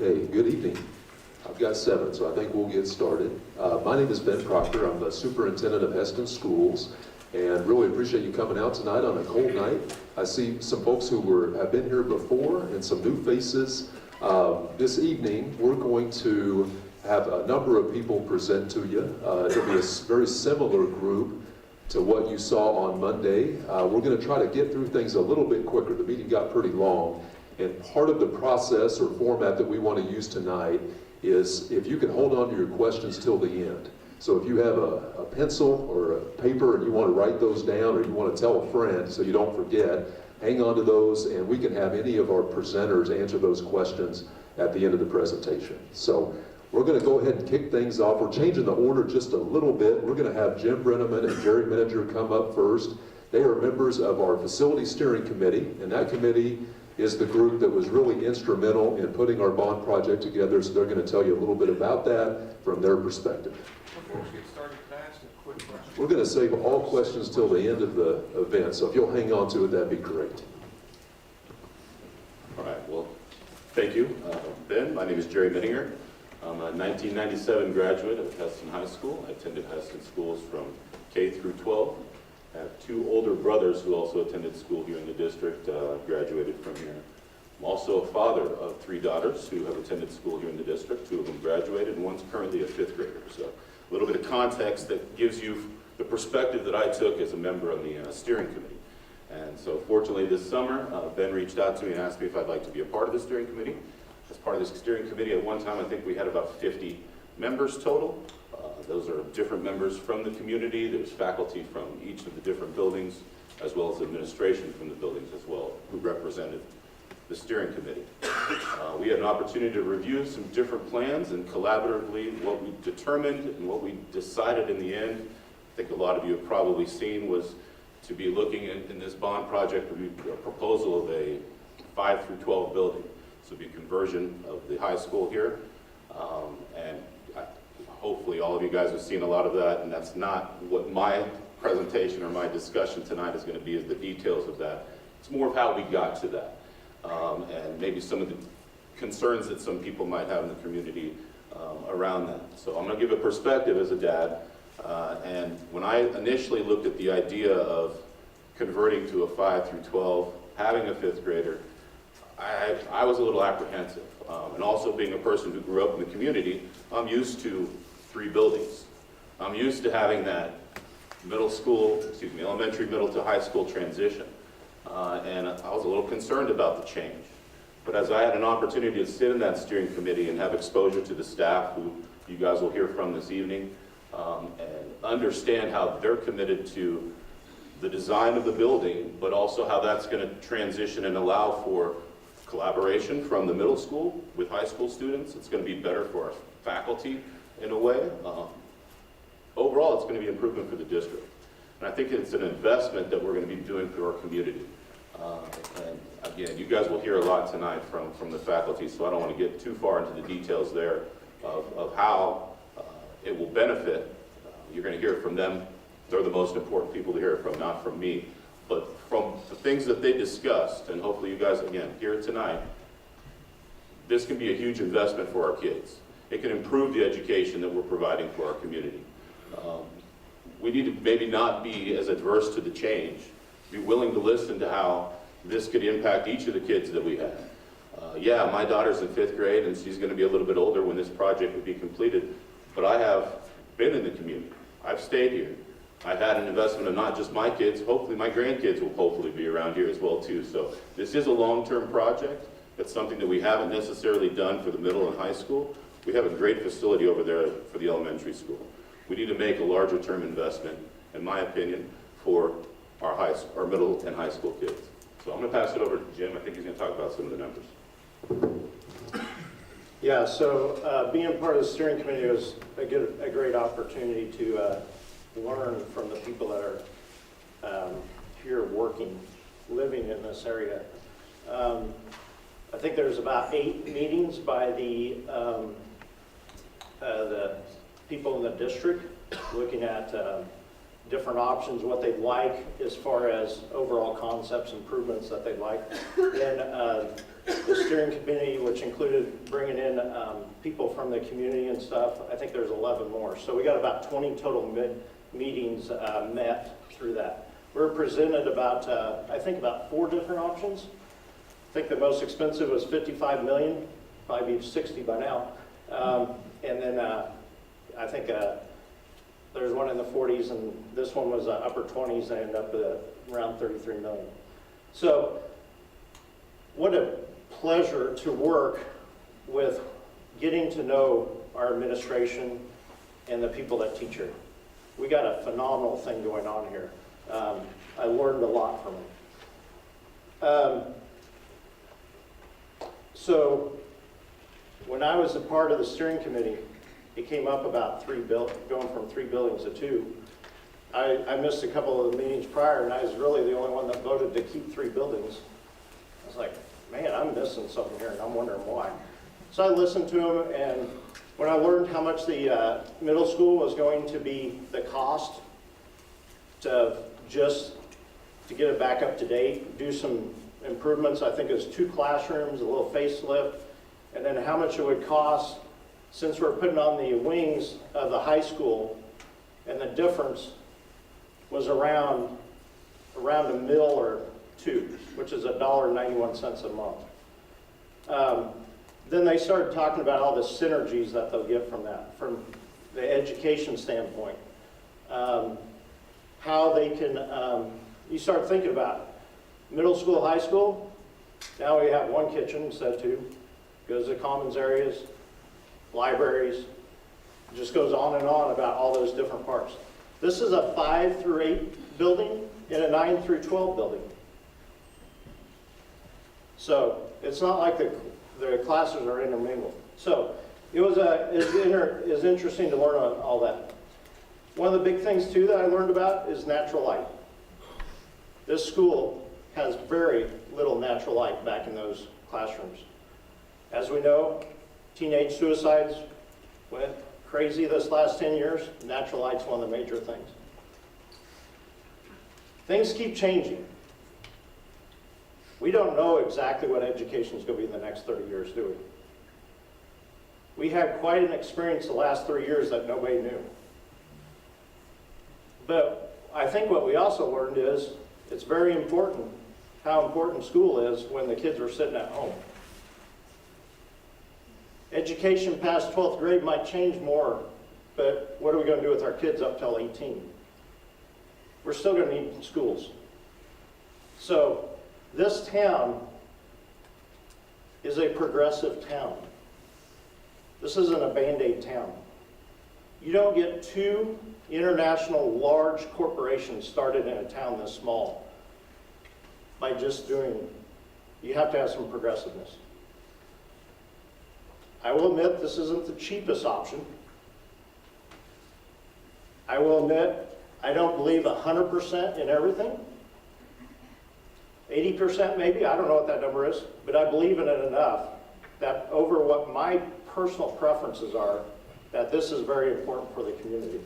Okay, good evening. I've got 7, so I think we'll get started. My name is Ben Proctor. I'm the superintendent of Hesston Schools, and really appreciate you coming out tonight on a cold night. I see some folks who have been here before and some new faces. This evening, we're going to have a number of people present to you. It'll be a very similar group to what you saw on Monday. We're going to try to get through things a little bit quicker. The meeting got pretty long, and part of the process or format that we want to use tonight is if you can hold on to your questions till the end. So if you have a pencil or a paper and you want to write those down, or you want to tell a friend so you don't forget, hang on to those, and we can have any of our presenters answer those questions at the end of the presentation. So we're going to go ahead and kick things off. We're changing the order just a little bit. We're going to have Jim Brenneman and Jerry Miniger come up first. They are members of our Facility Steering Committee, and that committee is the group that was really instrumental in putting our bond project together, so they're going to tell you a little bit about that from their perspective. Before we get started, can I ask a quick question? We're going to save all questions till the end of the event, so if you'll hang on to it, that'd be great. All right, well, thank you, Ben. My name is Jerry Miniger. I'm a 1997 graduate of Hesston High School. I attended Hesston schools from K through 12. I have 2 older brothers who also attended school here in the district, graduated from here. I'm also a father of 3 daughters who have attended school here in the district. 2 of them graduated, and one's currently a 5th grader. So a little bit of context that gives you the perspective that I took as a member of the steering committee. And so fortunately this summer, Ben reached out to me and asked me if I'd like to be a part of the steering committee. As part of this steering committee, at one time I think we had about 50 members total. Those are different members from the community. There's faculty from each of the different buildings, as well as administration from the buildings as well, who represented the steering committee. We had an opportunity to review some different plans, and collaboratively what we determined and what we decided in the end, I think a lot of you have probably seen, was to be looking in this bond project, a proposal of a 5 through 12 building. So it'll be a conversion of the high school here, and hopefully all of you guys have seen a lot of that, and that's not what my presentation or my discussion tonight is going to be, is the details of that. It's more of how we got to that, and maybe some of the concerns that some people might have in the community around that. So I'm going to give a perspective as a dad, and when I initially looked at the idea of converting to a 5 through 12, having a 5th grader, I was a little apprehensive, and also being a person who grew up in the community, I'm used to 3 buildings. I'm used to having that elementary, middle to high school transition, and I was a little concerned about the change. But as I had an opportunity to sit in that steering committee and have exposure to the staff, who you guys will hear from this evening, and understand how they're committed to the design of the building, but also how that's going to transition and allow for collaboration from the middle school with high school students. It's going to be better for our faculty in a way. Overall, it's going to be improvement for the district. And I think it's an investment that we're going to be doing for our community. And again, you guys will hear a lot tonight from the faculty, so I don't want to get too far into the details there of how it will benefit. You're going to hear from them. They're the most important people to hear from, not from me. But from the things that they discussed, and hopefully you guys, again, hear it tonight, this can be a huge investment for our kids. It can improve the education that we're providing for our community. We need to maybe not be as adverse to the change, be willing to listen to how this could impact each of the kids that we have. Yeah, my daughter's in 5th grade, and she's going to be a little bit older when this project would be completed, but I have been in the community. I've stayed here. I've had an investment of not just my kids, hopefully my grandkids will hopefully be around here as well too. So this is a long-term project. It's something that we haven't necessarily done for the middle and high school. We have a great facility over there for the elementary school. We need to make a larger term investment, in my opinion, for our middle and high school kids. So I'm going to pass it over to Jim. I think he's going to talk about some of the numbers. Yeah, so being part of the steering committee was a great opportunity to learn from the people that are here working, living in this area. I think there's about 8 meetings by the people in the district looking at different options, what they'd like as far as overall concepts, improvements that they'd like. Then the steering committee, which included bringing in people from the community and stuff, I think there's 11 more. So we got about 20 total meetings met through that. We're presented about, I think about 4 different options. I think the most expensive was $55 million, probably be 60 by now. And then I think there's one in the 40s, and this one was upper 20s, and ended up at around 33 million. So what a pleasure to work with getting to know our administration and the people that teach here. We got a phenomenal thing going on here. I learned a lot from it. So when I was a part of the steering committee, it came up about going from 3 buildings to 2. I missed a couple of the meetings prior, and I was really the only one that voted to keep 3 buildings. I was like, man, I'm missing something here, and I'm wondering why. So I listened to them, and when I learned how much the middle school was going to be the cost to get it back up to date, do some improvements, I think it was 2 classrooms, a little facelift, and then how much it would cost since we're putting on the wings of the high school, and the difference was around $1 million or $2 million, which is $1.91 a month. Then they started talking about all the synergies that they'll get from that, from the education standpoint. How they can, you start thinking about middle school, high school, now we have 1 kitchen instead of 2, goes to commons areas, libraries, just goes on and on about all those different parts. This is a 5 through 8 building and a 9 through 12 building. So it's not like the classes are intermingled. So it was interesting to learn on all that. One of the big things too that I learned about is natural light. This school has very little natural light back in those classrooms. As we know, teenage suicides went crazy this last 10 years. Natural light's one of the major things. Things keep changing. We don't know exactly what education is going to be in the next 30 years, do we? We had quite an experience the last 3 years that nobody knew. But I think what we also learned is it's very important how important school is when the kids are sitting at home. Education past 12th grade might change more, but what are we going to do with our kids up till 18? We're still going to need schools. So this town is a progressive town. This isn't a Band-Aid town. You don't get 2 international large corporations started in a town this small by just doing, you have to have some progressiveness. I will admit this isn't the cheapest option. I will admit I don't believe 100% in everything. 80% maybe, I don't know what that number is, but I believe in it enough that over what my personal preferences are, that this is very important for the community.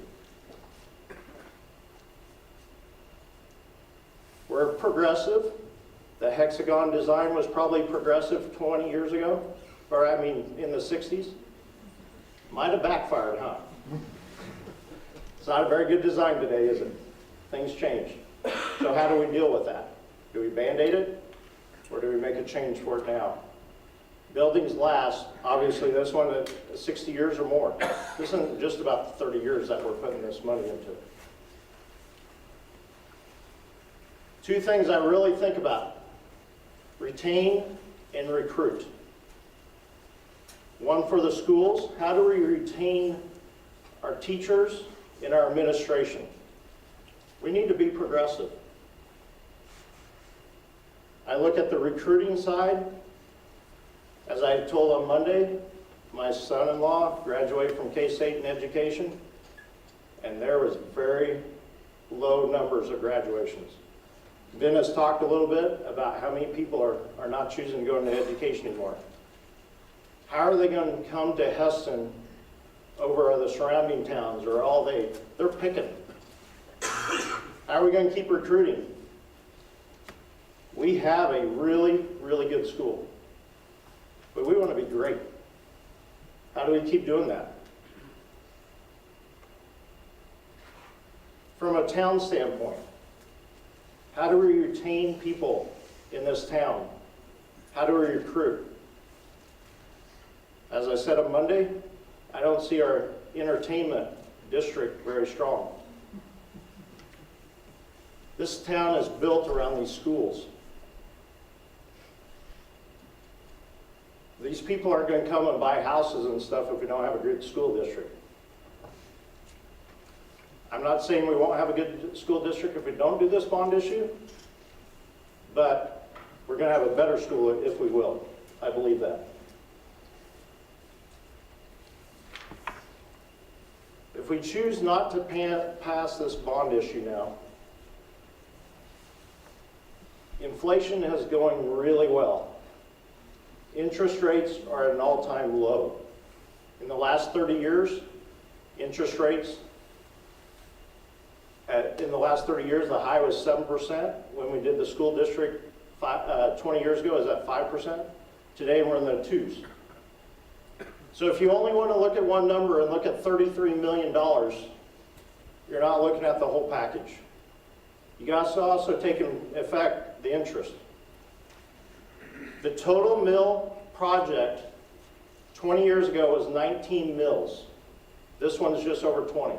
We're progressive. The hexagon design was probably progressive 20 years ago, or I mean in the 60s. Might have backfired, huh? It's not a very good design today, is it? Things change. So how do we deal with that? Do we Band-Aid it, or do we make a change for it now? Buildings last. Obviously this one at 60 years or more. This isn't just about 30 years that we're putting this money into. 2 things I really think about: retain and recruit. One for the schools, how do we retain our teachers and our administration? We need to be progressive. I look at the recruiting side. As I told on Monday, my son-in-law graduated from K-State in education, and there was very low numbers of graduations. Ben has talked a little bit about how many people are not choosing to go into education anymore. How are they going to come to Hesston over the surrounding towns, or they're picking? How are we going to keep recruiting? We have a really, really good school, but we want to be great. How do we keep doing that? From a town standpoint, how do we retain people in this town? How do we recruit? As I said on Monday, I don't see our entertainment district very strong. This town is built around these schools. These people aren't going to come and buy houses and stuff if we don't have a good school district. I'm not saying we won't have a good school district if we don't do this bond issue, but we're going to have a better school if we will. I believe that. If we choose not to pass this bond issue now, inflation is going really well. Interest rates are at an all-time low. In the last 30 years, interest rates, in the last 30 years, the high was 7%. When we did the school district 20 years ago, is that 5%? Today, we're in the 2s. So if you only want to look at one number and look at $33 million, you're not looking at the whole package. You guys also take in effect the interest. The total mill project 20 years ago was 19 mills. This one is just over 20.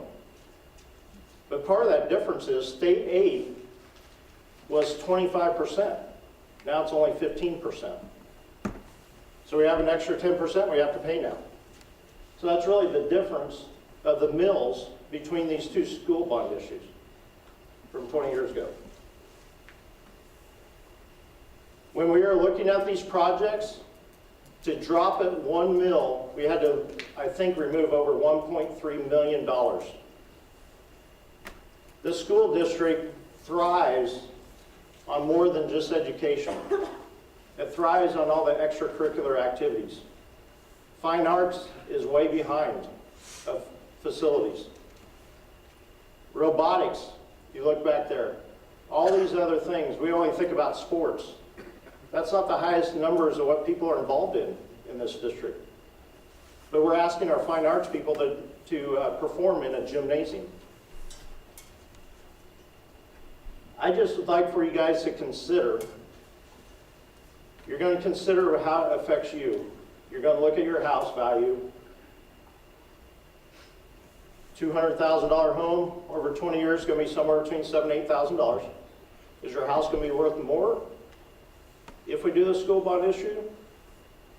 But part of that difference is state aid was 25%. Now it's only 15%. So we have an extra 10% we have to pay now. So that's really the difference of the mills between these two school bond issues from 20 years ago. When we were looking at these projects, to drop it 1 mill, we had to, I think, remove over $1.3 million. This school district thrives on more than just education. It thrives on all the extracurricular activities. Fine arts is way behind of facilities. Robotics, you look back there. All these other things, we only think about sports. That's not the highest numbers of what people are involved in this district. But we're asking our fine arts people to perform in a gymnasium. I just would like for you guys to consider, you're going to consider how it affects you. You're going to look at your house value. $200,000 home over 20 years is going to be somewhere between $7,000 and $8,000. Is your house going to be worth more if we do the school bond issue,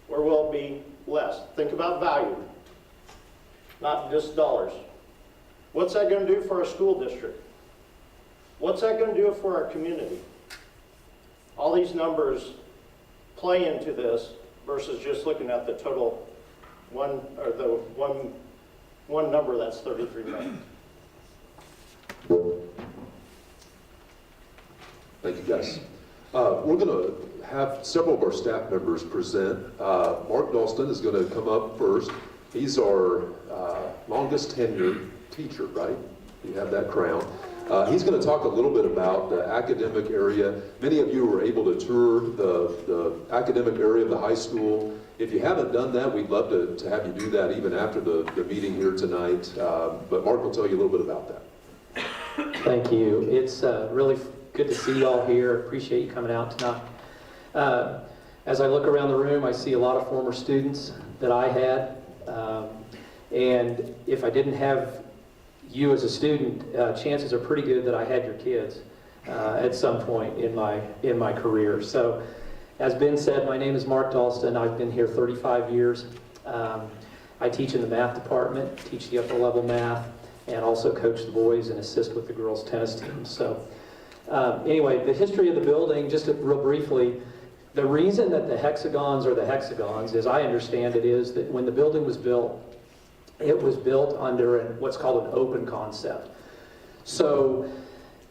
or will it be less? Think about value, not just dollars. What's that going to do for our school district? What's that going to do for our community? All these numbers play into this versus just looking at the total one number that's 33 million. Thank you, guys. We're going to have several of our staff members present. Mark Dalston is going to come up first. He's our longest tenured teacher, right? You have that crown. He's going to talk a little bit about the academic area. Many of you were able to tour the academic area of the high school. If you haven't done that, we'd love to have you do that even after the meeting here tonight. But Mark will tell you a little bit about that. Thank you. It's really good to see you all here. Appreciate you coming out tonight. As I look around the room, I see a lot of former students that I had. And if I didn't have you as a student, chances are pretty good that I had your kids at some point in my career. So, as Ben said, my name is Mark Dalston. I've been here 35 years. I teach in the math department, teach the upper level math, and also coach the boys and assist with the girls tennis team. So, anyway, the history of the building, just real briefly, the reason that the hexagons are the hexagons, as I understand it, is that when the building was built, it was built under what's called an open concept. So,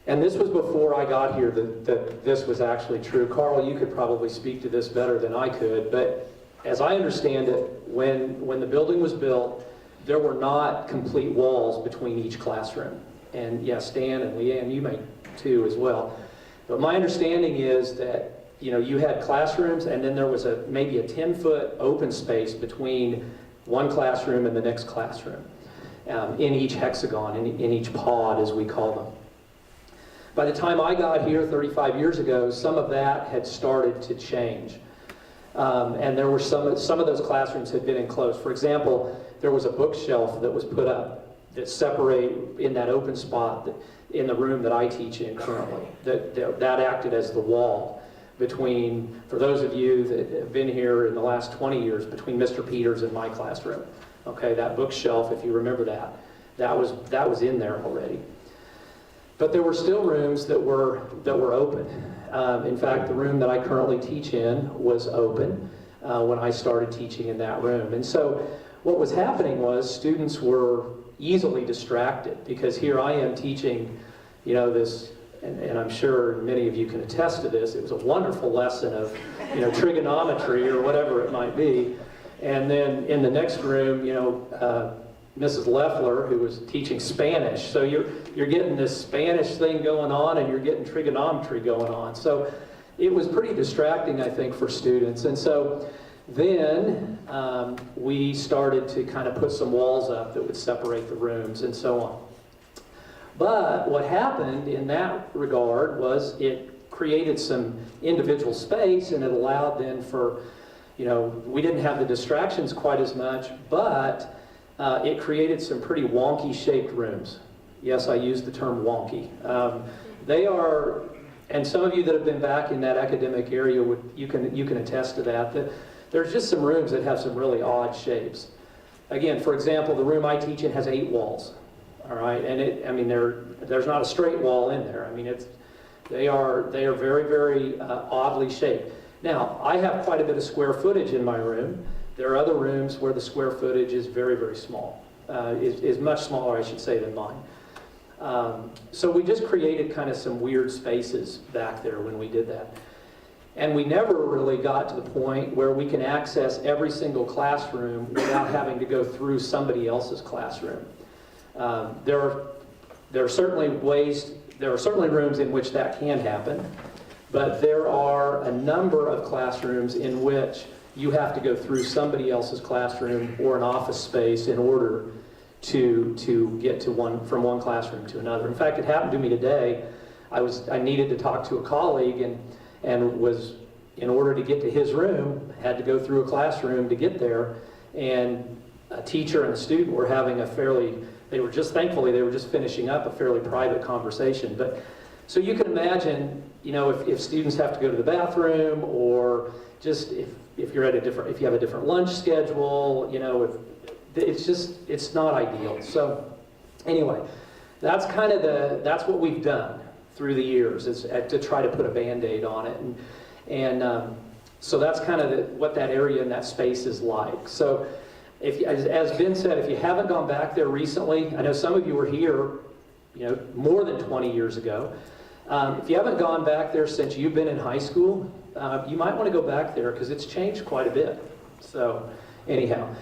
and this was before I got here that this was actually true. Carl, you could probably speak to this better than I could, but as I understand it, when the building was built, there were not complete walls between each classroom. And yeah, Stan and Leanne, you may too as well. But my understanding is that, you know, you had classrooms and then there was maybe a 10-foot open space between one classroom and the next classroom, in each hexagon, in each pod, as we call them. By the time I got here 35 years ago, some of that had started to change. And there were some of those classrooms had been enclosed. For example, there was a bookshelf that was put up that separate in that open spot in the room that I teach in currently. That acted as the wall between, for those of you that have been here in the last 20 years, between Mr. Peters and my classroom. Okay, that bookshelf, if you remember that was in there already. But there were still rooms that were open. In fact, the room that I currently teach in was open when I started teaching in that room. And so what was happening was students were easily distracted, because here I am teaching, you know, this, and I'm sure many of you can attest to this, it was a wonderful lesson of, you know, trigonometry or whatever it might be. And then in the next room, you know, Mrs. Leffler, who was teaching Spanish. So you're getting this Spanish thing going on and you're getting trigonometry going on. So it was pretty distracting, I think, for students. And so then we started to kind of put some walls up that would separate the rooms and so on. But what happened in that regard was it created some individual space, and it allowed then for, you know, we didn't have the distractions quite as much, but it created some pretty wonky shaped rooms. Yes, I use the term wonky. They are, and some of you that have been back in that academic area, you can attest to that there's just some rooms that have some really odd shapes. Again, for example, the room I teach in has 8 walls. All right, and there's not a straight wall in there. I mean, they are very, very oddly shaped. Now, I have quite a bit of square footage in my room. There are other rooms where the square footage is very, very small, is much smaller, I should say, than mine. So we just created kind of some weird spaces back there when we did that. And we never really got to the point where we can access every single classroom without having to go through somebody else's classroom. There are certainly rooms in which that can happen, but there are a number of classrooms in which you have to go through somebody else's classroom or an office space in order to get to from one classroom to another. In fact, it happened to me today. I needed to talk to a colleague and was, in order to get to his room, had to go through a classroom to get there, and a teacher and a student were having thankfully they were just finishing up a fairly private conversation. But so you can imagine, you know, if students have to go to the bathroom, or just if you have a different lunch schedule, you know, it's not ideal. So anyway, that's what we've done through the years, is to try to put a Band-Aid on it, and so that's kind of what that area and that space is like. So as Ben said, if you haven't gone back there recently, I know some of you were here, you know, more than 20 years ago. If you haven't gone back there since you've been in high school, you might want to go back there, because it's changed quite a bit. So anyhow,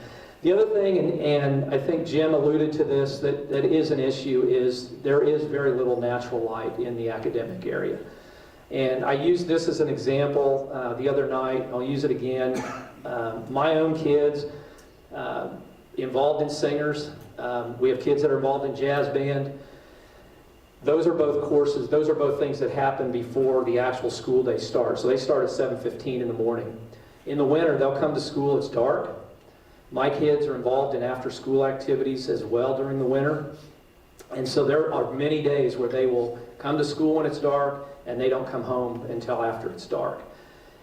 the other thing, and I think Jim alluded to this, that is an issue, is there is very little natural light in the academic area. And I used this as an example the other night. I'll use it again. My own kids, involved in singers. We have kids that are involved in jazz band. Those are both courses, those are both things that happen before the actual school day starts. So they start at 7:15 in the morning. In the winter, they'll come to school, it's dark. My kids are involved in after-school activities as well during the winter. And so there are many days where they will come to school when it's dark, and they don't come home until after it's dark.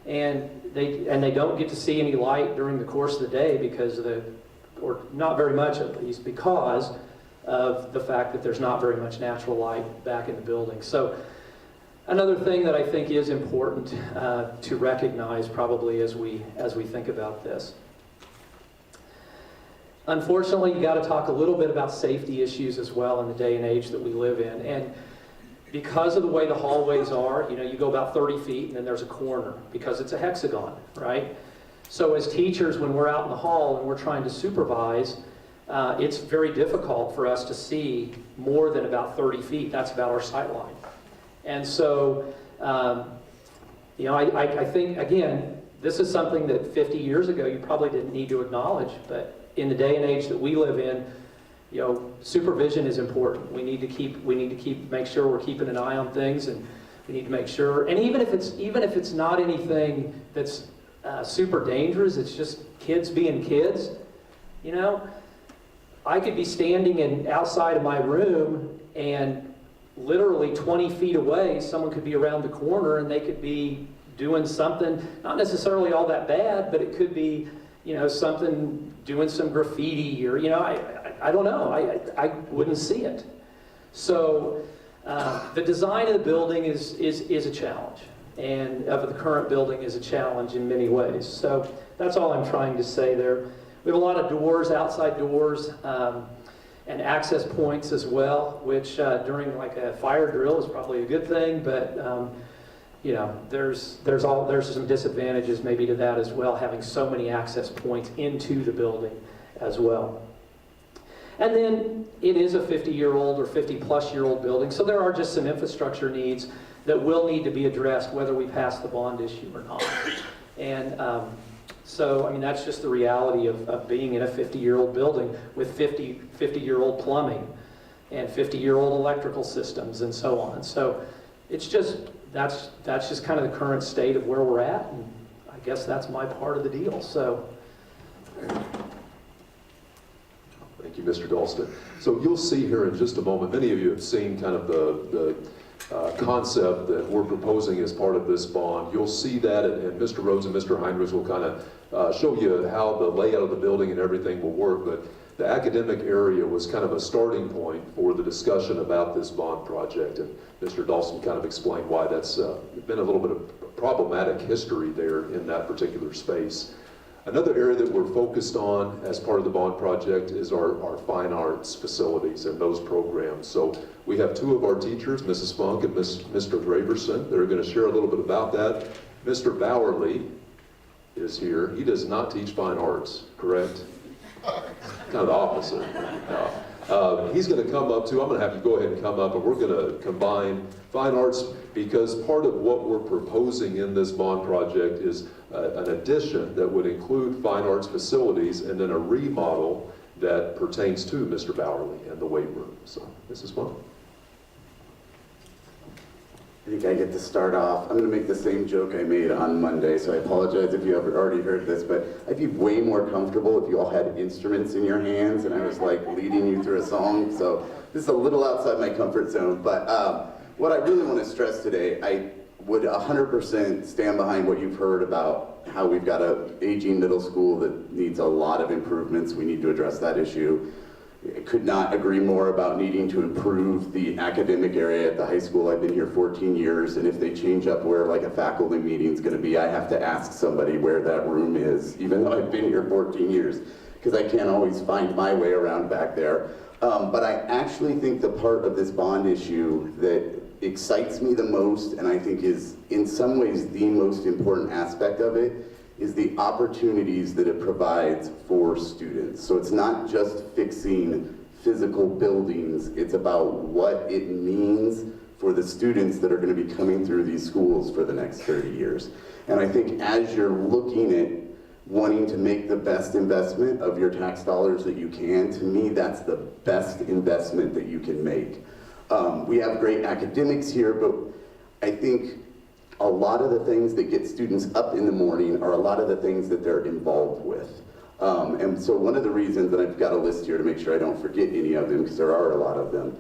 And they don't get to see any light during the course of the day or not very much at least, because of the fact that there's not very much natural light back in the building. So another thing that I think is important to recognize probably as we think about this. Unfortunately, you got to talk a little bit about safety issues as well in the day and age that we live in. And because of the way the hallways are, you know, you go about 30 feet and then there's a corner, because it's a hexagon, right? So as teachers, when we're out in the hall and we're trying to supervise, it's very difficult for us to see more than about 30 feet. That's about our sight line. And so, you know, I think, again, this is something that 50 years ago you probably didn't need to acknowledge, but in the day and age that we live in, you know, supervision is important. We need to make sure we're keeping an eye on things, and we need to make sure, and even if it's not anything that's super dangerous, it's just kids being kids, you know, I could be standing outside of my room, and literally 20 feet away, someone could be around the corner and they could be doing something, not necessarily all that bad, but it could be, you know, something, doing some graffiti, or, you know, I don't know, I wouldn't see it. So the design of the building is a challenge, and of the current building is a challenge in many ways. So that's all I'm trying to say there. We have a lot of doors, outside doors, and access points as well, which during like a fire drill is probably a good thing, but you know, there's some disadvantages maybe to that as well, having so many access points into the building as well. And then it is a 50-year-old or 50-plus-year-old building, so there are just some infrastructure needs that will need to be addressed whether we pass the bond issue or not. And so, I mean, that's just the reality of being in a 50-year-old building with 50-year-old plumbing and 50-year-old electrical systems and so on. So it's just, that's just kind of the current state of where we're at, and I guess that's my part of the deal. So. Thank you, Mr. Dalston. So you'll see here in just a moment, many of you have seen kind of the concept that we're proposing as part of this bond. You'll see that, and Mr. Rhodes and Mr. Heinrichs will kind of show you how the layout of the building and everything will work, but the academic area was kind of a starting point for the discussion about this bond project, and Mr. Dalston kind of explained why that's been a little bit of problematic history there in that particular space. Another area that we're focused on as part of the bond project is our fine arts facilities and those programs. So we have two of our teachers, Mrs. Funk and Mr. Graverson, that are going to share a little bit about that. Mr. Bowerly is here. He does not teach fine arts, correct? Kind of the opposite. He's going to come up too. I'm going to have you go ahead and come up, and we're going to combine fine arts, because part of what we're proposing in this bond project is an addition that would include fine arts facilities and then a remodel that pertains to Mr. Bowerly and the weight room. So this is fun. I think I get to start off. I'm going to make the same joke I made on Monday, so I apologize if you have already heard this, but I'd be way more comfortable if you all had instruments in your hands and I was like leading you through a song. So this is a little outside my comfort zone, but what I really want to stress today, I would 100% stand behind what you've heard about how we've got an aging middle school that needs a lot of improvements. We need to address that issue. I could not agree more about needing to improve the academic area at the high school. I've been here 14 years, and if they change up where like a faculty meeting is going to be, I have to ask somebody where that room is, even though I've been here 14 years, because I can't always find my way around back there. But I actually think the part of this bond issue that excites me the most, and I think is in some ways the most important aspect of it, is the opportunities that it provides for students. So it's not just fixing physical buildings, it's about what it means for the students that are going to be coming through these schools for the next 30 years. And I think as you're looking at wanting to make the best investment of your tax dollars that you can, to me that's the best investment that you can make. We have great academics here, but I think a lot of the things that get students up in the morning are a lot of the things that they're involved with. And so one of the reasons, and I've got a list here to make sure I don't forget any of them, because there are a lot of them,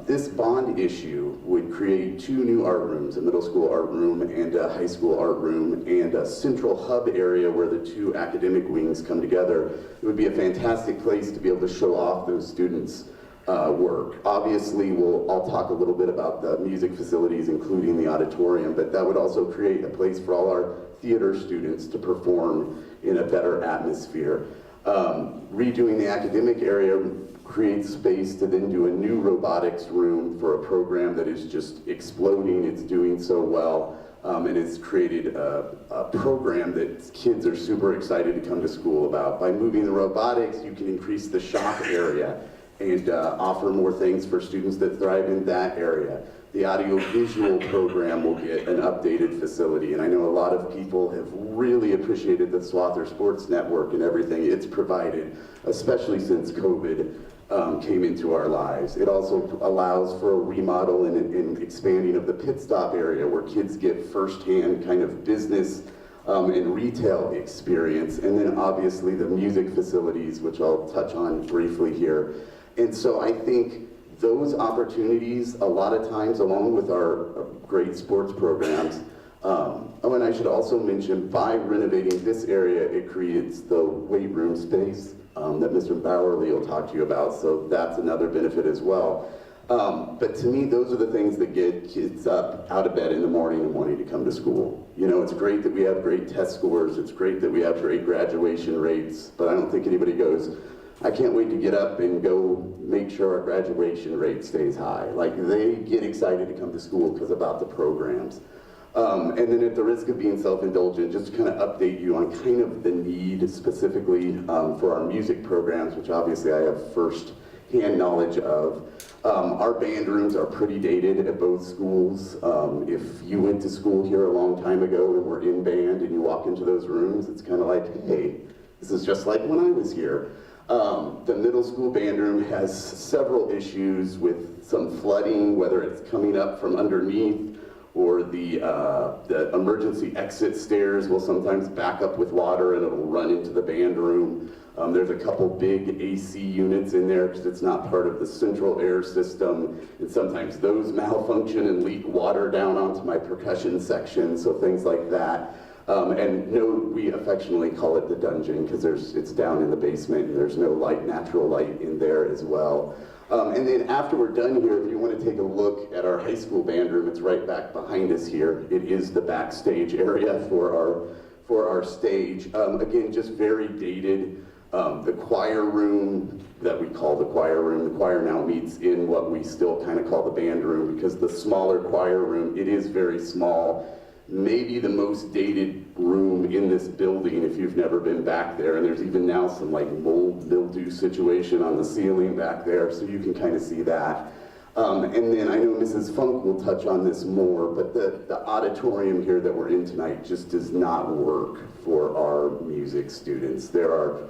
this bond issue would create 2 new art rooms, a middle school art room and a high school art room, and a central hub area where the 2 academic wings come together. It would be a fantastic place to be able to show off those students' work. Obviously, I'll talk a little bit about the music facilities, including the auditorium, but that would also create a place for all our theater students to perform in a better atmosphere. Redoing the academic area creates space to then do a new robotics room for a program that is just exploding. It's doing so well, and it's created a program that kids are super excited to come to school about. By moving the robotics, you can increase the shop area. and offer more things for students that thrive in that area. The audiovisual program will get an updated facility, and I know a lot of people have really appreciated the Swather Sports Network and everything it's provided, especially since COVID came into our lives. It also allows for a remodel and expanding of the pit stop area where kids get firsthand kind of business and retail experience, and then obviously the music facilities, which I'll touch on briefly here. And so I think those opportunities, a lot of times, along with our great sports programs, oh, and I should also mention, by renovating this area, it creates the weight room space that Mr. Bowerly will talk to you about, so that's another benefit as well. But to me, those are the things that get kids up out of bed in the morning and wanting to come to school. You know, it's great that we have great test scores, it's great that we have great graduation rates, but I don't think anybody goes, I can't wait to get up and go make sure our graduation rate stays high. Like, they get excited to come to school because about the programs. And then at the risk of being self-indulgent, just to kind of update you on kind of the need specifically for our music programs, which obviously I have first-hand knowledge of. Our band rooms are pretty dated at both schools. If you went to school here a long time ago and were in band and you walk into those rooms, it's kind of like, hey, this is just like when I was here. The middle school band room has several issues with some flooding, whether it's coming up from underneath or the emergency exit stairs will sometimes back up with water and it'll run into the band room. There's a couple big AC units in there because it's not part of the central air system, and sometimes those malfunction and leak water down onto my percussion section, so things like that. And no, we affectionately call it the dungeon because it's down in the basement and there's no light, natural light in there as well. And then after we're done here, if you want to take a look at our high school band room, it's right back behind us here. It is the backstage area for our stage. Again, just very dated. The choir room that we call the choir now meets in what we still kind of call the band room, because the smaller choir room, it is very small. Maybe the most dated room in this building if you've never been back there, and there's even now some like mold mildew situation on the ceiling back there, so you can kind of see that. And then I know Mrs. Funk will touch on this more, but the auditorium here that we're in tonight just does not work for our music students. There are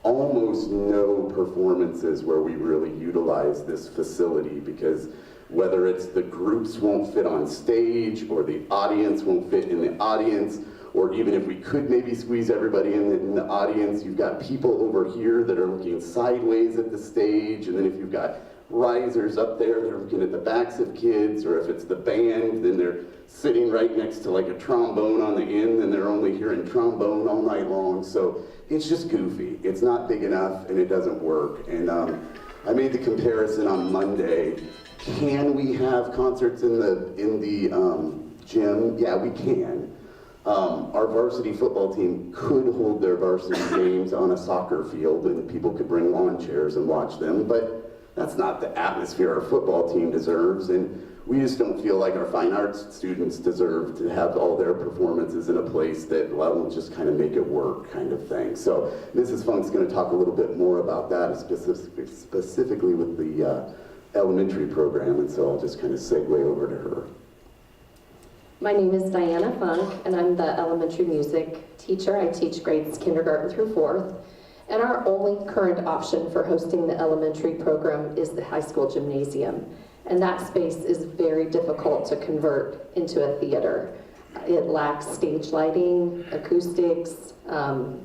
almost no performances where we really utilize this facility, because whether it's the groups won't fit on stage, or the audience won't fit in the audience, or even if we could maybe squeeze everybody in the audience, you've got people over here that are looking sideways at the stage, and then if you've got risers up there that are looking at the backs of kids, or if it's the band, then they're sitting right next to like a trombone on the end, and they're only hearing trombone all night long. So it's just goofy. It's not big enough, and it doesn't work. And I made the comparison on Monday. Can we have concerts in the gym? Yeah, we can. Our varsity football team could hold their varsity games on a soccer field, and people could bring lawn chairs and watch them, but that's not the atmosphere our football team deserves, and we just don't feel like our fine arts students deserve to have all their performances in a place that will just kind of make it work kind of thing. So Mrs. Funk's going to talk a little bit more about that, specifically with the elementary program, and so I'll just kind of segue over to her. My name is Diana Funk, and I'm the elementary music teacher. I teach grades kindergarten through 4th. And our only current option for hosting the elementary program is the high school gymnasium. And that space is very difficult to convert into a theater. It lacks stage lighting, acoustics,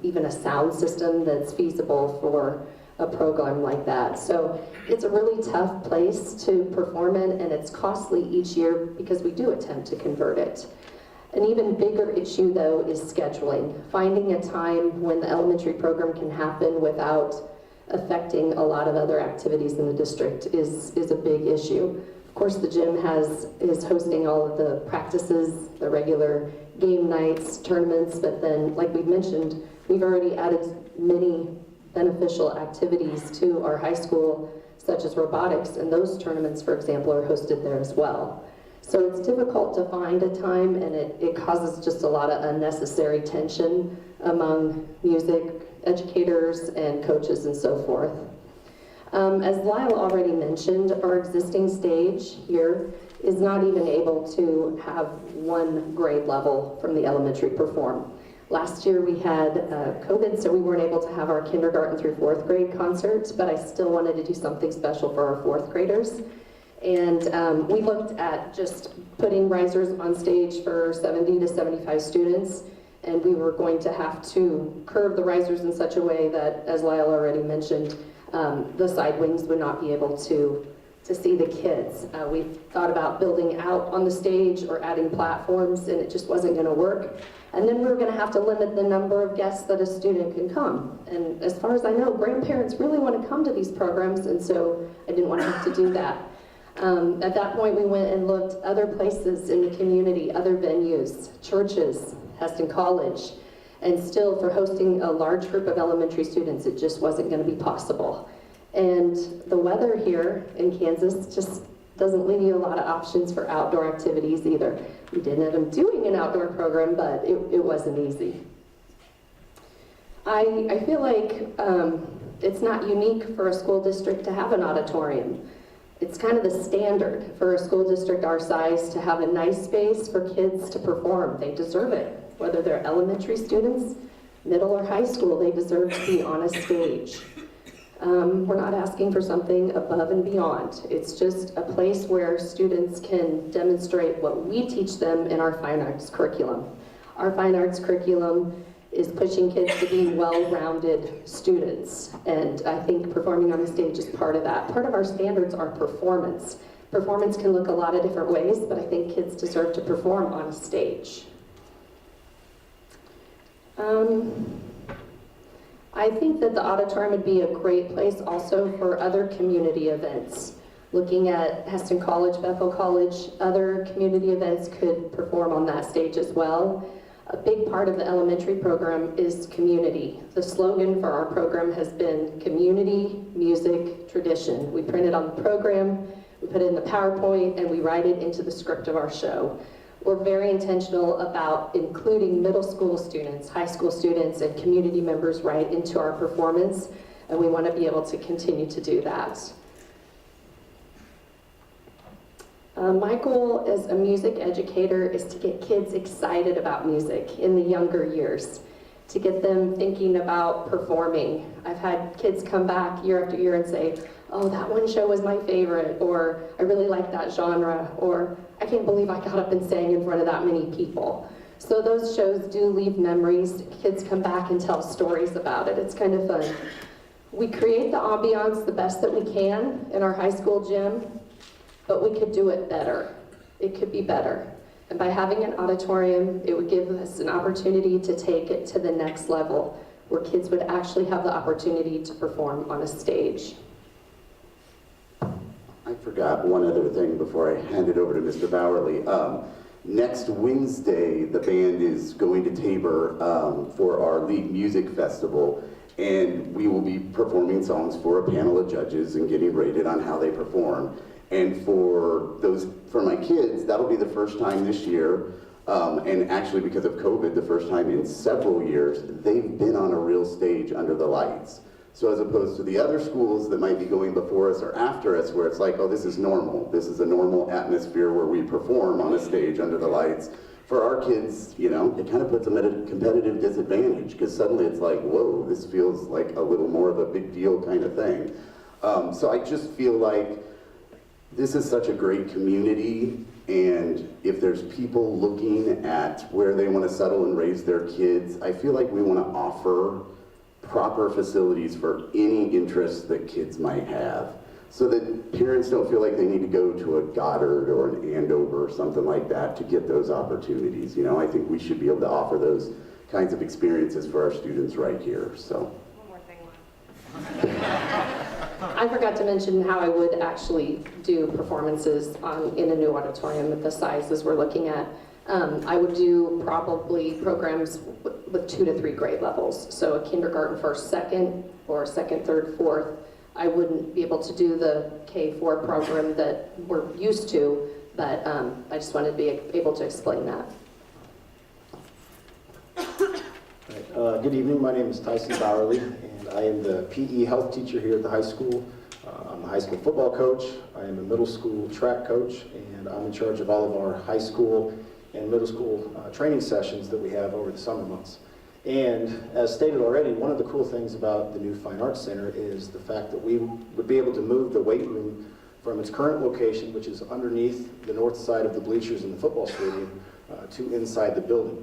even a sound system that's feasible for a program like that. So it's a really tough place to perform in, and it's costly each year because we do attempt to convert it. An even bigger issue, though, is scheduling. Finding a time when the elementary program can happen without affecting a lot of other activities in the district is a big issue. Of course, the gym is hosting all of the practices, the regular game nights, tournaments, but then, like we've mentioned, we've already added many beneficial activities to our high school, such as robotics, and those tournaments, for example, are hosted there as well. So it's difficult to find a time, and it causes just a lot of unnecessary tension among music educators and coaches and so forth. As Lyle already mentioned, our existing stage here is not even able to have one grade level from the elementary perform. Last year we had COVID, so we weren't able to have our kindergarten through 4th grade concerts, but I still wanted to do something special for our 4th graders. And we looked at just putting risers on stage for 70 to 75 students, and we were going to have to curve the risers in such a way that, as Lyle already mentioned, the side wings would not be able to see the kids. We thought about building out on the stage or adding platforms, and it just wasn't going to work. And then we were going to have to limit the number of guests that a student can come. And as far as I know, grandparents really want to come to these programs, and so I didn't want to have to do that. At that point, we went and looked other places in the community, other venues, churches, Hesston College, and still for hosting a large group of elementary students, it just wasn't going to be possible. And the weather here in Kansas just doesn't leave you a lot of options for outdoor activities either. We did end up doing an outdoor program, but it wasn't easy. I feel like it's not unique for a school district to have an auditorium. It's kind of the standard for a school district our size to have a nice space for kids to perform. They deserve it. Whether they're elementary students, middle or high school, they deserve to be on a stage. We're not asking for something above and beyond. It's just a place where students can demonstrate what we teach them in our fine arts curriculum. Our fine arts curriculum is pushing kids to be well-rounded students, and I think performing on the stage is part of that. Part of our standards are performance. Performance can look a lot of different ways, but I think kids deserve to perform on a stage. I think that the auditorium would be a great place also for other community events. Looking at Hesston College, Bethel College, other community events could perform on that stage as well. A big part of the elementary program is community. The slogan for our program has been community, music, tradition. We print it on the program, we put it in the PowerPoint, and we write it into the script of our show. We're very intentional about including middle school students, high school students, and community members right into our performance, and we want to be able to continue to do that. My goal as a music educator is to get kids excited about music in the younger years, to get them thinking about performing. I've had kids come back year after year and say, oh, that one show was my favorite, or I really like that genre, or I can't believe I got up and sang in front of that many people. So those shows do leave memories. Kids come back and tell stories about it. It's kind of fun. We create the ambiance the best that we can in our high school gym, but we could do it better. It could be better. And by having an auditorium, it would give us an opportunity to take it to the next level, where kids would actually have the opportunity to perform on a stage. I forgot one other thing before I hand it over to Mr. Bowerly. Next Wednesday, the band is going to Tabor for our League Music Festival, and we will be performing songs for a panel of judges and getting rated on how they perform. And for my kids, that'll be the first time this year, and actually because of COVID, the first time in several years, they've been on a real stage under the lights. So as opposed to the other schools that might be going before us or after us, where it's like, oh, this is normal. This is a normal atmosphere where we perform on a stage under the lights. For our kids, you know, it kind of puts them at a competitive disadvantage, because suddenly it's like, whoa, this feels like a little more of a big deal kind of thing. So I just feel like this is such a great community, and if there's people looking at where they want to settle and raise their kids, I feel like we want to offer proper facilities for any interests that kids might have, so that parents don't feel like they need to go to a Goddard or an Andover or something like that to get those opportunities. You know, I think we should be able to offer those kinds of experiences for our students right here. So. One more thing. I forgot to mention how I would actually do performances in a new auditorium at the sizes we're looking at. I would do probably programs with 2 to 3 grade levels. So a kindergarten first, second, or second, third, fourth. I wouldn't be able to do the K-4 program that we're used to, but I just wanted to be able to explain that. Good evening, my name is Tyson Bowerly, and I am the PE health teacher here at the high school. I'm a high school football coach, I am a middle school track coach, and I'm in charge of all of our high school and middle school training sessions that we have over the summer months. And as stated already, one of the cool things about the new Fine Arts Center is the fact that we would be able to move the weight room from its current location, which is underneath the north side of the bleachers in the football stadium, to inside the building.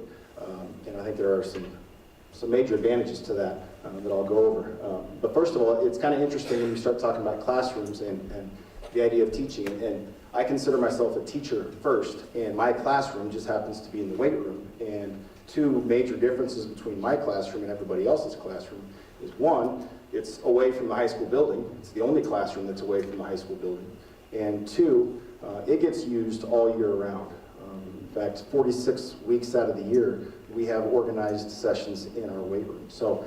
And I think there are some major advantages to that that I'll go over. But first of all, it's kind of interesting when you start talking about classrooms and the idea of teaching. And I consider myself a teacher first, and my classroom just happens to be in the weight room. And two major differences between my classroom and everybody else's classroom is one, it's away from the high school building. It's the only classroom that's away from the high school building. And two, it gets used all year round. In fact, 46 weeks out of the year, we have organized sessions in our weight room. So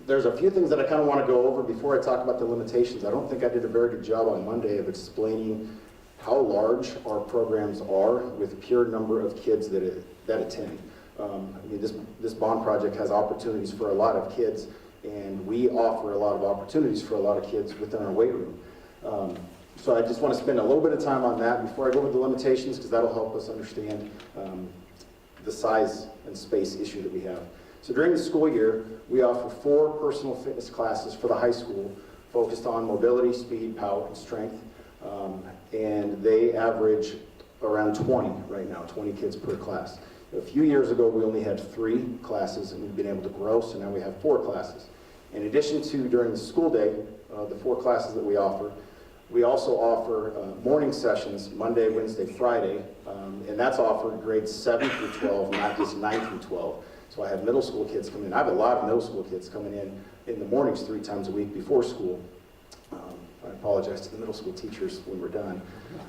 there's a few things that I kind of want to go over before I talk about the limitations. I don't think I did a very good job on Monday of explaining how large our programs are with pure number of kids that attend. I mean, this bond project has opportunities for a lot of kids, and we offer a lot of opportunities for a lot of kids within our weight room. So I just want to spend a little bit of time on that before I go over the limitations, because that'll help us understand the size and space issue that we have. So during the school year, we offer 4 personal fitness classes for the high school focused on mobility, speed, power, and strength. And they average around 20 right now, 20 kids per class. A few years ago, we only had 3 classes, and we've been able to grow, so now we have 4 classes. In addition to during the school day, the 4 classes that we offer, we also offer morning sessions, Monday, Wednesday, Friday, and that's offered grades 7 through 12, not just 9 through 12. So I have middle school kids coming in. I have a lot of middle school kids coming in the mornings 3 times a week before school. I apologize to the middle school teachers when we're done.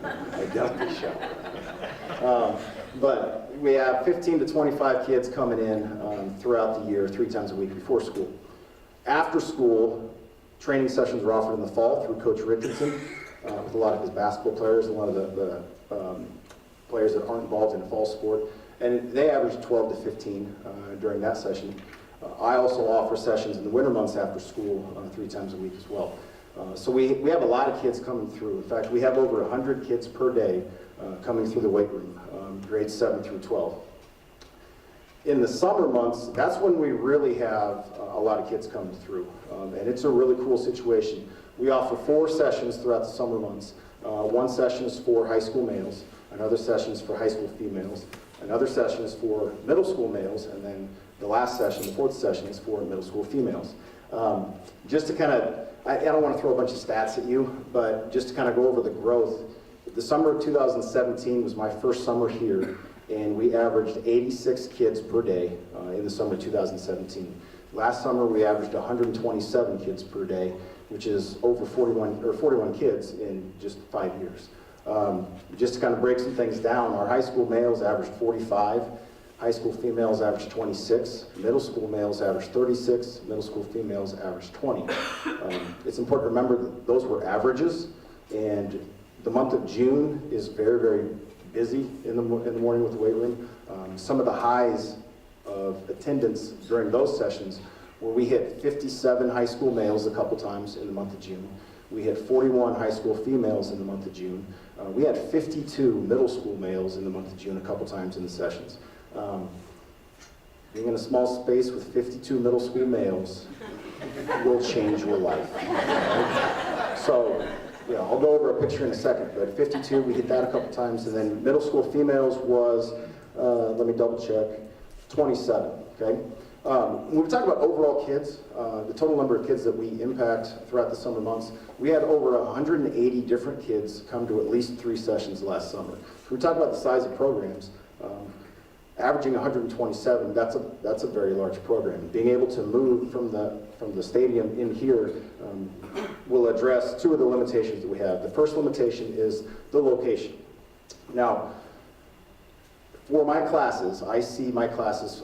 I definitely shall. But we have 15 to 25 kids coming in throughout the year, 3 times a week before school. After school, training sessions are offered in the fall through Coach Richardson with a lot of his basketball players, and a lot of the players that aren't involved in fall sport. And they average 12 to 15 during that session. I also offer sessions in the winter months after school 3 times a week as well. So we have a lot of kids coming through. In fact, we have over 100 kids per day coming through the weight room, grades 7 through 12. In the summer months, that's when we really have a lot of kids coming through. And it's a really cool situation. We offer 4 sessions throughout the summer months. One session is for high school males, another session is for high school females, another session is for middle school males, and then the last session, the 4th session, is for middle school females. Just to kind of, I don't want to throw a bunch of stats at you, but just to kind of go over the growth. The summer of 2017 was my first summer here, and we averaged 86 kids per day in the summer of 2017. Last summer, we averaged 127 kids per day, which is over 41 kids in just 5 years. Just to kind of break some things down, our high school males averaged 45, high school females averaged 26, middle school males averaged 36, middle school females averaged 20. It's important to remember that those were averages, and the month of June is very, very busy in the morning with the weight room. Some of the highs of attendance during those sessions where we hit 57 high school males a couple times in the month of June. We had 41 high school females in the month of June. We had 52 middle school males in the month of June a couple times in the sessions. Being in a small space with 52 middle school males will change your life. So, yeah, I'll go over a picture in a second, but 52, we hit that a couple times, and then middle school females was, let me double check, 27, okay? When we talk about overall kids, the total number of kids that we impact throughout the summer months, we had over 180 different kids come to at least 3 sessions last summer. If we talk about the size of programs, averaging 127, that's a very large program. Being able to move from the stadium in here will address 2 of the limitations that we have. The first limitation is the location. Now, for my classes, I see my classes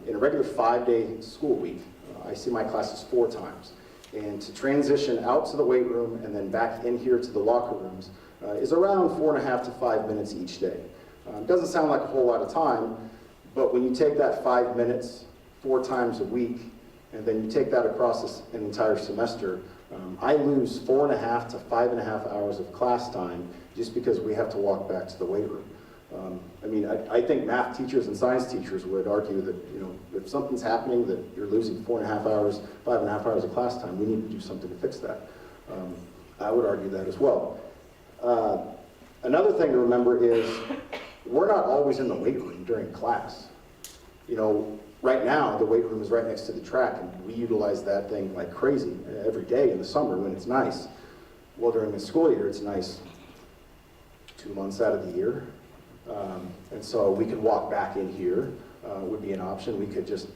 in a regular 5-day school week. I see my classes 4 times. And to transition out to the weight room and then back in here to the locker rooms is around 4.5 to 5 minutes each day. It doesn't sound like a whole lot of time, but when you take that 5 minutes 4 times a week, and then you take that across an entire semester, I lose 4.5 to 5.5 hours of class time just because we have to walk back to the weight room. I mean, I think math teachers and science teachers would argue that, you know, if something's happening that you're losing 4.5 hours, 5.5 hours of class time, we need to do something to fix that. I would argue that as well. Another thing to remember is we're not always in the weight room during class. You know, right now the weight room is right next to the track, and we utilize that thing like crazy every day in the summer when it's nice. Well, during the school year, it's nice 2 months out of the year. And so we could walk back in here, would be an option. We could just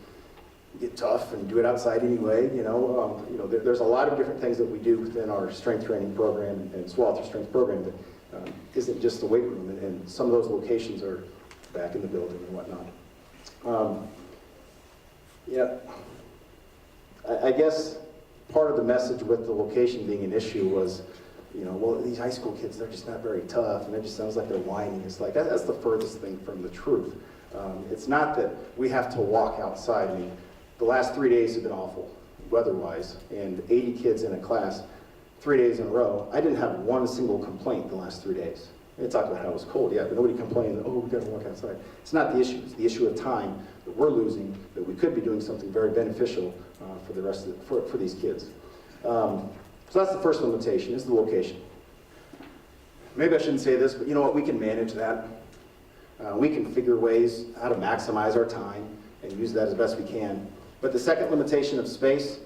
get tough and do it outside anyway, you know. There's a lot of different things that we do within our strength training program and Swallow Strength program that isn't just the weight room, and some of those locations are back in the building and whatnot. Yeah, I guess part of the message with the location being an issue was, you know, well, these high school kids, they're just not very tough, and it just sounds like they're whining. It's like, that's the furthest thing from the truth. It's not that we have to walk outside. I mean, the last 3 days have been awful, weather-wise, and 80 kids in a class, 3 days in a row. I didn't have one single complaint the last 3 days. They talked about how it was cold, yeah, but nobody complained that, oh, we gotta walk outside. It's not the issue. It's the issue of time that we're losing, that we could be doing something very beneficial for the rest of for these kids. So that's the first limitation, is the location. Maybe I shouldn't say this, but you know what, we can manage that. We can figure ways how to maximize our time and use that as best we can. But the second limitation of space,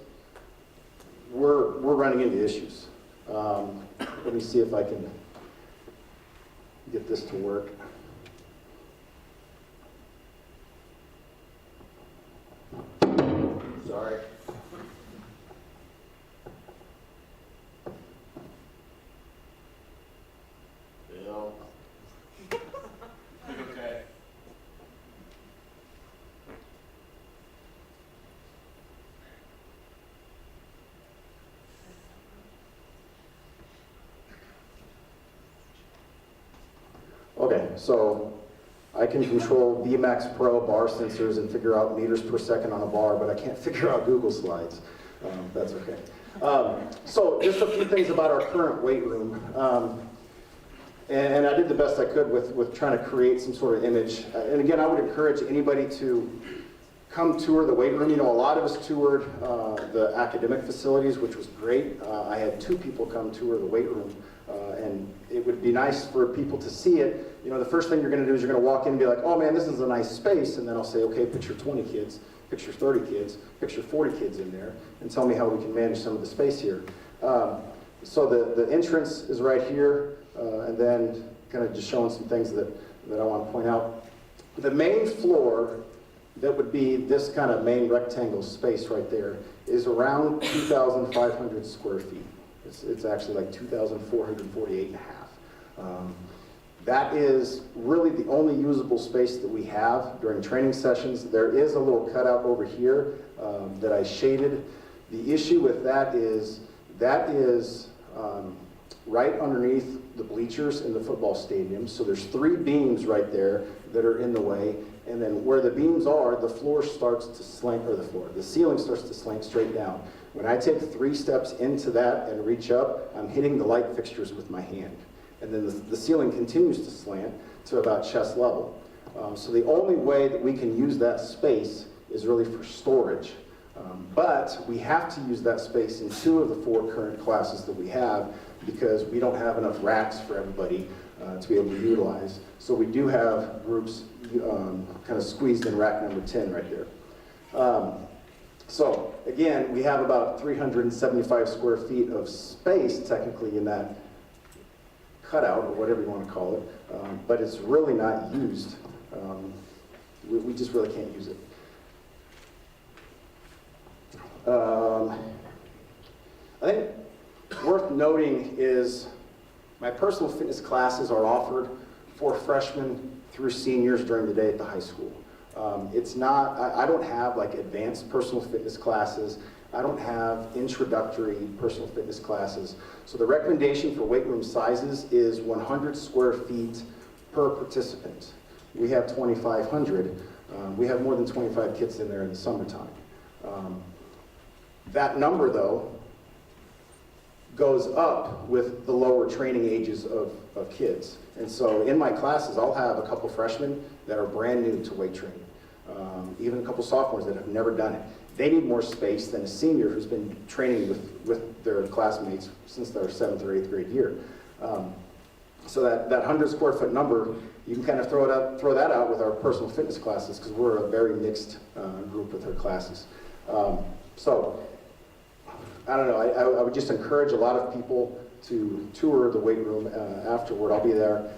we're running into issues. Let me see if I can get this to work. Sorry. Bill. Okay. Okay, so I can control VMAX Pro bar sensors and figure out meters per second on a bar, but I can't figure out Google Slides. That's okay. So just a few things about our current weight room. And I did the best I could with trying to create some sort of image. And again, I would encourage anybody to come tour the weight room. You know, a lot of us toured the academic facilities, which was great. I had 2 people come tour the weight room. And it would be nice for people to see it. You know, the first thing you're going to do is you're going to walk in and be like, oh man, this is a nice space. And then I'll say, okay, picture 20 kids, picture 30 kids, picture 40 kids in there, and tell me how we can manage some of the space here. So the entrance is right here, and then kind of just showing some things that I want to point out. The main floor that would be this kind of main rectangle space right there is around 2,500 square feet. It's actually like 2,448 and a half. That is really the only usable space that we have during training sessions. There is a little cutout over here that I shaded. The issue with that is right underneath the bleachers in the football stadium. So there's 3 beams right there that are in the way. And then where the beams are, the floor starts to slant, or the ceiling starts to slant straight down. When I take 3 steps into that and reach up, I'm hitting the light fixtures with my hand. And then the ceiling continues to slant to about chest level. So the only way that we can use that space is really for storage. But we have to use that space in 2 of the 4 current classes that we have because we don't have enough racks for everybody to be able to utilize. So we do have groups kind of squeezed in rack number 10 right there. So again, we have about 375 square feet of space technically in that cutout, or whatever you want to call it, but it's really not used. We just really can't use it. I think worth noting is my personal fitness classes are offered for freshmen through seniors during the day at the high school. It's not, I don't have like advanced personal fitness classes. I don't have introductory personal fitness classes. So the recommendation for weight room sizes is 100 square feet per participant. We have 2,500. We have more than 25 kids in there in the summertime. That number though goes up with the lower training ages of kids. And so in my classes, I'll have a couple freshmen that are brand new to weight training, even a couple sophomores that have never done it. They need more space than a senior who's been training with their classmates since their 7th or 8th grade year. So that 100 square foot number, you can kind of throw that out with our personal fitness classes, because we're a very mixed group with our classes. So I don't know, I would just encourage a lot of people to tour the weight room afterward. I'll be there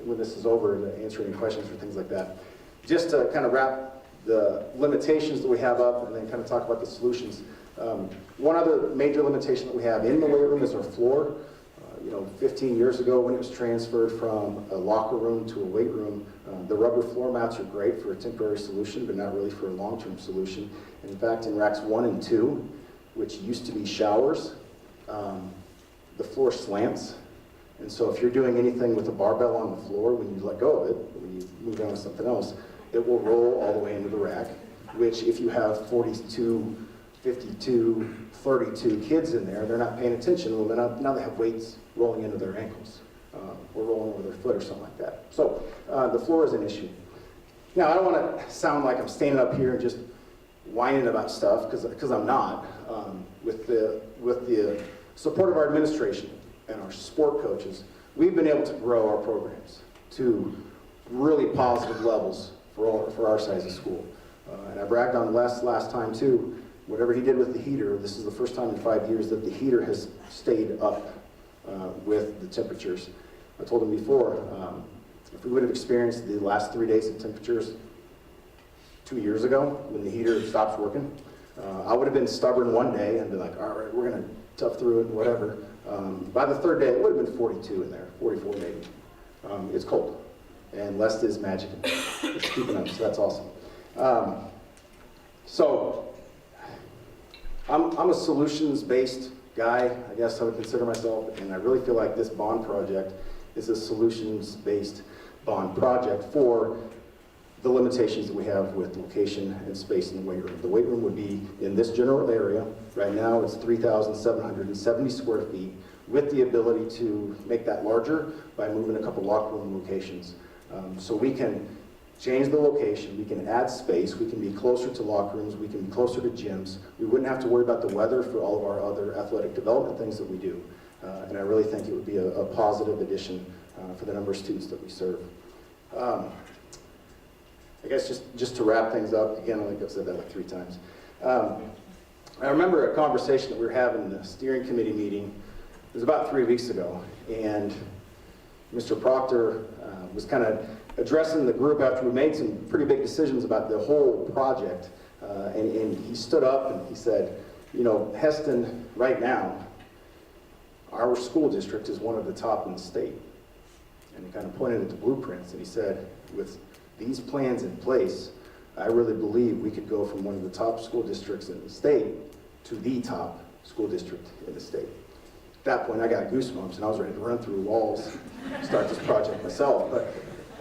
when this is over, to answer any questions or things like that. Just to kind of wrap the limitations that we have up and then kind of talk about the solutions. One other major limitation that we have in the weight room is our floor. 15 years ago when it was transferred from a locker room to a weight room, the rubber floor mats are great for a temporary solution, but not really for a long-term solution. And in fact, in racks 1 and 2, which used to be showers, the floor slants. And so if you're doing anything with a barbell on the floor, when you let go of it, when you move on to something else, it will roll all the way into the rack, which if you have 42, 52, 32 kids in there, they're not paying attention. Well, now they have weights rolling into their ankles or rolling over their foot or something like that. So the floor is an issue. Now, I don't want to sound like I'm standing up here and just whining about stuff, because I'm not. With the support of our administration and our sport coaches, we've been able to grow our programs to really positive levels for our size of school. And I bragged on Les last time too. Whatever he did with the heater, this is the first time in 5 years that the heater has stayed up with the temperatures. I told him before, if we would have experienced the last 3 days of temperatures 2 years ago when the heater stops working, I would have been stubborn one day and be like, all right, we're going to tough through it and whatever. By the third day, it would have been 42 in there, 44 maybe. It's cold. And Les is magic. It's keeping up, so that's awesome. So I'm a solutions-based guy, I guess I would consider myself, and I really feel like this bond project is a solutions-based bond project for the limitations that we have with location and space in the weight room. The weight room would be in this general area. Right now it's 3,770 square feet, with the ability to make that larger by moving a couple locker room locations. So we can change the location, we can add space, we can be closer to locker rooms, we can be closer to gyms. We wouldn't have to worry about the weather for all of our other athletic development things that we do. And I really think it would be a positive addition for the number of students that we serve. I guess just to wrap things up, again, I think I've said that like 3 times. I remember a conversation that we were having in the steering committee meeting. It was about 3 weeks ago, and Mr. Proctor was kind of addressing the group after we made some pretty big decisions about the whole project. And he stood up and he said, Hesston right now, our school district is one of the top in the state. And he kind of pointed at the blueprints and he said, with these plans in place, I really believe we could go from one of the top school districts in the state to the top school district in the state. At that point, I got goosebumps and I was ready to run through walls and start this project myself. But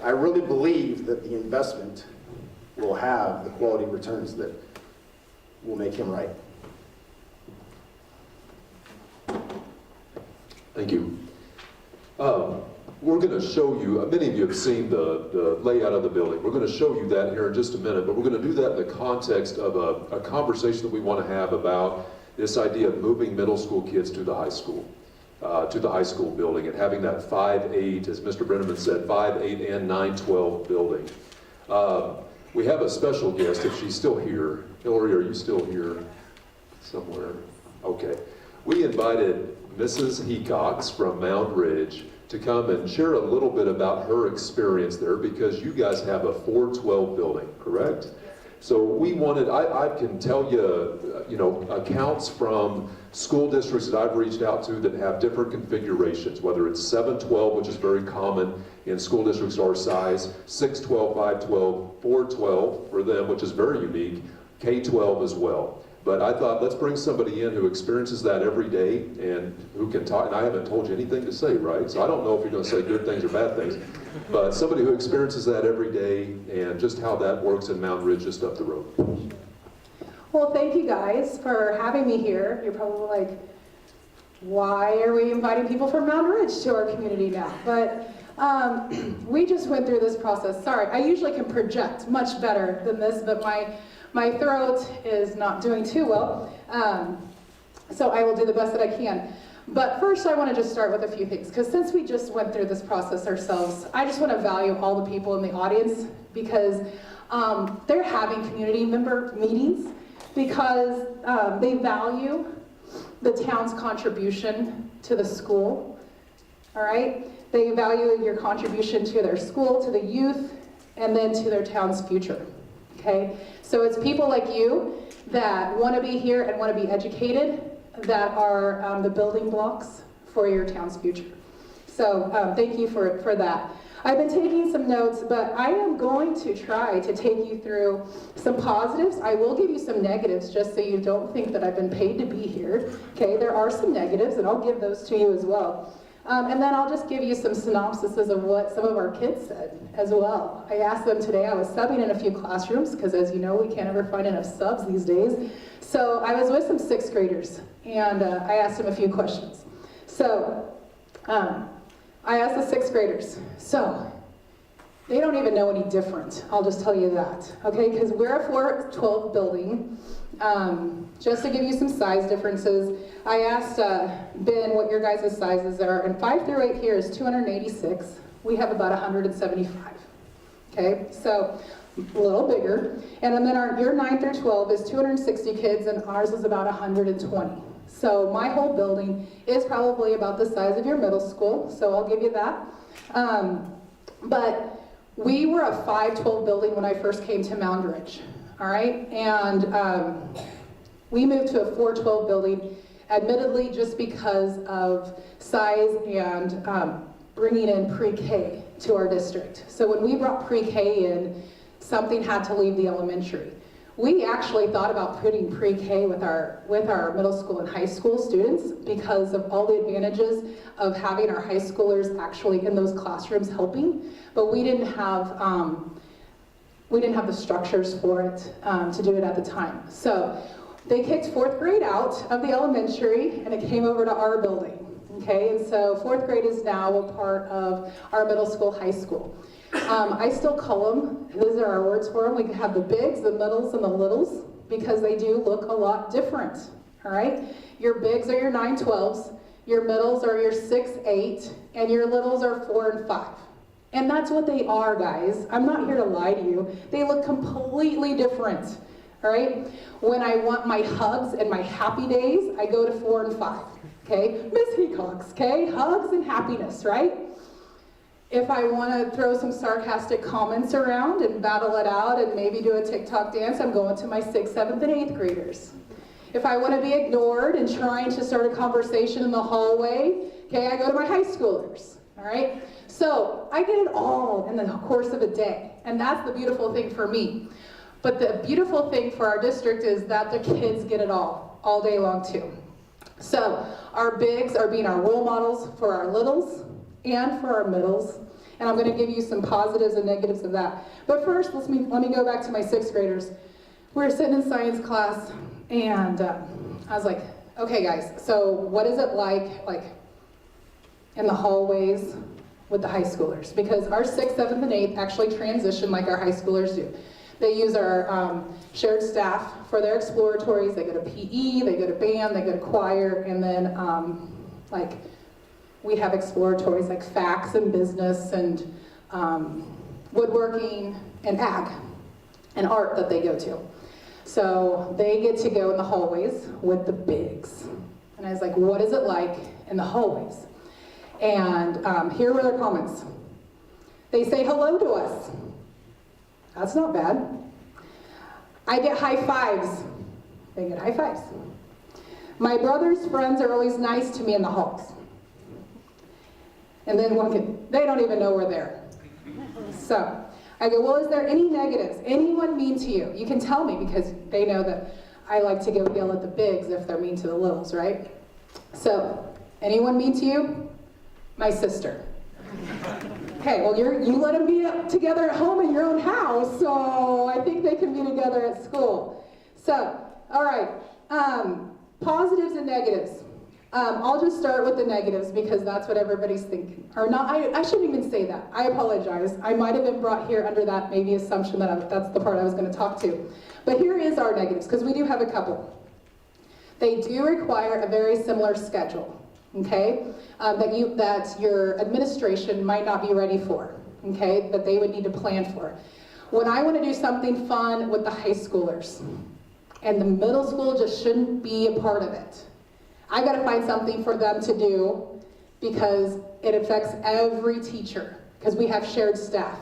I really believe that the investment will have the quality returns that will make him right. Thank you. We're going to show you, many of you have seen the layout of the building. We're going to show you that here in just a minute, but we're going to do that in the context of a conversation that we want to have about this idea of moving middle school kids to the high school building, and having that 5-8, as Mr. Brenneman said, 5-8 and 9-12 building. We have a special guest, if she's still here. Hillary, are you still here somewhere? Okay. We invited Mrs. Hecox from Mound Ridge to come and share a little bit about her experience there, because you guys have a 412 building, correct? So we wanted, I can tell you, accounts from school districts that I've reached out to that have different configurations, whether it's 712, which is very common in school districts our size, 612, 512, 412 for them, which is very unique, K12 as well. But I thought, let's bring somebody in who experiences that every day and who can talk, and I haven't told you anything to say, right? So I don't know if you're going to say good things or bad things, but somebody who experiences that every day and just how that works in Mound Ridge just up the road. Well, thank you guys for having me here. You're probably like, why are we inviting people from Mountain Ridge to our community now? But we just went through this process. Sorry, I usually can project much better than this, but my throat is not doing too well. So I will do the best that I can. But first I want to just start with a few things, because since we just went through this process ourselves, I just want to value all the people in the audience, because they're having community member meetings because they value the town's contribution to the school, all right? They value your contribution to their school, to the youth, and then to their town's future, okay? So it's people like you that want to be here and want to be educated that are the building blocks for your town's future. So thank you for that. I've been taking some notes, but I am going to try to take you through some positives. I will give you some negatives just so you don't think that I've been paid to be here. Okay, there are some negatives, and I'll give those to you as well. And then I'll just give you some synopsises of what some of our kids said as well. I asked them today, I was subbing in a few classrooms, because as you know, we can't ever find enough subs these days. So I was with some 6th graders, and I asked them a few questions. So I asked the 6th graders, so they don't even know any different, I'll just tell you that, okay? Because we're a 412 building. Just to give you some size differences, I asked Ben what your guys' sizes are, and 5 through 8 here is 286. We have about 175, okay? So a little bigger. And then your 9 through 12 is 260 kids, and ours is about 120. So my whole building is probably about the size of your middle school, so I'll give you that. But we were a 512 building when I first came to Mountain Ridge, all right? And we moved to a 412 building, admittedly just because of size and bringing in pre-K to our district. So when we brought pre-K in, something had to leave the elementary. We actually thought about putting pre-K with our middle school and high school students because of all the advantages of having our high schoolers actually in those classrooms helping, but we didn't have the structures for it to do it at the time. So they kicked 4th grade out of the elementary, and it came over to our building. Okay, and so 4th grade is now a part of our middle school, high school. I still call them, those are our words for them, we have the bigs, the middles, and the littles, because they do look a lot different, all right? Your bigs are your 9-12s, your middles are your 6-8, and your littles are 4 and 5. And that's what they are, guys. I'm not here to lie to you. They look completely different, all right? When I want my hugs and my happy days, I go to 4 and 5, okay? Miss Hecox, okay? Hugs and happiness, right? If I want to throw some sarcastic comments around and battle it out and maybe do a TikTok dance, I'm going to my 6th, 7th, and 8th graders. If I want to be ignored and trying to start a conversation in the hallway, okay, I go to my high schoolers, all right? So I get it all in the course of a day, and that's the beautiful thing for me. But the beautiful thing for our district is that the kids get it all day long too. So our bigs are being our role models for our littles and for our middles, and I'm going to give you some positives and negatives of that. But first, let me go back to my 6th graders. We were sitting in science class, and I was like, okay guys, so what is it like in the hallways with the high schoolers? Because our 6th, 7th, and 8th actually transition like our high schoolers do. They use our shared staff for their exploratories. They go to PE, they go to band, they go to choir, and then we have exploratories like facts and business and woodworking and ag and art that they go to. So they get to go in the hallways with the bigs. And I was like, what is it like in the hallways? And here were their comments. They say hello to us. That's not bad. I get high fives. They get high fives. My brother's friends are always nice to me in the halls. And then one kid, they don't even know we're there. So I go, well, is there any negatives? Anyone mean to you? You can tell me, because they know that I like to go yell at the bigs if they're mean to the littles, right? So, anyone mean to you? My sister. Okay, well, you let them be together at home in your own house, so I think they can be together at school. So, all right, positives and negatives. I'll just start with the negatives because that's what everybody's thinking. Or not, I shouldn't even say that. I apologize. I might have been brought here under that maybe assumption that that's the part I was going to talk to. But here is our negatives, because we do have a couple. They do require a very similar schedule, okay, that your administration might not be ready for, okay, that they would need to plan for. When I want to do something fun with the high schoolers, and the middle school just shouldn't be a part of it, I got to find something for them to do because it affects every teacher, because we have shared staff.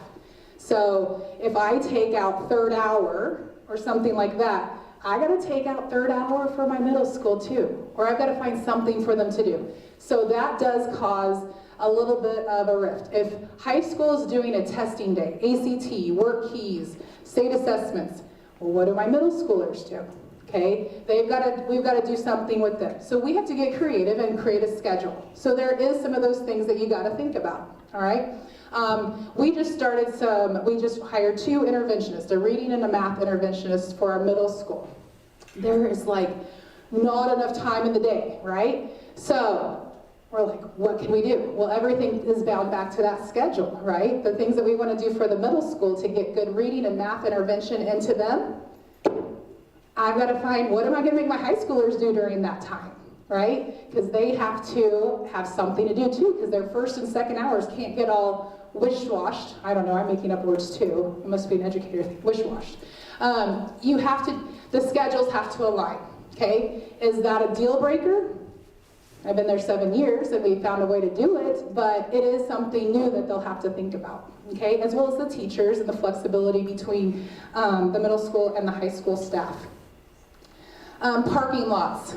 So if I take out third hour or something like that, I gotta take out third hour for my middle school too, or I've gotta find something for them to do. So that does cause a little bit of a rift. If high school is doing a testing day, ACT, work keys, state assessments, well, what do my middle schoolers do? Okay, we've got to do something with them. So we have to get creative and create a schedule. So there is some of those things that you got to think about. All right. We just hired 2 interventionists, a reading and a math interventionist for our middle school. There is like not enough time in the day, right? So we're like, what can we do? Well, everything is bound back to that schedule, right? The things that we want to do for the middle school to get good reading and math intervention into them, I've got to find, what am I going to make my high schoolers do during that time, right? Because they have to have something to do too, because their first and second hours can't get all wish-washed. I don't know, I'm making up words too. I must be an educator, wish-washed. The schedules have to align, okay? Is that a deal breaker? I've been there 7 years and we found a way to do it, but it is something new that they'll have to think about, okay? As well as the teachers and the flexibility between the middle school and the high school staff. Parking lots.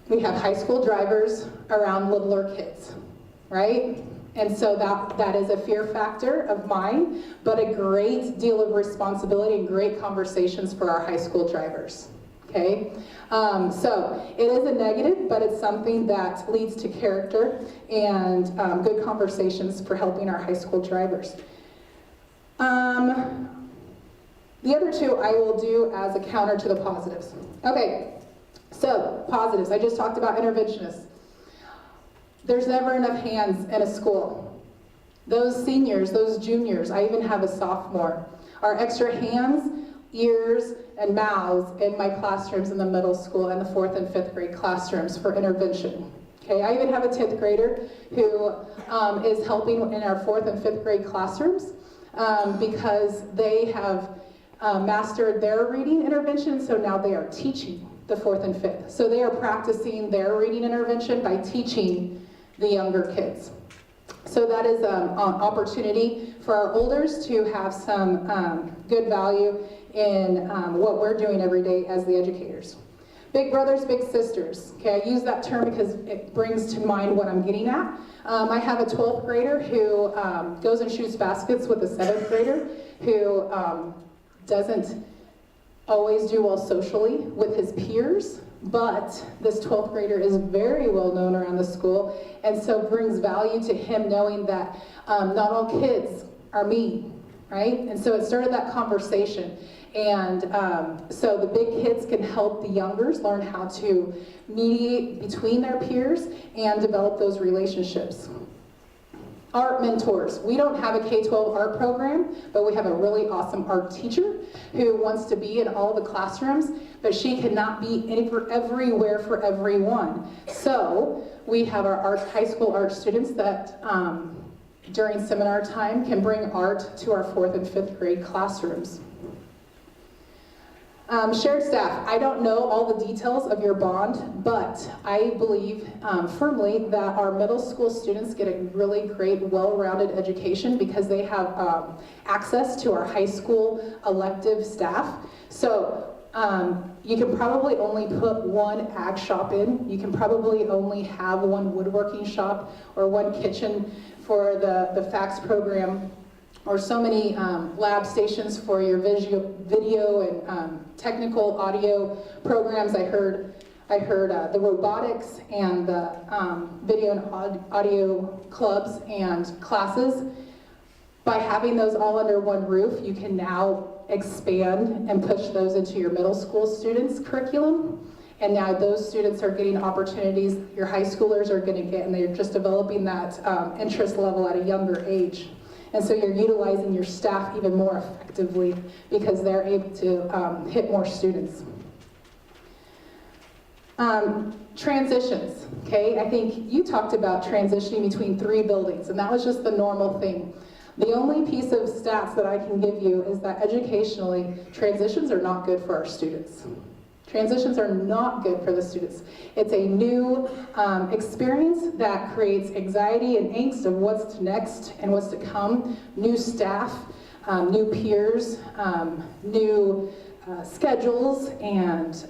We have high school drivers around littler kids, right? And so that is a fear factor of mine, but a great deal of responsibility and great conversations for our high school drivers, okay? So it is a negative, but it's something that leads to character and good conversations for helping our high school drivers. The other 2 I will do as a counter to the positives. Okay, so positives. I just talked about interventionists. There's never enough hands in a school. Those seniors, those juniors, I even have a sophomore, are extra hands, ears, and mouths in my classrooms in the middle school and the 4th and 5th grade classrooms for intervention. Okay, I even have a 10th grader who is helping in our 4th and 5th grade classrooms because they have mastered their reading intervention, so now they are teaching the 4th and 5th. So they are practicing their reading intervention by teaching the younger kids. So that is an opportunity for our olders to have some good value in what we're doing every day as the educators. Big brothers, big sisters. Okay, I use that term because it brings to mind what I'm getting at. I have a 12th grader who goes and shoots baskets with a 7th grader who doesn't always do well socially with his peers, but this 12th grader is very well known around the school, and so brings value to him knowing that not all kids are mean, right? And so it started that conversation. And so the big kids can help the youngers learn how to mediate between their peers and develop those relationships. Art mentors. We don't have a K-12 art program, but we have a really awesome art teacher who wants to be in all the classrooms, but she cannot be everywhere for everyone. So we have our high school art students that during seminar time can bring art to our 4th and 5th grade classrooms. Shared staff. I don't know all the details of your bond, but I believe firmly that our middle school students get a really great, well-rounded education because they have access to our high school elective staff. So you can probably only put 1 ag shop in. You can probably only have 1 woodworking shop or 1 kitchen for the FACS program, or so many lab stations for your video and technical audio programs. I heard the robotics and the video and audio clubs and classes. By having those all under 1 roof, you can now expand and push those into your middle school students' curriculum And now those students are getting opportunities your high schoolers are going to get, and they're just developing that interest level at a younger age. And so you're utilizing your staff even more effectively because they're able to hit more students. Transitions, okay? I think you talked about transitioning between 3 buildings, and that was just the normal thing. The only piece of stats that I can give you is that educationally, transitions are not good for our students. Transitions are not good for the students. It's a new experience that creates anxiety and angst of what's next and what's to come, new staff, new peers, new schedules and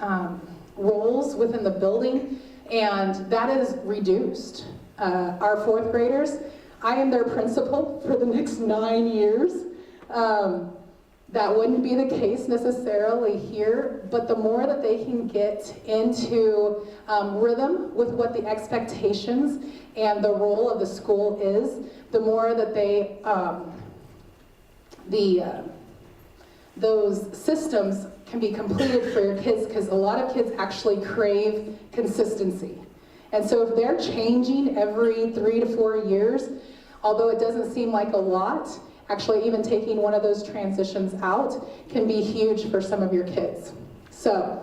roles within the building, and that is reduced. Our 4th graders, I am their principal for the next 9 years. That wouldn't be the case necessarily here, but the more that they can get into rhythm with what the expectations and the role of the school is, the more that they, those systems can be completed for your kids, because a lot of kids actually crave consistency. And so if they're changing every 3 to 4 years, although it doesn't seem like a lot, actually even taking one of those transitions out can be huge for some of your kids. So,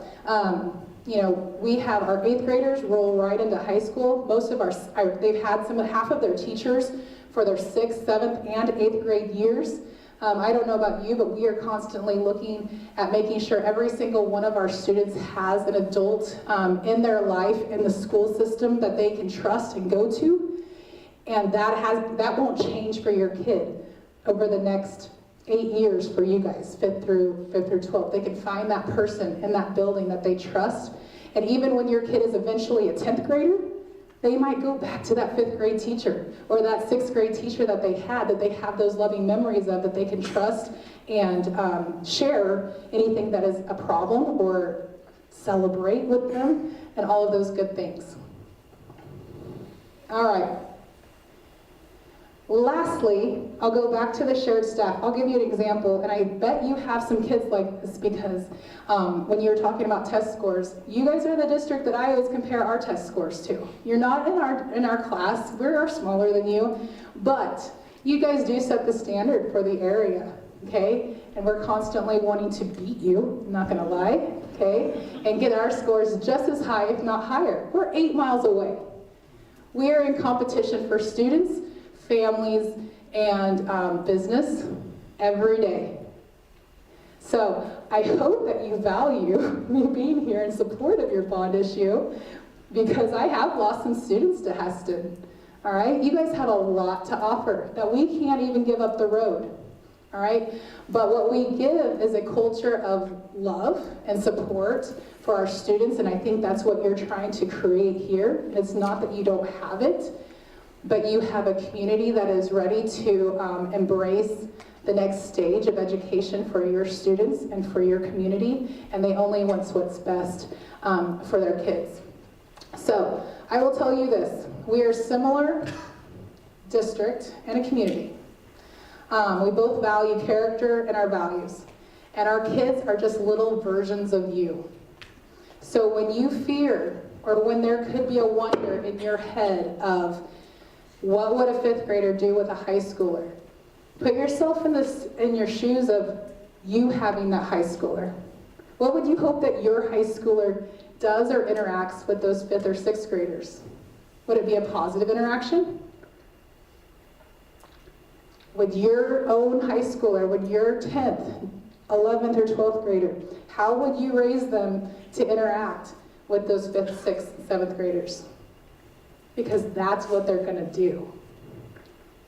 you know, we have our 8th graders roll right into high school. Most of our, they've had half of their teachers for their 6th, 7th, and 8th grade years. I don't know about you, but we are constantly looking at making sure every single one of our students has an adult in their life in the school system that they can trust and go to. And that won't change for your kid over the next 8 years for you guys, 5th through 12th. They can find that person in that building that they trust. And even when your kid is eventually a 10th grader, they might go back to that 5th grade teacher or that 6th grade teacher that they had, that they have those loving memories of, that they can trust and share anything that is a problem or celebrate with them and all of those good things. All right. Lastly, I'll go back to the shared staff. I'll give you an example, and I bet you have some kids like this because when you were talking about test scores, you guys are the district that I always compare our test scores to. You're not in our class, we're smaller than you, but you guys do set the standard for the area, okay? And we're constantly wanting to beat you, I'm not gonna lie, okay? And get our scores just as high, if not higher. We're 8 miles away. We are in competition for students, families, and business every day. So I hope that you value me being here in support of your bond issue, because I have lost some students to Hesston. All right, you guys have a lot to offer that we can't even give up the road. All right, but what we give is a culture of love and support for our students, and I think that's what you're trying to create here. It's not that you don't have it, but you have a community that is ready to embrace the next stage of education for your students and for your community, and they only want what's best for their kids. So I will tell you this, we are a similar district and a community. We both value character and our values, and our kids are just little versions of you. So when you fear, or when there could be a wonder in your head of, what would a 5th grader do with a high schooler? Put yourself in your shoes of you having that high schooler. What would you hope that your high schooler does or interacts with those 5th or 6th graders? Would it be a positive interaction? Would your own high schooler, would your 10th, 11th, or 12th grader, how would you raise them to interact with those 5th, 6th, 7th graders? Because that's what they're going to do.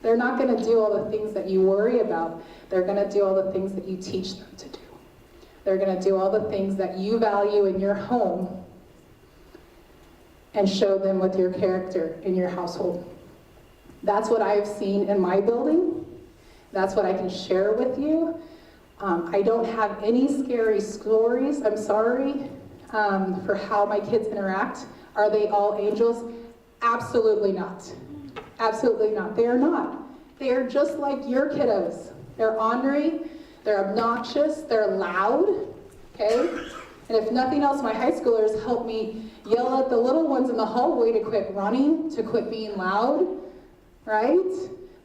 They're not going to do all the things that you worry about. They're going to do all the things that you teach them to do. They're going to do all the things that you value in your home and show them with your character in your household. That's what I've seen in my building. That's what I can share with you. I don't have any scary stories, I'm sorry, for how my kids interact. Are they all angels? Absolutely not. Absolutely not. They are not. They are just like your kiddos. They're ornery, they're obnoxious, they're loud, okay? And if nothing else, my high schoolers help me yell at the little ones in the hallway to quit running, to quit being loud, right?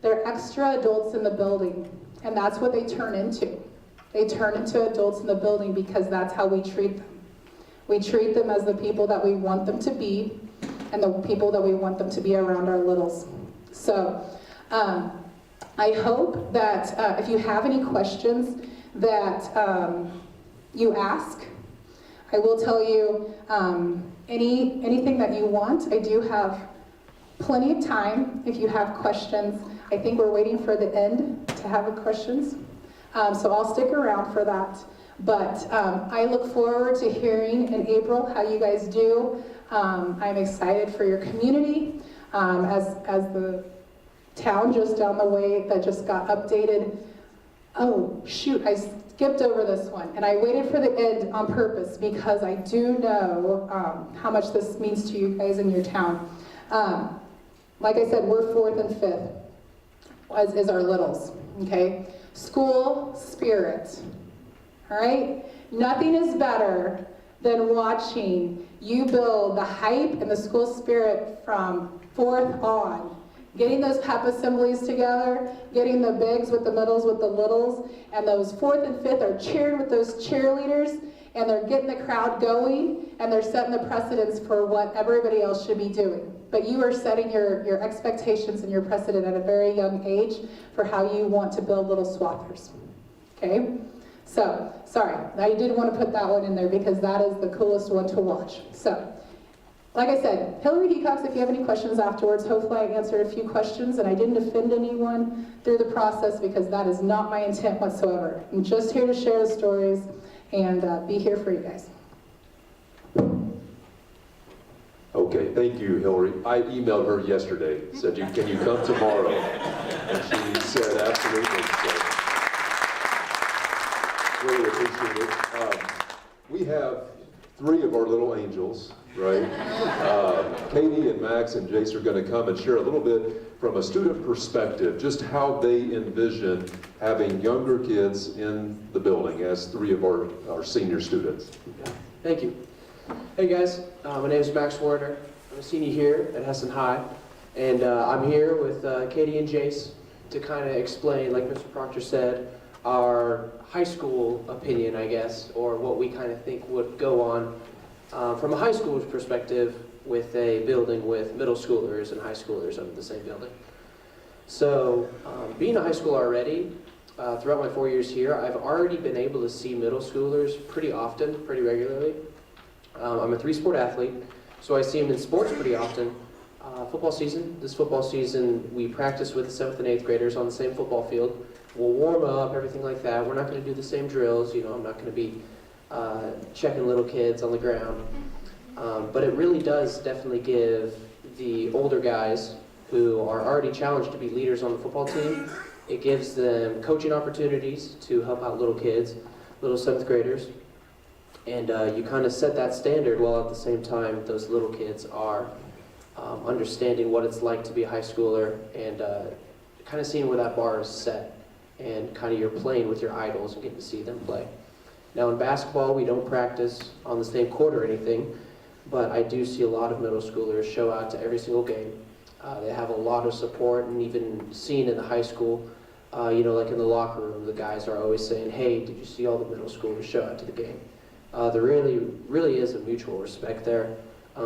They're extra adults in the building, and that's what they turn into. They turn into adults in the building because that's how we treat them. We treat them as the people that we want them to be and the people that we want them to be around our littles. So I hope that if you have any questions that you ask. I will tell you anything that you want. I do have plenty of time if you have questions. I think we're waiting for the end to have questions. So I'll stick around for that. But I look forward to hearing in April how you guys do. I'm excited for your community as the town just down the way that just got updated. Oh, shoot, I skipped over this one. And I waited for the end on purpose because I do know how much this means to you guys in your town. Like I said, we're 4th and 5th, as is our littles, okay? School spirit, all right? Nothing is better than watching you build the hype and the school spirit from 4th on. Getting those pep assemblies together, getting the bigs with the middles with the littles, and those 4th and 5th are cheering with those cheerleaders, and they're getting the crowd going, and they're setting the precedence for what everybody else should be doing. But you are setting your expectations and your precedent at a very young age for how you want to build little swathers, okay? So, sorry, I did want to put that one in there because that is the coolest one to watch. So, like I said, Hillary Hecox, if you have any questions afterwards, hopefully I answered a few questions and I didn't offend anyone through the process because that is not my intent whatsoever. I'm just here to share the stories and be here for you guys. Okay, thank you, Hillary. I emailed her yesterday, said, can you come tomorrow? And she said, absolutely. So, really appreciate it. We have 3 of our little angels, right? Katie and Max and Jace are going to come and share a little bit from a student perspective, just how they envision having younger kids in the building as 3 of our senior students. Thank you. Hey guys, my name is Max Warner. I'm a senior here at Hesston High, and I'm here with Katie and Jace to kind of explain, like Mr. Proctor said, our high school opinion, I guess, or what we kind of think would go on from a high school's perspective with a building with middle schoolers and high schoolers under the same building. So, being a high schooler already, throughout my 4 years here, I've already been able to see middle schoolers pretty often, pretty regularly. I'm a 3-sport athlete, so I see them in sports pretty often. This football season, we practice with the 7th and 8th graders on the same football field. We'll warm up, everything like that. We're not going to do the same drills, I'm not going to be checking little kids on the ground. But it really does definitely give the older guys who are already challenged to be leaders on the football team, it gives them coaching opportunities to help out little kids, little 7th graders. And you kind of set that standard while at the same time those little kids are understanding what it's like to be a high schooler and kind of seeing where that bar is set and kind of you're playing with your idols and getting to see them play. Now in basketball, we don't practice on the same court or anything, but I do see a lot of middle schoolers show out to every single game. They have a lot of support, and even seen in the high school, like in the locker room, the guys are always saying, hey, did you see all the middle schoolers show out to the game? There really is a mutual respect there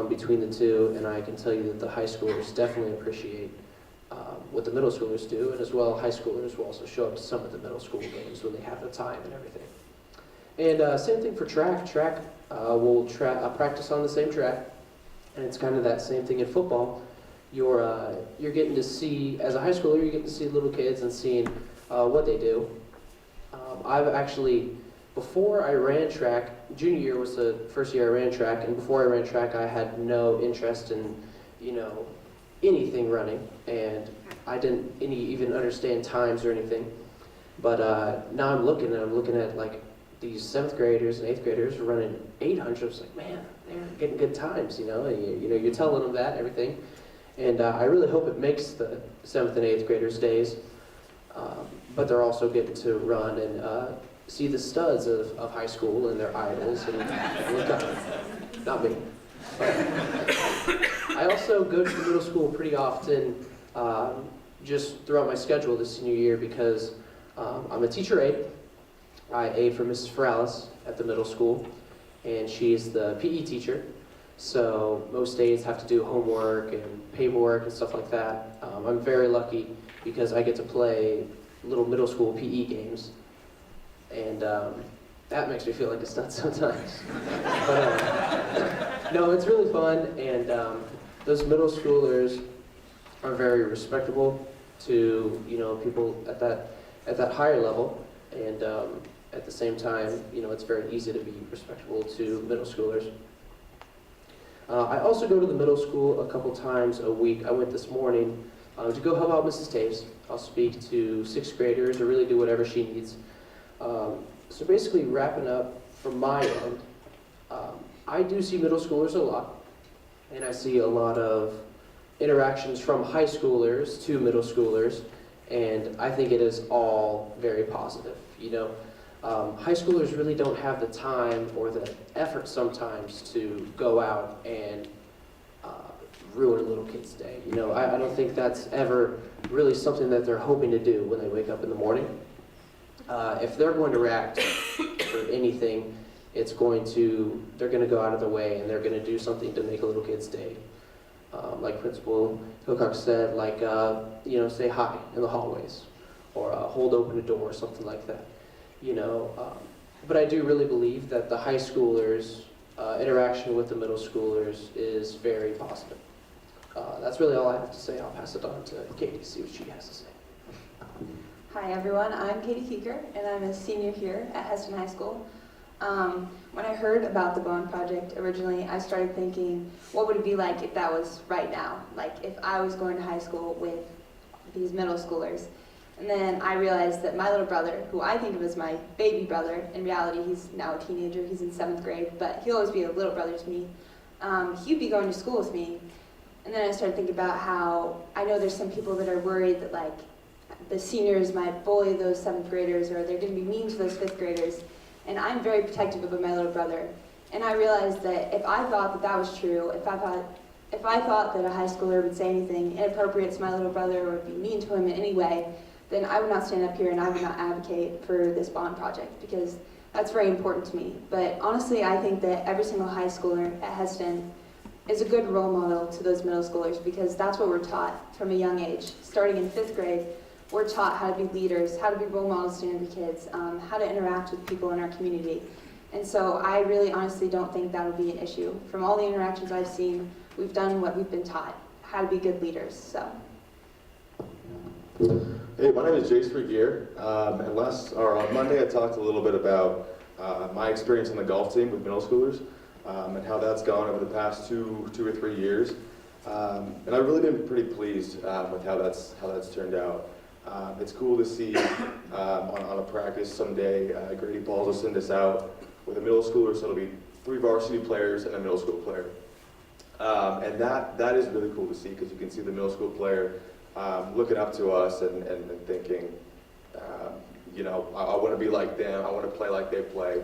between the two, and I can tell you that the high schoolers definitely appreciate what the middle schoolers do, and as well, high schoolers will also show up to some of the middle school games when they have the time and everything. And same thing for track. We'll practice on the same track, and it's kind of that same thing in football. You're getting to see, as a high schooler, you're getting to see little kids and seeing what they do. I've actually, before I ran track, junior year was the first year I ran track, and before I ran track, I had no interest in, anything running, and I didn't even understand times or anything. But now I'm looking at like these 7th graders and 8th graders are running 800. I was like, man, they're getting good times, and you're telling them that and everything. And I really hope it makes the 7th and 8th graders' days, but they're also getting to run and see the studs of high school and their idols and look up. Not me. But I also go to the middle school pretty often, just throughout my schedule this senior year because I'm a teacher aide. I aide for Mrs. Ferralis at the middle school, and she is the PE teacher. So most days have to do homework and paperwork and stuff like that. I'm very lucky because I get to play little middle school PE games, and that makes me feel like a stud sometimes. But no, it's really fun, and those middle schoolers are very respectable to people at that higher level, and at the same time, it's very easy to be respectful to middle schoolers. I also go to the middle school a couple times a week. I went this morning to go help out Mrs. Taves. I'll speak to 6th graders or really do whatever she needs. So basically wrapping up from my end, I do see middle schoolers a lot, and I see a lot of interactions from high schoolers to middle schoolers, and I think it is all very positive. High schoolers really don't have the time or the effort sometimes to go out and ruin a little kid's day. I don't think that's ever really something that they're hoping to do when they wake up in the morning. If they're going to react for anything, they're going to go out of their way and they're going to do something to make a little kid's day. Like Principal Hilcox said, say hi in the hallways or hold open a door or something like that. But I do really believe that the high schoolers' interaction with the middle schoolers is very positive. That's really all I have to say. I'll pass it on to Katie to see what she has to say. Hi everyone, I'm Katie Keeker, and I'm a senior here at Hesston High School. When I heard about the Bond Project originally, I started thinking, what would it be like if that was right now? Like if I was going to high school with these middle schoolers. And then I realized that my little brother, who I think of as my baby brother, in reality he's now a teenager, he's in 7th grade, but he'll always be a little brother to me. He'd be going to school with me. And then I started thinking about how I know there's some people that are worried that the seniors might bully those 7th graders or they're going to be mean to those 5th graders. And I'm very protective of my little brother. And I realized that if I thought that that was true, if I thought that a high schooler would say anything inappropriate to my little brother or be mean to him in any way, then I would not stand up here and I would not advocate for this bond project because that's very important to me. But honestly, I think that every single high schooler at Hesston is a good role model to those middle schoolers because that's what we're taught from a young age. Starting in 5th grade, we're taught how to be leaders, how to be role models to younger kids, how to interact with people in our community. And so I really honestly don't think that would be an issue. From all the interactions I've seen, we've done what we've been taught, how to be good leaders, so. Hey, my name is Jace Regier, and on Monday I talked a little bit about my experience on the golf team with middle schoolers and how that's gone over the past two or 3 years. And I've really been pretty pleased with how that's turned out. It's cool to see on a practice someday, Grady Balls will send us out with a middle schooler, so it'll be 3 varsity players and a middle school player. And that is really cool to see because you can see the middle school player looking up to us and thinking, I want to be like them, I want to play like they play,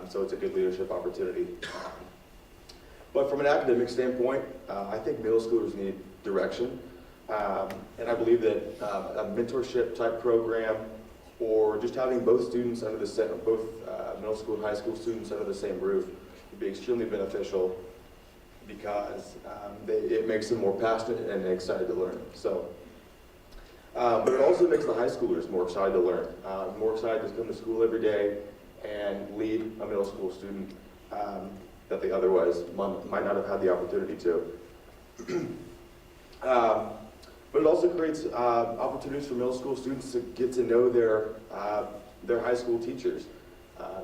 so it's a good leadership opportunity. But from an academic standpoint, I think middle schoolers need direction, and I believe that a mentorship type program or just having both students under both middle school and high school students under the same roof would be extremely beneficial because it makes them more passionate and excited to learn. So. But it also makes the high schoolers more excited to learn, more excited to come to school every day and lead a middle school student that they otherwise might not have had the opportunity to. But it also creates opportunities for middle school students to get to know their high school teachers.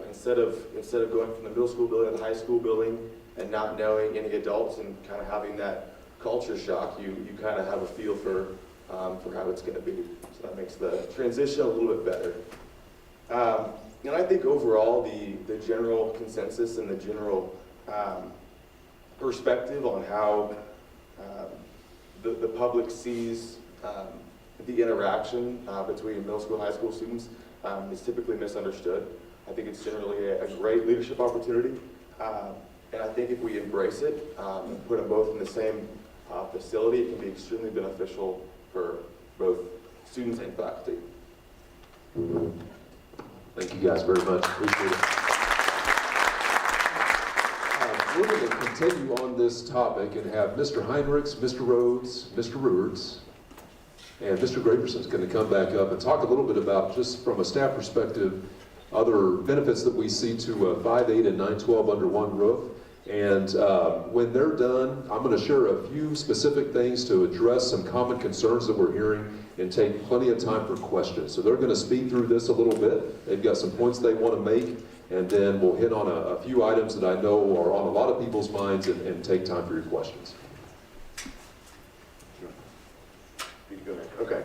Instead of going from the middle school building to the high school building and not knowing any adults and kind of having that culture shock, you kind of have a feel for how it's going to be. So that makes the transition a little bit better. And I think overall the general consensus and the general perspective on how the public sees the interaction between middle school and high school students is typically misunderstood. I think it's generally a great leadership opportunity. And I think if we embrace it and put them both in the same facility, it can be extremely beneficial for both students and faculty. Thank you guys very much. Appreciate it. We're going to continue on this topic and have Mr. Heinrichs, Mr. Rhodes, Mr. Ruerts, and Mr. Graverson's going to come back up and talk a little bit about, just from a staff perspective, other benefits that we see to 5, 8, and 9, 12 under one roof. And when they're done, I'm going to share a few specific things to address some common concerns that we're hearing and take plenty of time for questions. So they're going to speed through this a little bit. They've got some points they want to make, and then we'll hit on a few items that I know are on a lot of people's minds and take time for your questions. Okay.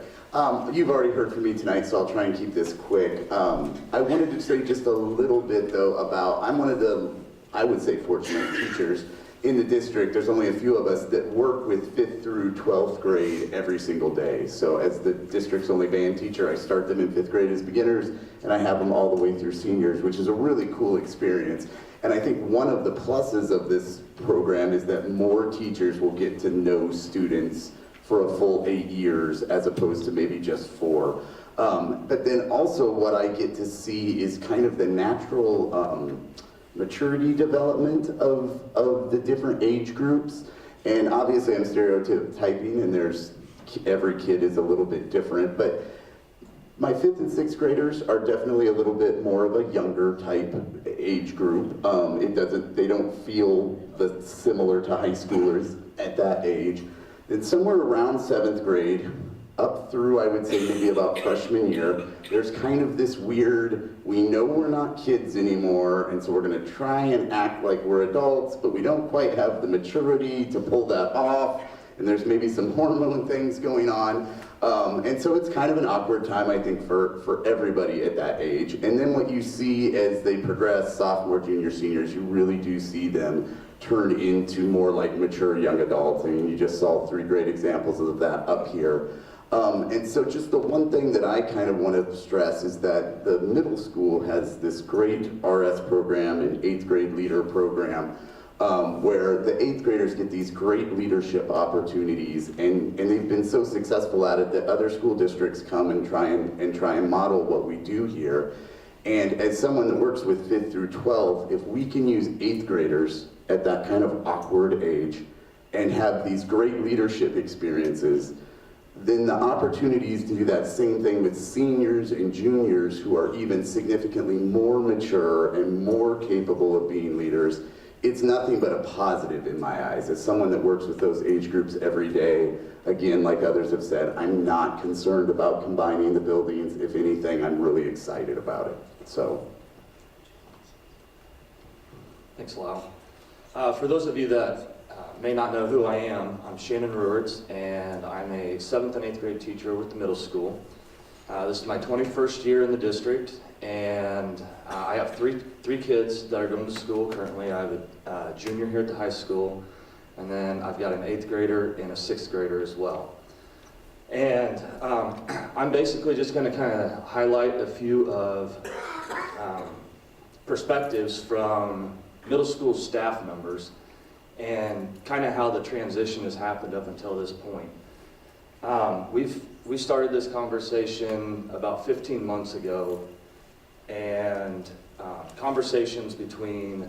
You've already heard from me tonight, so I'll try and keep this quick. I wanted to say just a little bit, though, about, I'm one of the, I would say, fortunate teachers in the district. There's only a few of us that work with 5th through 12th grade every single day. So as the district's only band teacher, I start them in 5th grade as beginners, and I have them all the way through seniors, which is a really cool experience. And I think one of the pluses of this program is that more teachers will get to know students for a full 8 years as opposed to maybe just 4. But then also what I get to see is kind of the natural maturity development of the different age groups. And obviously I'm stereotyping, and every kid is a little bit different, but my 5th and 6th graders are definitely a little bit more of a younger type age group. They don't feel similar to high schoolers at that age. Then somewhere around 7th grade, up through, I would say, maybe about freshman year, there's kind of this weird, we know we're not kids anymore, and so we're going to try and act like we're adults, but we don't quite have the maturity to pull that off, and there's maybe some hormone things going on. And so it's kind of an awkward time, I think, for everybody at that age. And then what you see as they progress, sophomore, junior, seniors, you really do see them turn into more like mature young adults. I mean, you just saw 3 great examples of that up here. And so just the one thing that I kind of want to stress is that the middle school has this great RS program and 8th grade leader program, where the 8th graders get these great leadership opportunities, and they've been so successful at it that other school districts come and try and model what we do here. And as someone that works with 5th through 12th, if we can use 8th graders at that kind of awkward age and have these great leadership experiences, then the opportunities to do that same thing with seniors and juniors who are even significantly more mature and more capable of being leaders, it's nothing but a positive in my eyes. As someone that works with those age groups every day, again, like others have said, I'm not concerned about combining the buildings. If anything, I'm really excited about it. So. Thanks a lot. For those of you that may not know who I am, I'm Shannon Ruerts, and I'm a 7th and 8th grade teacher with the middle school. This is my 21st year in the district, and I have three kids that are going to school currently. I have a junior here at the high school, and then I've got an 8th grader and a 6th grader as well. And I'm basically just going to kind of highlight a few of perspectives from middle school staff members and kind of how the transition has happened up until this point. We started this conversation about 15 months ago, and conversations between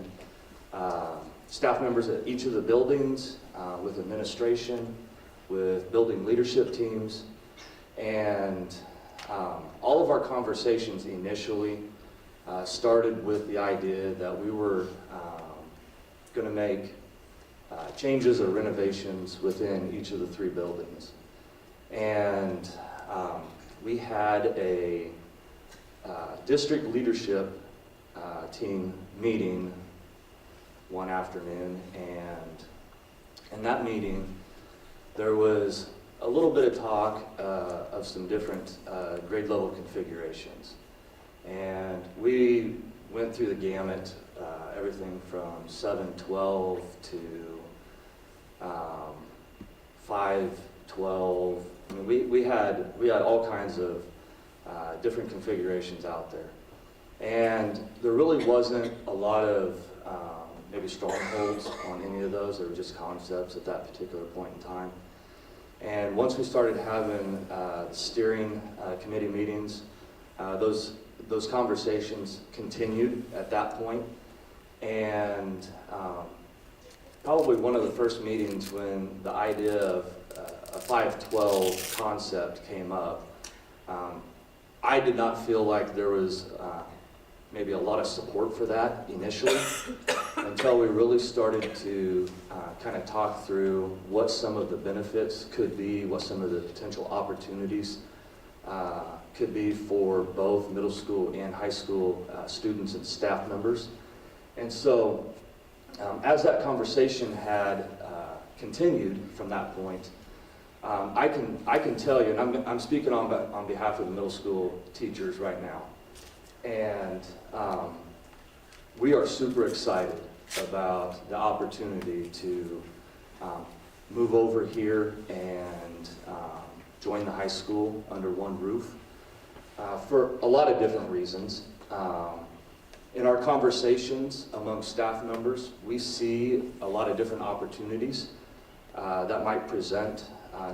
staff members at each of the buildings, with administration, with building leadership teams, and all of our conversations initially started with the idea that we were going to make changes or renovations within each of the 3 buildings. And we had a district leadership team meeting one afternoon, and in that meeting there was a little bit of talk of some different grade level configurations. And we went through the gamut, everything from 7-12 to 5-12. I mean, we had all kinds of different configurations out there. And there really wasn't a lot of maybe strongholds on any of those. They were just concepts at that particular point in time. And once we started having steering committee meetings, those conversations continued at that point. And probably one of the first meetings when the idea of a 512 concept came up, I did not feel like there was maybe a lot of support for that initially until we really started to kind of talk through what some of the benefits could be, what some of the potential opportunities could be for both middle school and high school students and staff members. And so as that conversation had continued from that point, I can tell you, and I'm speaking on behalf of the middle school teachers right now, and we are super excited about the opportunity to move over here and join the high school under one roof for a lot of different reasons. In our conversations among staff members, we see a lot of different opportunities that might present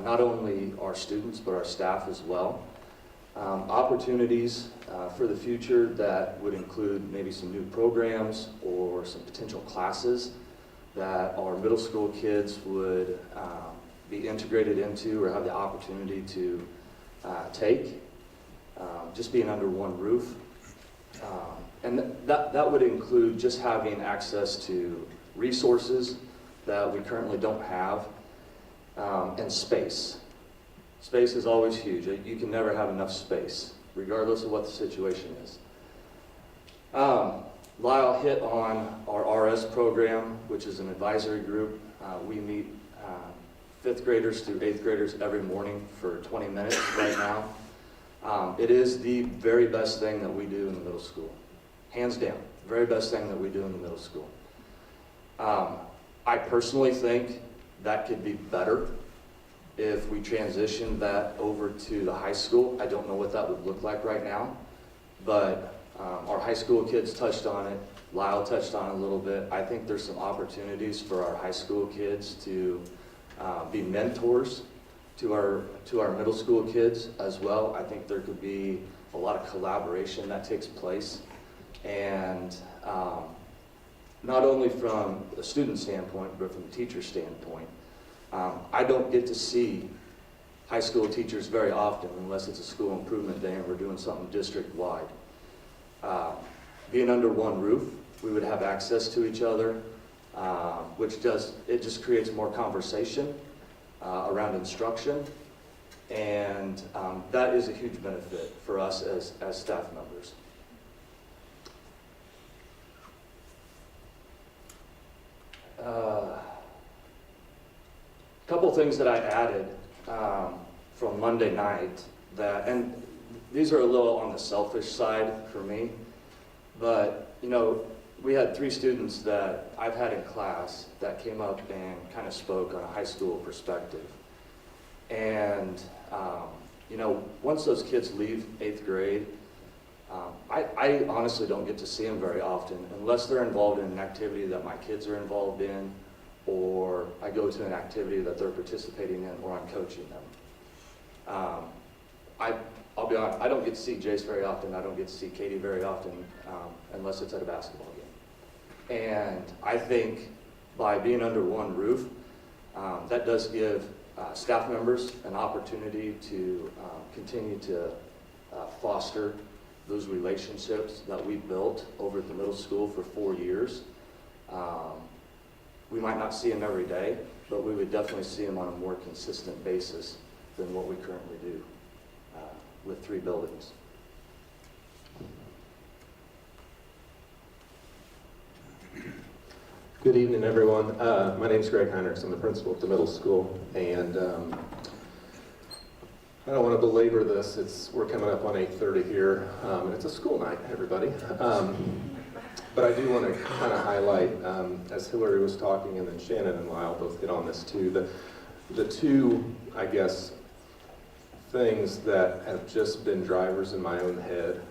not only our students but our staff as well. Opportunities for the future that would include maybe some new programs or some potential classes that our middle school kids would be integrated into or have the opportunity to take, just being under one roof. And that would include just having access to resources that we currently don't have, and space. Space is always huge. You can never have enough space, regardless of what the situation is. Lyle hit on our RS program, which is an advisory group. We meet 5th graders through 8th graders every morning for 20 minutes right now. It is the very best thing that we do in the middle school. Hands down, very best thing that we do in the middle school. I personally think that could be better if we transition that over to the high school. I don't know what that would look like right now, but our high school kids touched on it. Lyle touched on it a little bit. I think there's some opportunities for our high school kids to be mentors to our middle school kids as well. I think there could be a lot of collaboration that takes place. And not only from the student standpoint, but from the teacher standpoint. I don't get to see high school teachers very often unless it's a school improvement day and we're doing something district-wide. Being under one roof, we would have access to each other, which just creates more conversation around instruction, and that is a huge benefit for us as staff members. Couple things that I added from Monday night and these are a little on the selfish side for me, but you know, we had 3 students that I've had in class that came up and kind of spoke on a high school perspective. And you know, once those kids leave 8th grade, I honestly don't get to see them very often unless they're involved in an activity that my kids are involved in, or I go to an activity that they're participating in, or I'm coaching them. I'll be honest, I don't get to see Jace very often. I don't get to see Katie very often unless it's at a basketball game. And I think by being under one roof, that does give staff members an opportunity to continue to foster those relationships that we built over at the middle school for 4 years. We might not see them every day, but we would definitely see them on a more consistent basis than what we currently do with 3 buildings. Good evening, everyone. My name is Greg Heinrichs. I'm the principal at the middle school, and I don't want to belabor this. We're coming up on 8:30 here, and it's a school night, everybody. But I do want to kind of highlight, as Hillary was talking, and then Shannon and Lyle both hit on this too, the 2, I guess, things that have just been drivers in my own head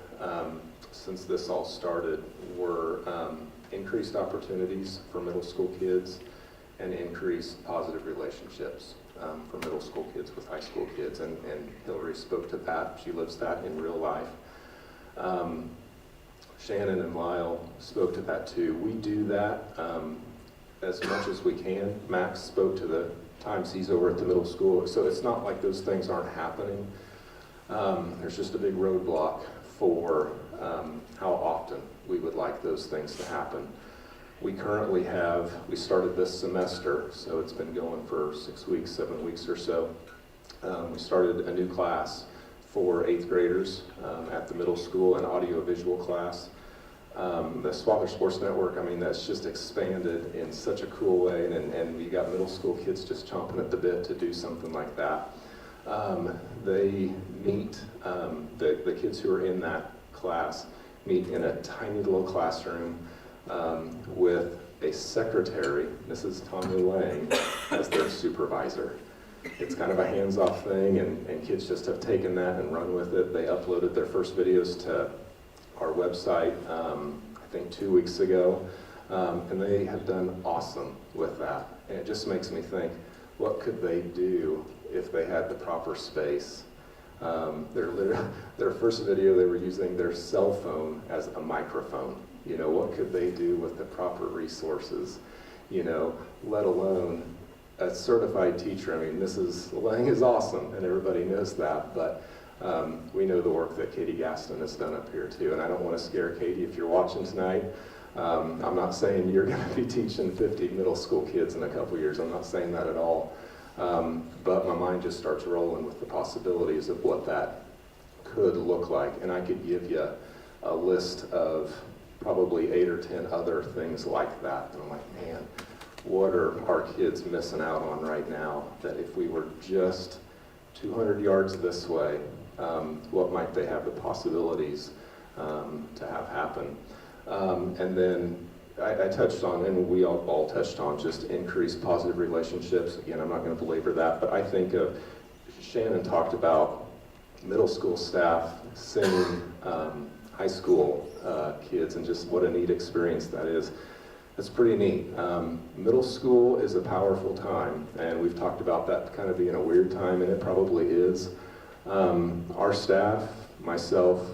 since this all started were increased opportunities for middle school kids and increased positive relationships for middle school kids with high school kids. And Hillary spoke to that. She lives that in real life. Shannon and Lyle spoke to that too. We do that as much as we can. Max spoke to the times he's over at the middle school. So it's not like those things aren't happening. There's just a big roadblock for how often we would like those things to happen. We currently we started this semester, so it's been going for 6 weeks, 7 weeks or so. We started a new class for 8th graders at the middle school, an audio-visual class. The Swather Sports Network, I mean, that's just expanded in such a cool way, and we got middle school kids just chomping at the bit to do something like that. They meet, the kids who are in that class meet in a tiny little classroom with a secretary, Mrs. Tommy Lang, as their supervisor. It's kind of a hands-off thing, and kids just have taken that and run with it. They uploaded their first videos to our website, I think 2 weeks ago, and they have done awesome with that. And it just makes me think, what could they do if they had the proper space? Their first video, they were using their cell phone as a microphone. You know, what could they do with the proper resources? You know, let alone a certified teacher. I mean, Mrs. Lang is awesome, and everybody knows that, but we know the work that Katie Gaston has done up here too, and I don't want to scare Katie if you're watching tonight. I'm not saying you're going to be teaching 50 middle school kids in a couple years. I'm not saying that at all. But my mind just starts rolling with the possibilities of what that could look like. And I could give you a list of probably 8 or 10 other things like that. And I'm like, man, what are our kids missing out on right now that if we were just 200 yards this way, what might they have the possibilities to have happen? And then I touched on, and we all touched on, just increased positive relationships. Again, I'm not going to belabor that, but I think Shannon talked about middle school staff seeing high school kids and just what a neat experience that is. It's pretty neat. Middle school is a powerful time, and we've talked about that kind of being a weird time, and it probably is. Our staff, myself,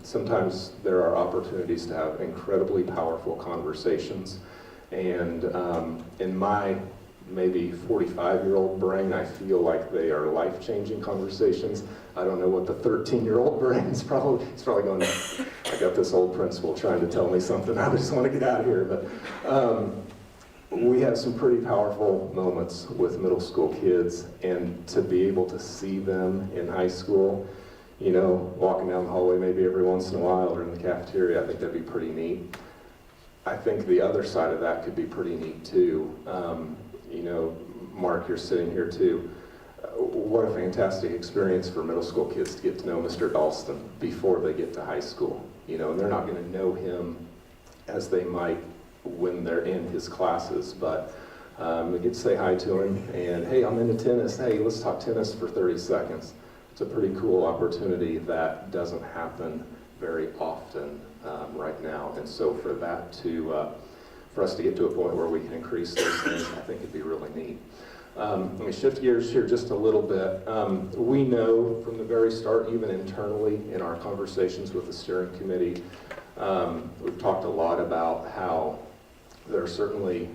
sometimes there are opportunities to have incredibly powerful conversations, and in my maybe 45-year-old brain, I feel like they are life-changing conversations. I don't know what the 13-year-old brain is probably. It's probably going, I got this old principal trying to tell me something. I just want to get out of here. But we have some pretty powerful moments with middle school kids, and to be able to see them in high school, you know, walking down the hallway maybe every once in a while or in the cafeteria, I think that'd be pretty neat. I think the other side of that could be pretty neat too. You know, Mark, you're sitting here too. What a fantastic experience for middle school kids to get to know Mr. Dalston before they get to high school. You know, and they're not going to know him as they might when they're in his classes, but we get to say hi to him, and hey, I'm into tennis. Hey, let's talk tennis for 30 seconds. It's a pretty cool opportunity that doesn't happen very often right now, and so for that to for us to get to a point where we can increase those things, I think it'd be really neat. Let me shift gears here just a little bit. We know from the very start, even internally in our conversations with the steering committee, we've talked a lot about how there are certainly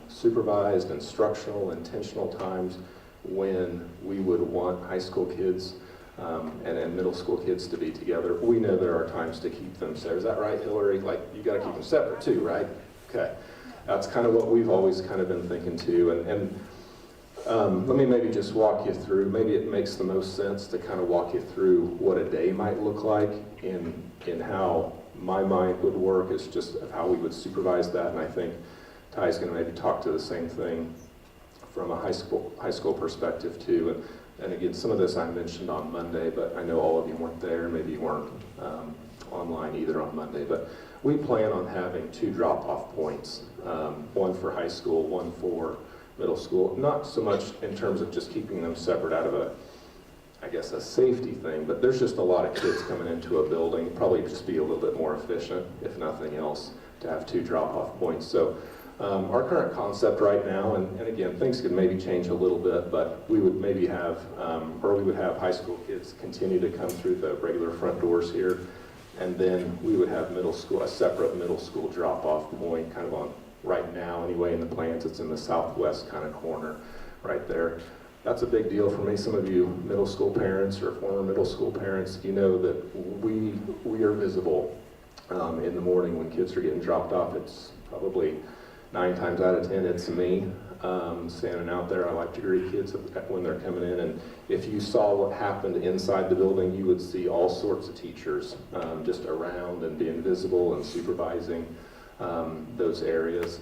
supervised, instructional, intentional times when we would want high school kids and middle school kids to be together. We know there are times to keep them separate. Is that right, Hillary? Like, you got to keep them separate too, right? Okay. That's kind of what we've always kind of been thinking too. And let me maybe just walk you through, maybe it makes the most sense to kind of walk you through what a day might look like in how my mind would work, is just how we would supervise that. And I think Ty's going to maybe talk to the same thing from a high school perspective too. And again, some of this I mentioned on Monday, but I know all of you weren't there. Maybe you weren't online either on Monday. But we plan on having 2 drop-off points, one for high school, one for middle school. Not so much in terms of just keeping them separate out of I guess, a safety thing, but there's just a lot of kids coming into a building, probably just be a little bit more efficient, if nothing else, to have 2 drop-off points. So our current concept right now, and again, things could maybe change a little bit, but we would maybe have, we would have high school kids continue to come through the regular front doors here, and then we would have middle school, a separate middle school drop-off point, kind of on, right now anyway, in the plans, it's in the southwest kind of corner right there. That's a big deal for me. Some of you middle school parents or former middle school parents, you know that we are visible in the morning when kids are getting dropped off. It's probably 9 times out of 10, it's me standing out there. I like to greet kids when they're coming in, and if you saw what happened inside the building, you would see all sorts of teachers just around and being visible and supervising those areas.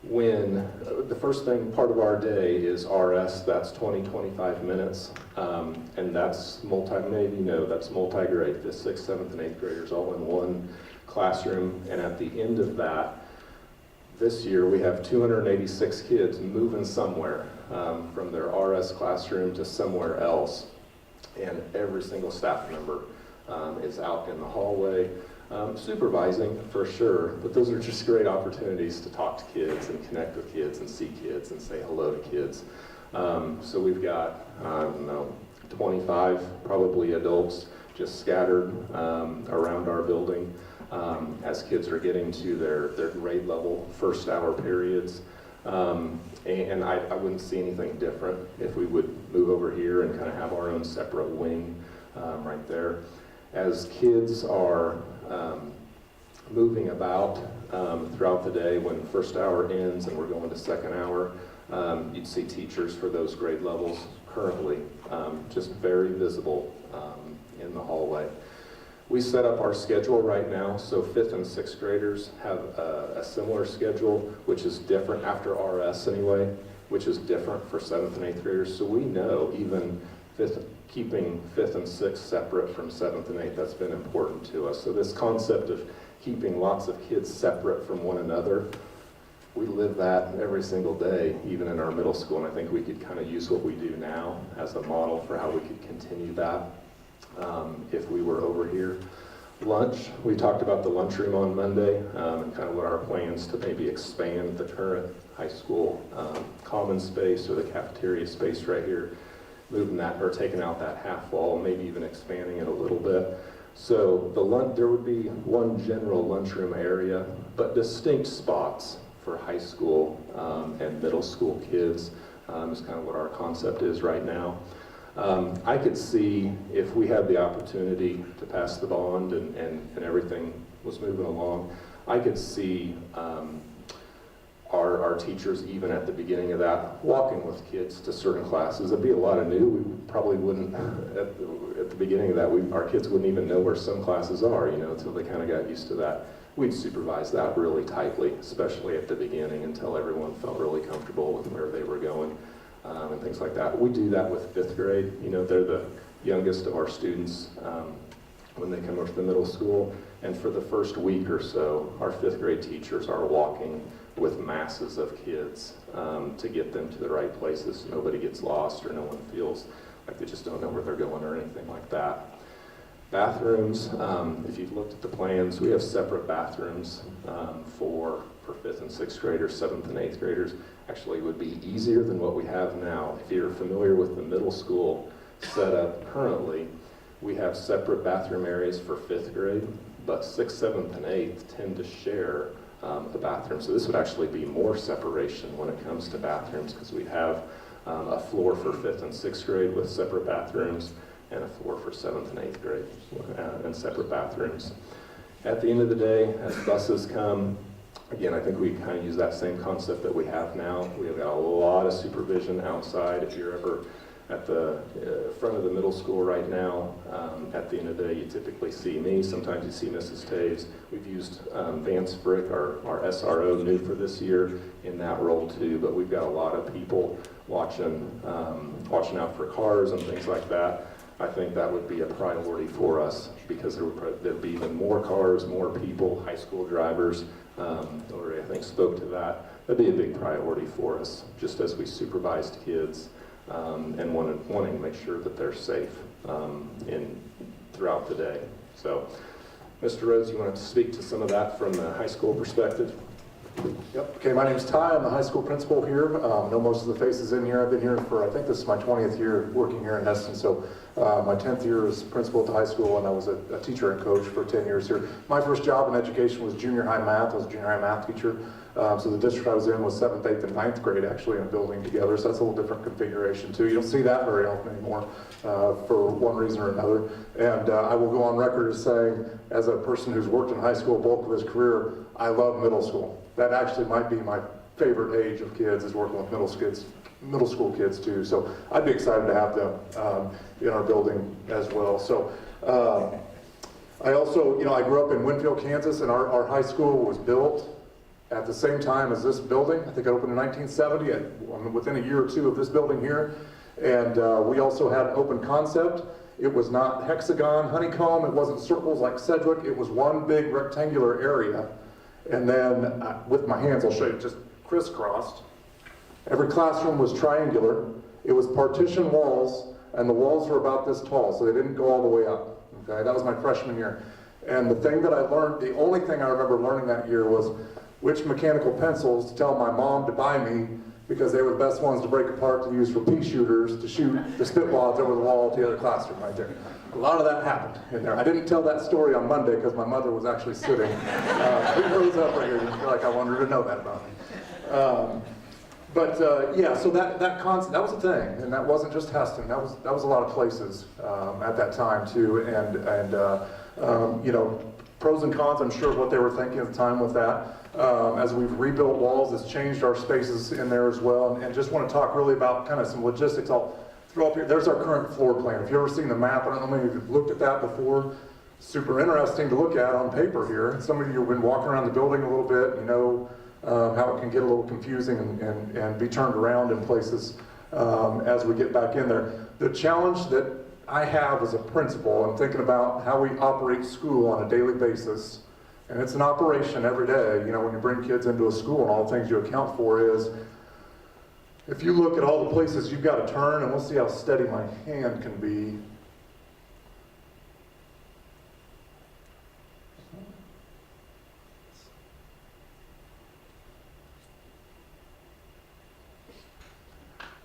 When the first thing, part of our day is RS, that's 20-25 minutes, and that's maybe you know, that's multi-grade, 5th, 6th, 7th, and 8th graders all in one classroom, and at the end of that, this year we have 286 kids moving somewhere from their RS classroom to somewhere else, and every single staff member is out in the hallway supervising for sure, but those are just great opportunities to talk to kids and connect with kids and see kids and say hello to kids. So we've got, I don't know, 25 probably adults just scattered around our building as kids are getting to their grade level first hour periods. And I wouldn't see anything different if we would move over here and kind of have our own separate wing right there. As kids are moving about throughout the day, when first hour ends and we're going to second hour, you'd see teachers for those grade levels currently just very visible in the hallway. We set up our schedule right now, so 5th and 6th graders have a similar schedule, which is different after RS anyway, which is different for 7th and 8th graders. So we know even keeping 5th and 6th separate from 7th and 8th, that's been important to us. So this concept of keeping lots of kids separate from one another, we live that every single day, even in our middle school, and I think we could kind of use what we do now as a model for how we could continue that if we were over here. Lunch, we talked about the lunchroom on Monday and kind of what our plans to maybe expand the current high school common space or the cafeteria space right here, moving that or taking out that half wall, maybe even expanding it a little bit. So there would be one general lunchroom area, but distinct spots for high school and middle school kids is kind of what our concept is right now. I could see if we had the opportunity to pass the bond and everything was moving along, I could see our teachers, even at the beginning of that, walking with kids to certain classes. There'd be a lot of new. We probably wouldn't, at the beginning of that, our kids wouldn't even know where some classes are, until they kind of got used to that. We'd supervise that really tightly, especially at the beginning, until everyone felt really comfortable with where they were going and things like that. We do that with 5th grade. They're the youngest of our students when they come up to the middle school. And for the first week or so, our 5th grade teachers are walking with masses of kids to get them to the right places so nobody gets lost or no one feels like they just don't know where they're going or anything like that. Bathrooms, if you've looked at the plans, we have separate bathrooms for 5th and 6th graders, 7th and 8th graders. Actually, it would be easier than what we have now. If you're familiar with the middle school setup currently, we have separate bathroom areas for 5th grade, but 6th, 7th, and 8th tend to share the bathroom. So this would actually be more separation when it comes to bathrooms, because we have a floor for 5th and 6th grade with separate bathrooms and a floor for 7th and 8th grade and separate bathrooms. At the end of the day, as buses come, again, I think we kind of use that same concept that we have now. We have got a lot of supervision outside. If you're ever at the front of the middle school right now, at the end of the day, you typically see me. Sometimes you see Mrs. Taves. We've used Vance Frick, our SRO, new for this year, in that role too. But we've got a lot of people watching out for cars and things like that. I think that would be a priority for us, because there'd be even more cars, more people, high school drivers. Lori, I think, spoke to that. That'd be a big priority for us, just as we supervised kids and wanting to make sure that they're safe. throughout the day. So, Mr. Rhodes, you want to speak to some of that from the high school perspective? Yep. Okay, my name's Ty. I'm the high school principal here. Know most of the faces in here. I've been here for, I think this is my 20th year working here in Hesston. So my 10th year as principal at the high school, and I was a teacher and coach for 10 years here. My first job in education was junior high math. I was a junior high math teacher. So the district I was in was 7th, 8th, and 9th grade actually in a building together. So that's a little different configuration too. You don't see that very often anymore for one reason or another. And I will go on record as saying, as a person who's worked in high school bulk of his career, I love middle school. That actually might be my favorite age of kids, is working with middle school kids too. So I'd be excited to have them in our building as well. So I also, I grew up in Winfield, Kansas, and our high school was built at the same time as this building. I think it opened in 1970, within a year or two of this building here. And we also had an open concept. It was not hexagon, honeycomb, it wasn't circles like Sedgwick, it was one big rectangular area. And then with my hands, I'll show you, just crisscrossed. Every classroom was triangular. It was partition walls, and the walls were about this tall, so they didn't go all the way up. Okay, that was my freshman year. And the thing that I learned, the only thing I remember learning that year was which mechanical pencils to tell my mom to buy me, because they were the best ones to break apart to use for pea shooters to shoot the spitwads over the wall to the other classroom right there. A lot of that happened in there. I didn't tell that story on Monday because my mother was actually sitting. She rose up right here, like I wanted her to know that about me. Yeah, so that concept, that was a thing, and that wasn't just Hesston. That was a lot of places at that time too, and pros and cons, I'm sure, of what they were thinking at the time with that. As we've rebuilt walls, it's changed our spaces in there as well, and just want to talk really about kind of some logistics. I'll throw up here, there's our current floor plan. If you've ever seen the map, I don't know how many of you have looked at that before. Super interesting to look at on paper here. Some of you have been walking around the building a little bit, how it can get a little confusing and be turned around in places as we get back in there. The challenge that I have as a principal, I'm thinking about how we operate school on a daily basis, and it's an operation every day, when you bring kids into a school and all the things you account for is, if you look at all the places you've got to turn, and we'll see how steady my hand can be.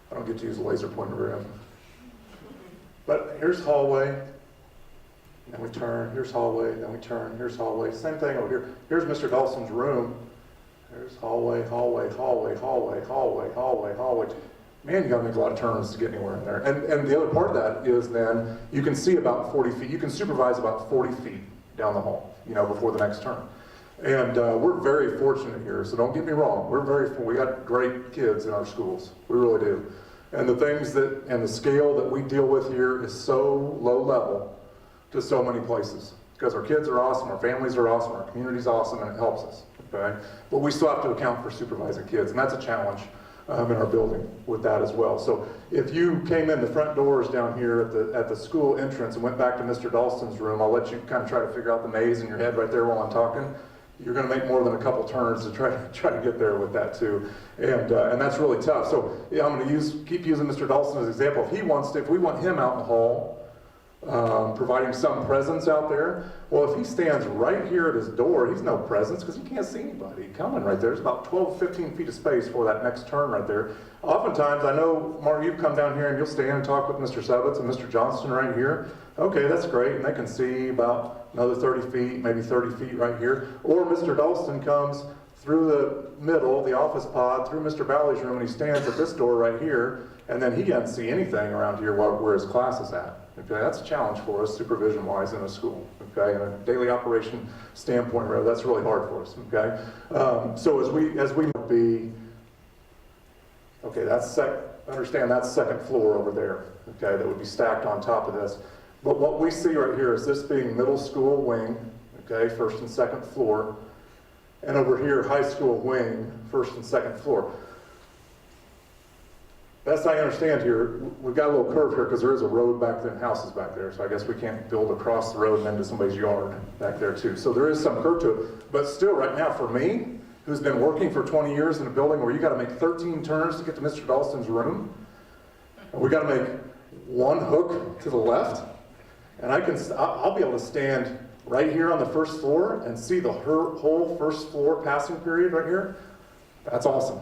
I don't get to use a laser pointer very often. But here's hallway, then we turn, here's hallway, then we turn, here's hallway. Same thing over here. Here's Mr. Dawson's room. There's hallway, hallway, hallway, hallway, hallway, hallway, hallway. Man, you gotta make a lot of turns to get anywhere in there. And the other part of that is then, you can see about 40 feet, you can supervise about 40 feet down the hall, before the next turn. And we're very fortunate here, so don't get me wrong. We got great kids in our schools. We really do. And the things and the scale that we deal with here is so low level to so many places. Because our kids are awesome, our families are awesome, our community's awesome, and it helps us, okay? But we still have to account for supervising kids, and that's a challenge in our building with that as well. So if you came in the front doors down here at the school entrance and went back to Mr. Dalston's room, I'll let you kind of try to figure out the maze in your head right there while I'm talking. You're going to make more than a couple turns to try to get there with that too, and that's really tough. So yeah, I'm going to keep using Mr. Dalston as an example. If we want him out in the hall, providing some presence out there, well, if he stands right here at his door, he's no presence because he can't see anybody coming right there. There's about 12, 15 feet of space for that next turn right there. Oftentimes, I know, Mark, you've come down here and you'll stand and talk with Mr. Sevitz and Mr. Johnston right here. Okay, that's great, and they can see about another 30 feet, maybe 30 feet right here. Or Mr. Dalston comes through the middle, the office pod, through Mr. Balley's room, and he stands at this door right here, and then he doesn't see anything around here where his class is at. Okay, that's a challenge for us, supervision-wise, in a school. Okay, in a daily operation standpoint, that's really hard for us. Okay, so as we be, okay, understand that's second floor over there. Okay, that would be stacked on top of this. But what we see right here is this being middle school wing. Okay, first and second floor, and over here high school wing, first and second floor. Best I understand here, we've got a little curve here because there is a road back there and houses back there, so I guess we can't build across the road and into somebody's yard back there too. So there is some curve to it, but still right now for me, who's been working for 20 years in a building where you got to make 13 turns to get to Mr. Dalston's room, and we got to make one hook to the left, and I'll be able to stand right here on the first floor and see the whole first floor passing period right here. That's awesome.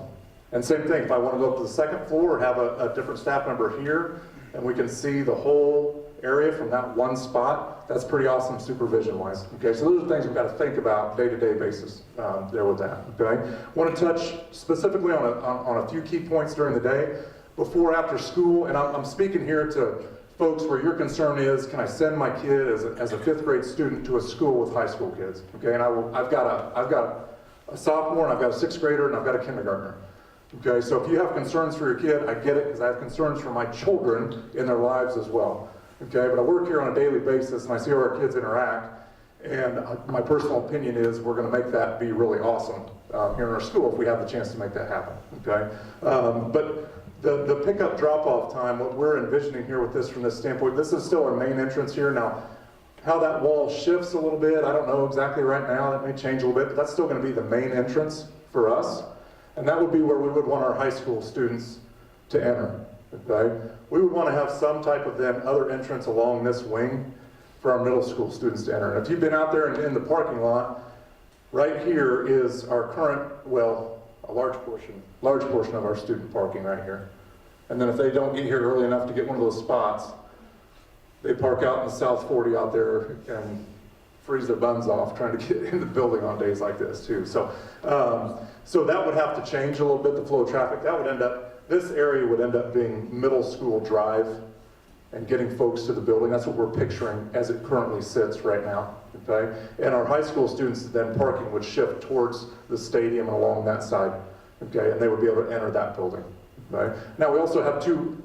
And same thing, if I want to go up to the second floor or have a different staff member here, and we can see the whole area from that one spot, that's pretty awesome supervision-wise. Okay, so those are things we've got to think about day-to-day basis there with that. Okay, want to touch specifically on a few key points during the day, before, after school, and I'm speaking here to folks where your concern is, can I send my kid as a 5th grade student to a school with high school kids? Okay, and I've got a sophomore, and I've got a 6th grader, and I've got a kindergartner. Okay, so if you have concerns for your kid, I get it, because I have concerns for my children in their lives as well. Okay, but I work here on a daily basis, and I see how our kids interact, and my personal opinion is we're going to make that be really awesome here in our school if we have the chance to make that happen. Okay, but the pickup drop-off time, what we're envisioning here with this from this standpoint, this is still our main entrance here. Now, how that wall shifts a little bit, I don't know exactly right now, that may change a little bit, but that's still going to be the main entrance for us. And that would be where we would want our high school students to enter, okay? We would want to have some type of then other entrance along this wing for our middle school students to enter. And if you've been out there in the parking lot, right here is our current, well, a large portion of our student parking right here. And then if they don't get here early enough to get one of those spots, they park out in the South 40 out there and freeze their buns off trying to get in the building on days like this too. So, so that would have to change a little bit, the flow of traffic. That would end up, this area would end up being middle school drive and getting folks to the building. That's what we're picturing as it currently sits right now, okay? And our high school students then parking would shift towards the stadium and along that side, okay? And they would be able to enter that building, okay? Now we also have 2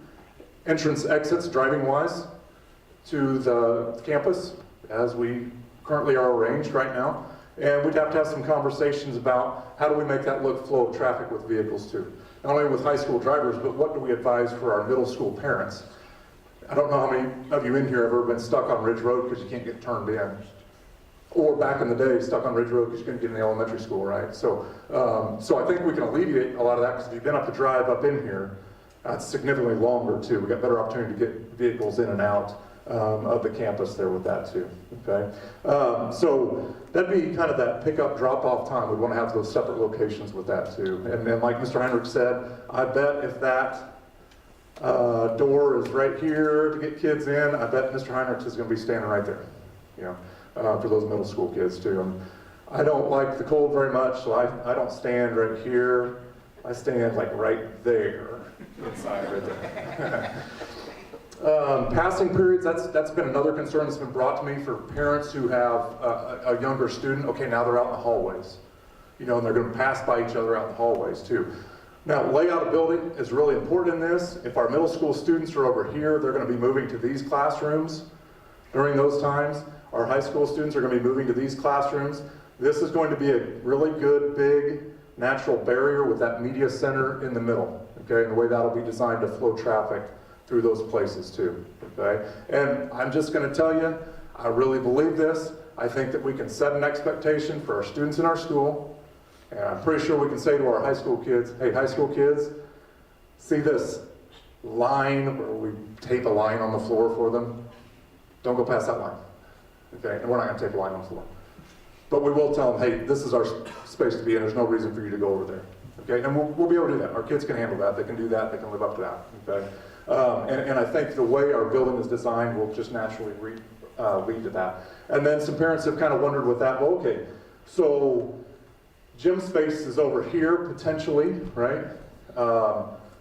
entrance exits driving-wise to the campus as we currently are arranged right now. And we'd have to have some conversations about how do we make that look flow of traffic with vehicles too. Not only with high school drivers, but what do we advise for our middle school parents? I don't know how many of you in here have ever been stuck on Ridge Road because you can't get turned in. Or back in the day, stuck on Ridge Road because you couldn't get in the elementary school, right? So, so I think we can alleviate a lot of that because if you've been up the drive up in here, it's significantly longer too. We got better opportunity to get vehicles in and out of the campus there with that too, okay? So that'd be kind of that pickup drop-off time. We'd want to have those separate locations with that too. And like Mr. Heinrich said, I bet if that door is right here to get kids in, I bet Mr. Heinrich is going to be standing right there, you know, for those middle school kids too. And I don't like the cold very much, so I don't stand right here. I stand like right there, inside right there. Passing periods, that's been another concern that's been brought to me for parents who have a younger student. Okay, now they're out in the hallways, you know, and they're going to pass by each other out in the hallways too. Now, layout of building is really important in this. If our middle school students are over here, they're going to be moving to these classrooms during those times. Our high school students are going to be moving to these classrooms. This is going to be a really good, big, natural barrier with that media center in the middle, okay, and the way that'll be designed to flow traffic through those places too, okay? And I'm just gonna tell you, I really believe this. I think that we can set an expectation for our students in our school, and I'm pretty sure we can say to our high school kids, hey, high school kids, see this line where we tape a line on the floor for them? Don't go past that line, okay? And we're not gonna tape a line on the floor. But we will tell them, hey, this is our space to be in, there's no reason for you to go over there, okay? And we'll be able to do that. Our kids can handle that, they can do that, they can live up to that, okay? And I think the way our building is designed will just naturally lead to that. And then some parents have kind of wondered with that, well, okay, so gym space is over here potentially, right?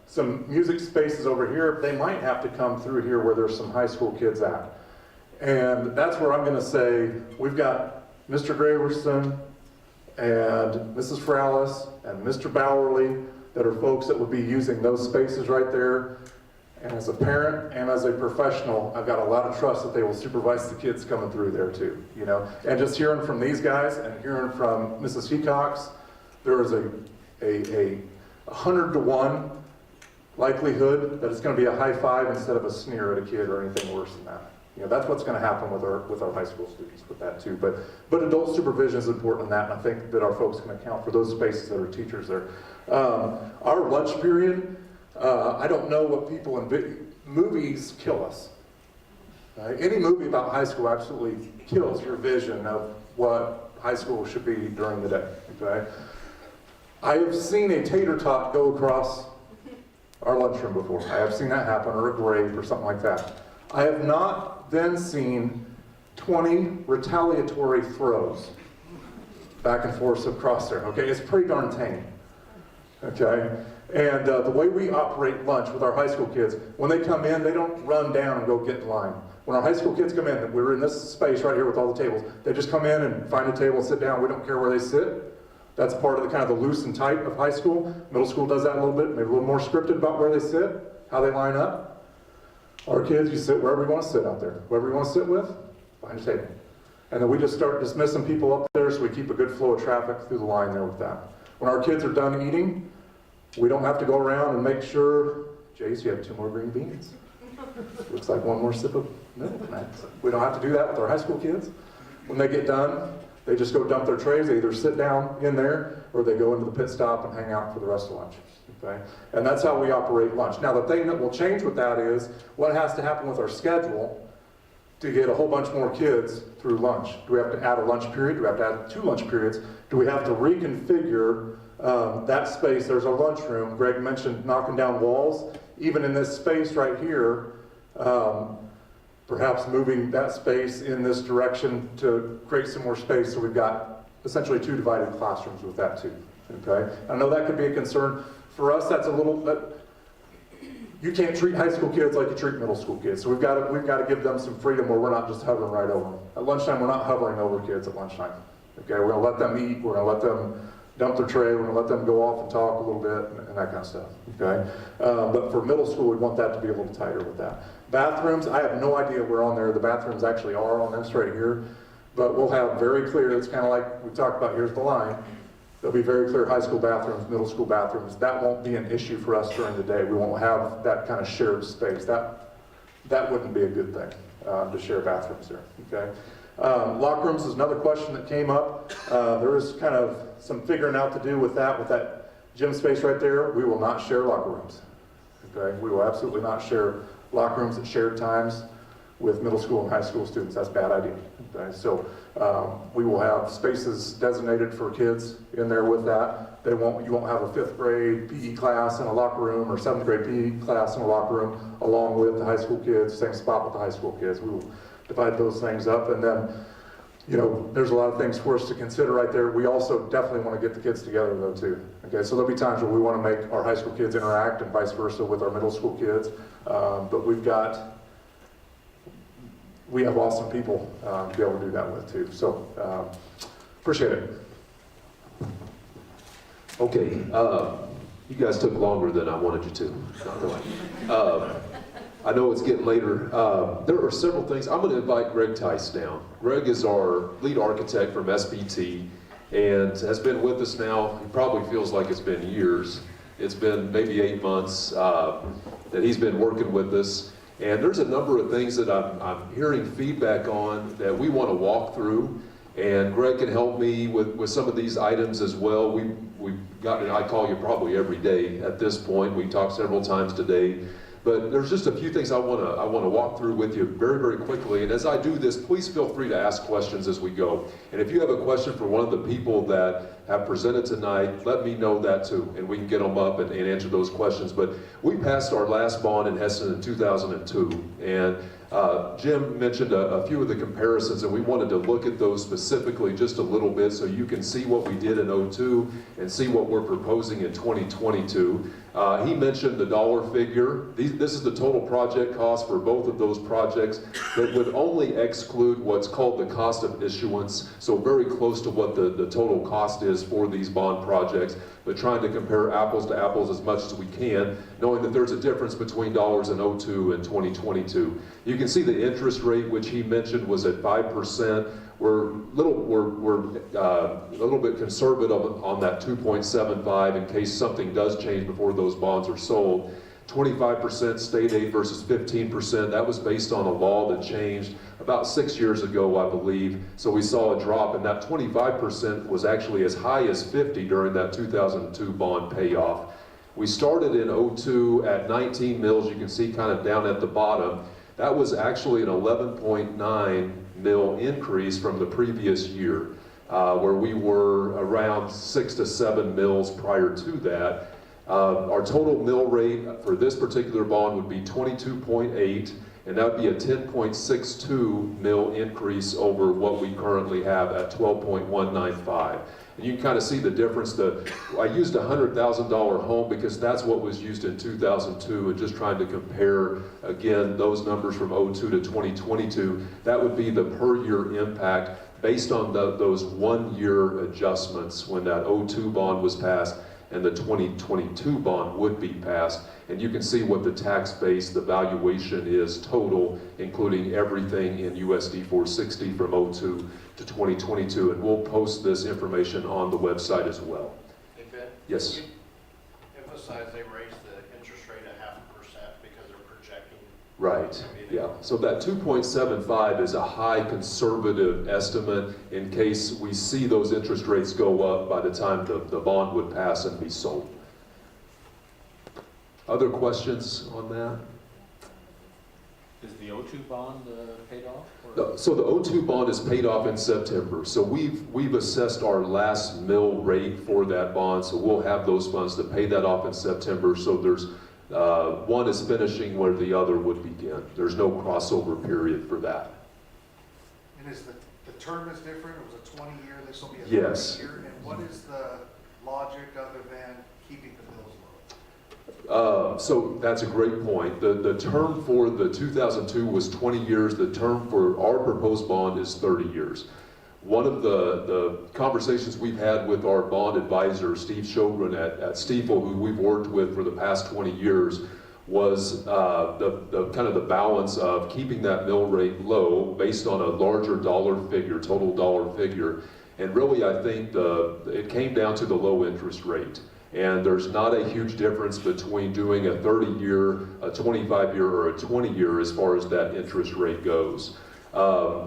Some music space is over here. They might have to come through here where there's some high school kids at. And that's where I'm gonna say, we've got Mr. Graverson and Mrs. Fralis and Mr. Bowerly that are folks that would be using those spaces right there. And as a parent and as a professional, I've got a lot of trust that they will supervise the kids coming through there too, you know. And just hearing from these guys and hearing from Mrs. Hecox, there is a 100-to-1 likelihood that it's going to be a high five instead of a sneer at a kid or anything worse than that. You know, that's what's going to happen with our high school students with that too. But adult supervision is important in that, and I think that our folks can account for those spaces that are teachers there. Our lunch period, I don't know what people movies kill us. Any movie about high school absolutely kills your vision of what high school should be during the day, okay? I have seen a tater tot go across our lunchroom before. I have seen that happen, or a grape, or something like that. I have not then seen 20 retaliatory throws back and forth across there, okay? It's pretty darn tame, okay? And the way we operate lunch with our high school kids, when they come in, they don't run down and go get in line. When our high school kids come in, we're in this space right here with all the tables, they just come in and find a table and sit down. We don't care where they sit. That's part of the kind of the loose and tight of high school. Middle school does that a little bit, maybe a little more scripted about where they sit, how they line up. Our kids, you sit wherever you want to sit out there. Whoever you want to sit with, find a table. And then we just start dismissing people up there so we keep a good flow of traffic through the line there with that. When our kids are done eating, we don't have to go around and make sure, Jace, you have 2 more green beans. Looks like 1 more sip of milk. We don't have to do that with our high school kids. When they get done, they just go dump their trays. They either sit down in there or they go into the pit stop and hang out for the rest of lunch. Okay? And that's how we operate lunch. Now, the thing that will change with that is what has to happen with our schedule to get a whole bunch more kids through lunch. Do we have to add a lunch period? Do we have to add 2 lunch periods? Do we have to reconfigure that space? There's a lunchroom. Greg mentioned knocking down walls. Even in this space right here, perhaps moving that space in this direction to create some more space so we've got essentially 2 divided classrooms with that too. Okay? I know that could be a concern. For us, that's a little bit, you can't treat high school kids like you treat middle school kids. So we've got to give them some freedom where we're not just hovering right over them. At lunchtime, we're not hovering over kids at lunchtime. Okay? We're going to let them eat. We're going to let them dump their tray. We're going to let them go off and talk a little bit and that kind of stuff. Okay? But for middle school, we want that to be a little tighter with that. Bathrooms, I have no idea where on there the bathrooms actually are on this right here. But we'll have very clear, it's kind of like we talked about, here's the line. There'll be very clear high school bathrooms, middle school bathrooms. That won't be an issue for us during the day. We won't have that kind of shared space. That wouldn't be a good thing, to share bathrooms there, okay? Locker rooms is another question that came up. There is kind of some figuring out to do with that gym space right there. We will not share locker rooms, okay? We will absolutely not share locker rooms at shared times with middle school and high school students. That's a bad idea, okay? So we will have spaces designated for kids in there with that. You won't have a 5th grade PE class in a locker room or 7th grade PE class in a locker room along with the high school kids, same spot with the high school kids. We will divide those things up, and then, you know, there's a lot of things for us to consider right there. We also definitely want to get the kids together though too. Okay, so there'll be times where we want to make our high school kids interact and vice versa with our middle school kids, but we have awesome people to be able to do that with too. So appreciate it. Okay, you guys took longer than I wanted you to, not really. I know it's getting later. There are several things. I'm going to invite Greg Tice down. Greg is our lead architect from SBT and has been with us now. He probably feels like it's been years. It's been maybe 8 months that he's been working with us. And there's a number of things that I'm hearing feedback on that we want to walk through. And Greg can help me with some of these items as well. We've gotten, I call you probably every day at this point. We talked several times today. But there's just a few things I want to walk through with you very, very quickly. And as I do this, please feel free to ask questions as we go. And if you have a question for one of the people that have presented tonight, let me know that too, and we can get them up and answer those questions. But we passed our last bond in Hesston in 2002, and Jim mentioned a few of the comparisons, and we wanted to look at those specifically just a little bit so you can see what we did in 02 and see what we're proposing in 2022. He mentioned the dollar figure. This is the total project cost for both of those projects that would only exclude what's called the cost of issuance, so very close to what the total cost is for these bond projects, but trying to compare apples to apples as much as we can, knowing that there's a difference between dollars in 02 and 2022. You can see the interest rate, which he mentioned was at 5%. We're a little bit conservative on that 2.75 in case something does change before those bonds are sold. 25% state aid versus 15%. That was based on a law that changed about 6 years ago, I believe. So we saw a drop, and that 25% was actually as high as 50 during that 2002 bond payoff. We started in '02 at 19 mils, you can see kind of down at the bottom. That was actually an 11.9 mil increase from the previous year, where we were around 6 to 7 mils prior to that. Our total mill rate for this particular bond would be 22.8, and that would be a 10.62 mil increase over what we currently have at 12.195. And you can kind of see the difference. I used a $100,000 home because that's what was used in 2002, and just trying to compare, again, those numbers from '02 to 2022, that would be the per year impact based on those 1 year adjustments when that '02 bond was passed and the 2022 bond would be passed. And you can see what the tax base, the valuation is total, including everything in USD 460 from '02 to 2022. And we'll post this information on the website as well. Hey Ben? Yes. You emphasize they raised the interest rate 0.5% because they're projecting. Right, yeah. So that 2.75 is a high conservative estimate in case we see those interest rates go up by the time the bond would pass and be sold. Other questions on that? Is the '02 bond paid off? So the '02 bond is paid off in September. So we've assessed our last mill rate for that bond, so we'll have those funds to pay that off in September. So there's one is finishing where the other would begin. There's no crossover period for that. And is the term is different? It was a 20-year, this will be a 30-year? And what is the logic other than keeping the bills low? So that's a great point. The term for the 2002 was 20 years. The term for our proposed bond is 30 years. One of the conversations we've had with our bond advisor, Steve Sjogren at Stiefel, who we've worked with for the past 20 years, was the kind of the balance of keeping that mill rate low based on a larger dollar figure, total dollar figure. And really, I think it came down to the low interest rate. And there's not a huge difference between doing a 30-year, a 25-year, or a 20-year as far as that interest rate goes.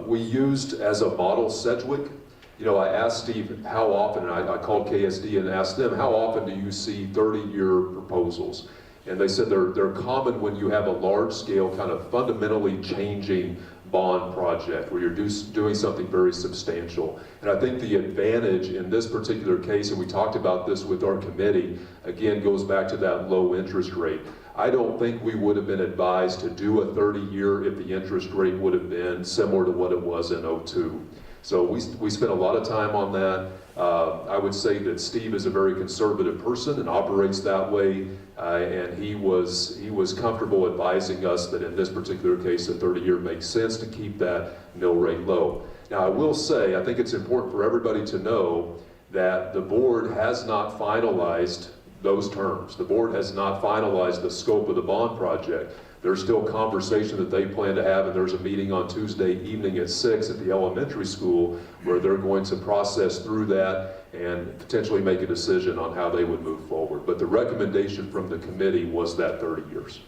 We used as a model Sedgwick. You know, I asked Steve how often, and I called KSD and asked them, how often do you see 30-year proposals? And they said they're common when you have a large-scale kind of fundamentally changing bond project where you're doing something very substantial. And I think the advantage in this particular case, and we talked about this with our committee, again goes back to that low interest rate. I don't think we would have been advised to do a 30-year if the interest rate would have been similar to what it was in '02. So we spent a lot of time on that. I would say that Steve is a very conservative person and operates that way, and he was comfortable advising us that in this particular case, a 30-year makes sense to keep that mill rate low. Now, I will say, I think it's important for everybody to know that the board has not finalized those terms. The board has not finalized the scope of the bond project. There's still conversation that they plan to have, and there's a meeting on Tuesday evening at 6 at the elementary school where they're going to process through that and potentially make a decision on how they would move forward. But the recommendation from the committee was that 30 years.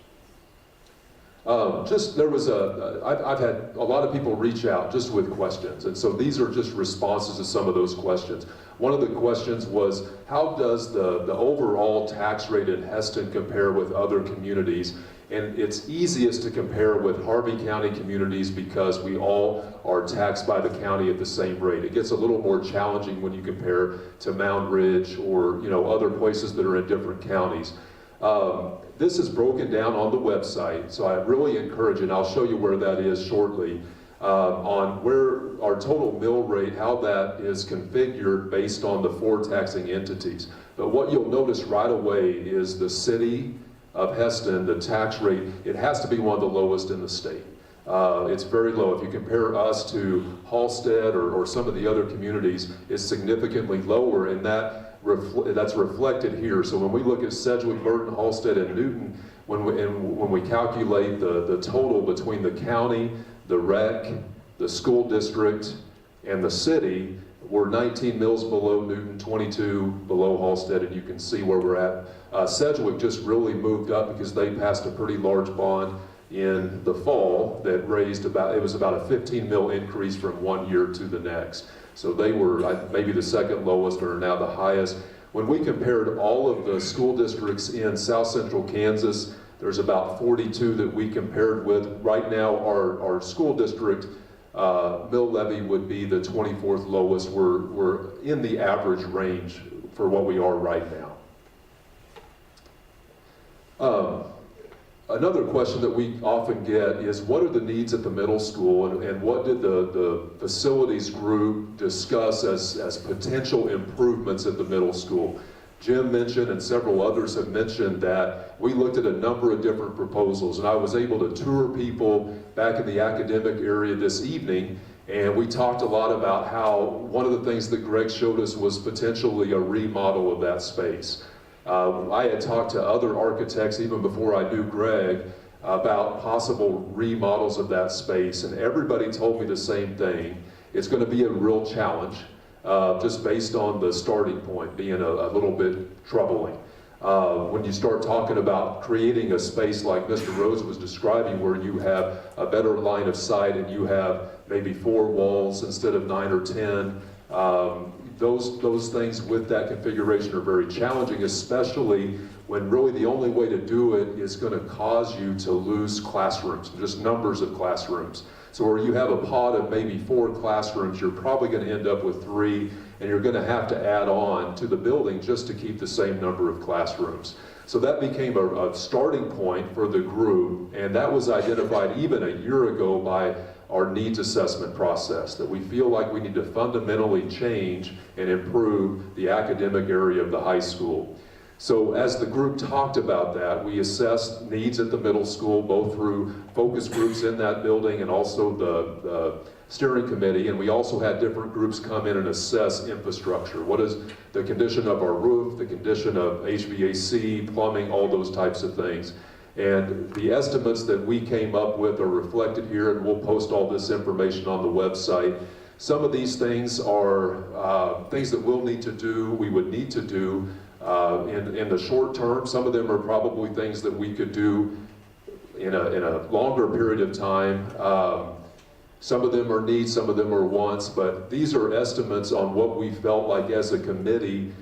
I've had a lot of people reach out just with questions, and so these are just responses to some of those questions. One of the questions was, how does the overall tax rate in Hesston compare with other communities? And it's easiest to compare with Harvey County communities because we all are taxed by the county at the same rate. It gets a little more challenging when you compare to Mound Ridge or other places that are in different counties. This is broken down on the website, so I really encourage, and I'll show you where that is shortly, on where our total mill rate, how that is configured based on the 4 taxing entities. But what you'll notice right away is the city of Hesston, the tax rate, it has to be one of the lowest in the state. It's very low. If you compare us to Halstead or some of the other communities, it's significantly lower, and that's reflected here. So when we look at Sedgwick, Burton, Halstead, and Newton, when we calculate the total between the county, the rec, the school district, and the city, we're 19 mils below Newton, 22 below Halstead, and you can see where we're at. Sedgwick just really moved up because they passed a pretty large bond in the fall that raised it was about a 15 mil increase from one year to the next. So they were maybe the second lowest or now the highest. When we compared all of the school districts in South Central Kansas, there's about 42 that we compared with. Right now, our school district mill levy would be the 24th lowest. We're in the average range for what we are right now. Another question that we often get is, what are the needs at the middle school, and what did the facilities group discuss as potential improvements at the middle school? Jim mentioned, and several others have mentioned, that we looked at a number of different proposals, and I was able to tour people back in the academic area this evening, and we talked a lot about how one of the things that Greg showed us was potentially a remodel of that space. I had talked to other architects even before I knew Greg about possible remodels of that space, and everybody told me the same thing. It's going to be a real challenge, just based on the starting point being a little bit troubling. When you start talking about creating a space like Mr. Rose was describing, where you have a better line of sight and you have maybe 4 walls instead of 9 or 10, those things with that configuration are very challenging, especially when really the only way to do it is going to cause you to lose classrooms, just numbers of classrooms. So where you have a pod of maybe 4 classrooms, you're probably going to end up with 3, and you're going to have to add on to the building just to keep the same number of classrooms. So that became a starting point for the group, and that was identified even a year ago by our needs assessment process, that we feel like we need to fundamentally change and improve the academic area of the high school. So as the group talked about that, we assessed needs at the middle school, both through focus groups in that building and also the steering committee, and we also had different groups come in and assess infrastructure. What is the condition of our roof, the condition of HVAC, plumbing, all those types of things. And the estimates that we came up with are reflected here, and we'll post all this information on the website. Some of these things are things that we'll need to do, we would need to do in the short term. Some of them are probably things that we could do in a longer period of time. Some of them are needs, some of them are wants, but these are estimates on what we felt like as a committee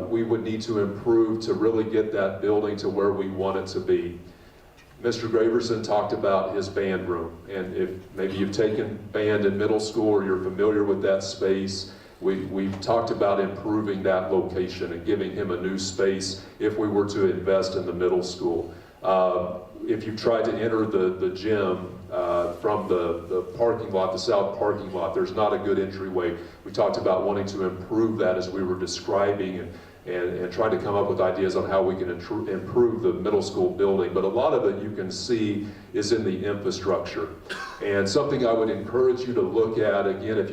we would need to improve to really get that building to where we want it to be. Mr. Graverson talked about his band room, and if maybe you've taken band in middle school or you're familiar with that space, we've talked about improving that location and giving him a new space if we were to invest in the middle school. If you've tried to enter the gym from the parking lot, the south parking lot, there's not a good entryway. We talked about wanting to improve that as we were describing and trying to come up with ideas on how we can improve the middle school building. But a lot of it you can see is in the infrastructure. And something I would encourage you to look at, again, if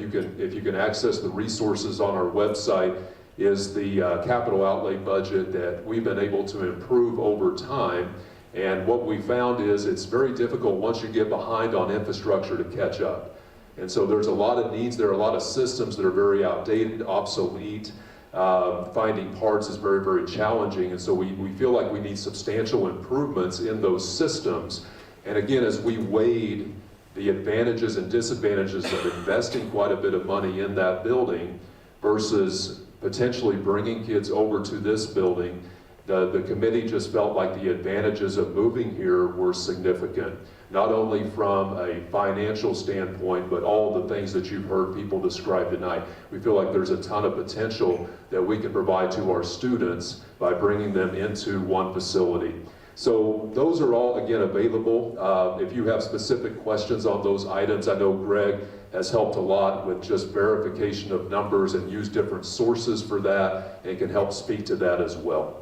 you can access the resources on our website, is the capital outlay budget that we've been able to improve over time. And what we found is it's very difficult once you get behind on infrastructure to catch up. And so there's a lot of needs, there are a lot of systems that are very outdated, obsolete. Finding parts is very, very challenging. And so we feel like we need substantial improvements in those systems. And again, as we weighed the advantages and disadvantages of investing quite a bit of money in that building versus potentially bringing kids over to this building, the committee just felt like the advantages of moving here were significant, not only from a financial standpoint, but all the things that you've heard people describe tonight. We feel like there's a ton of potential that we can provide to our students by bringing them into one facility. So those are all, again, available. If you have specific questions on those items, I know Greg has helped a lot with just verification of numbers and used different sources for that, and can help speak to that as well.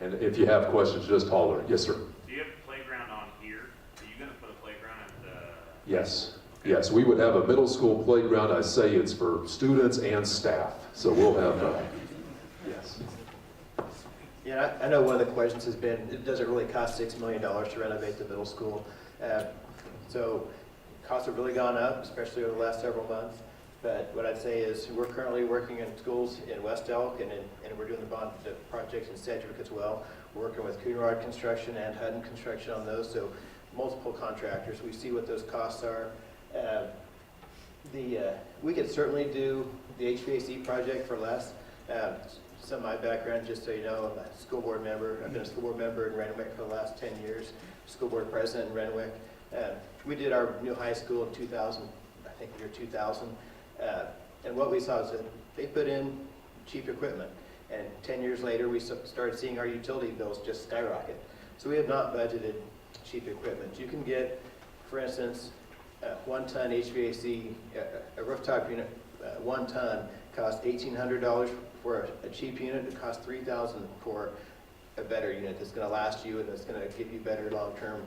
And if you have questions, just holler. Yes, sir. Do you have a playground on here? Are you going to put a playground at the... Yes. Yes, we would have a middle school playground. I say it's for students and staff. So we'll have, yes. Yeah, I know one of the questions has been, does it really cost $6 million to renovate the middle school? So costs have really gone up, especially over the last several months. But what I'd say is we're currently working in schools in West Elk, and we're doing the projects in Sedgwick as well. We're working with Coonrod Construction and Hutton Construction on those, so multiple contractors. We see what those costs are. We could certainly do the HVAC project for less. Some of my background, just so you know, I'm a school board member. I've been a school board member in Renwick for the last 10 years, school board president in Renwick. We did our new high school in 2000, I think year 2000, and what we saw is that they put in cheap equipment, and 10 years later we started seeing our utility bills just skyrocket. So we have not budgeted cheap equipment. You can get, for instance, 1 ton HVAC, a rooftop unit, 1 ton costs $1,800 for a cheap unit. It costs $3,000 for a better unit that's going to last you and that's going to give you better long-term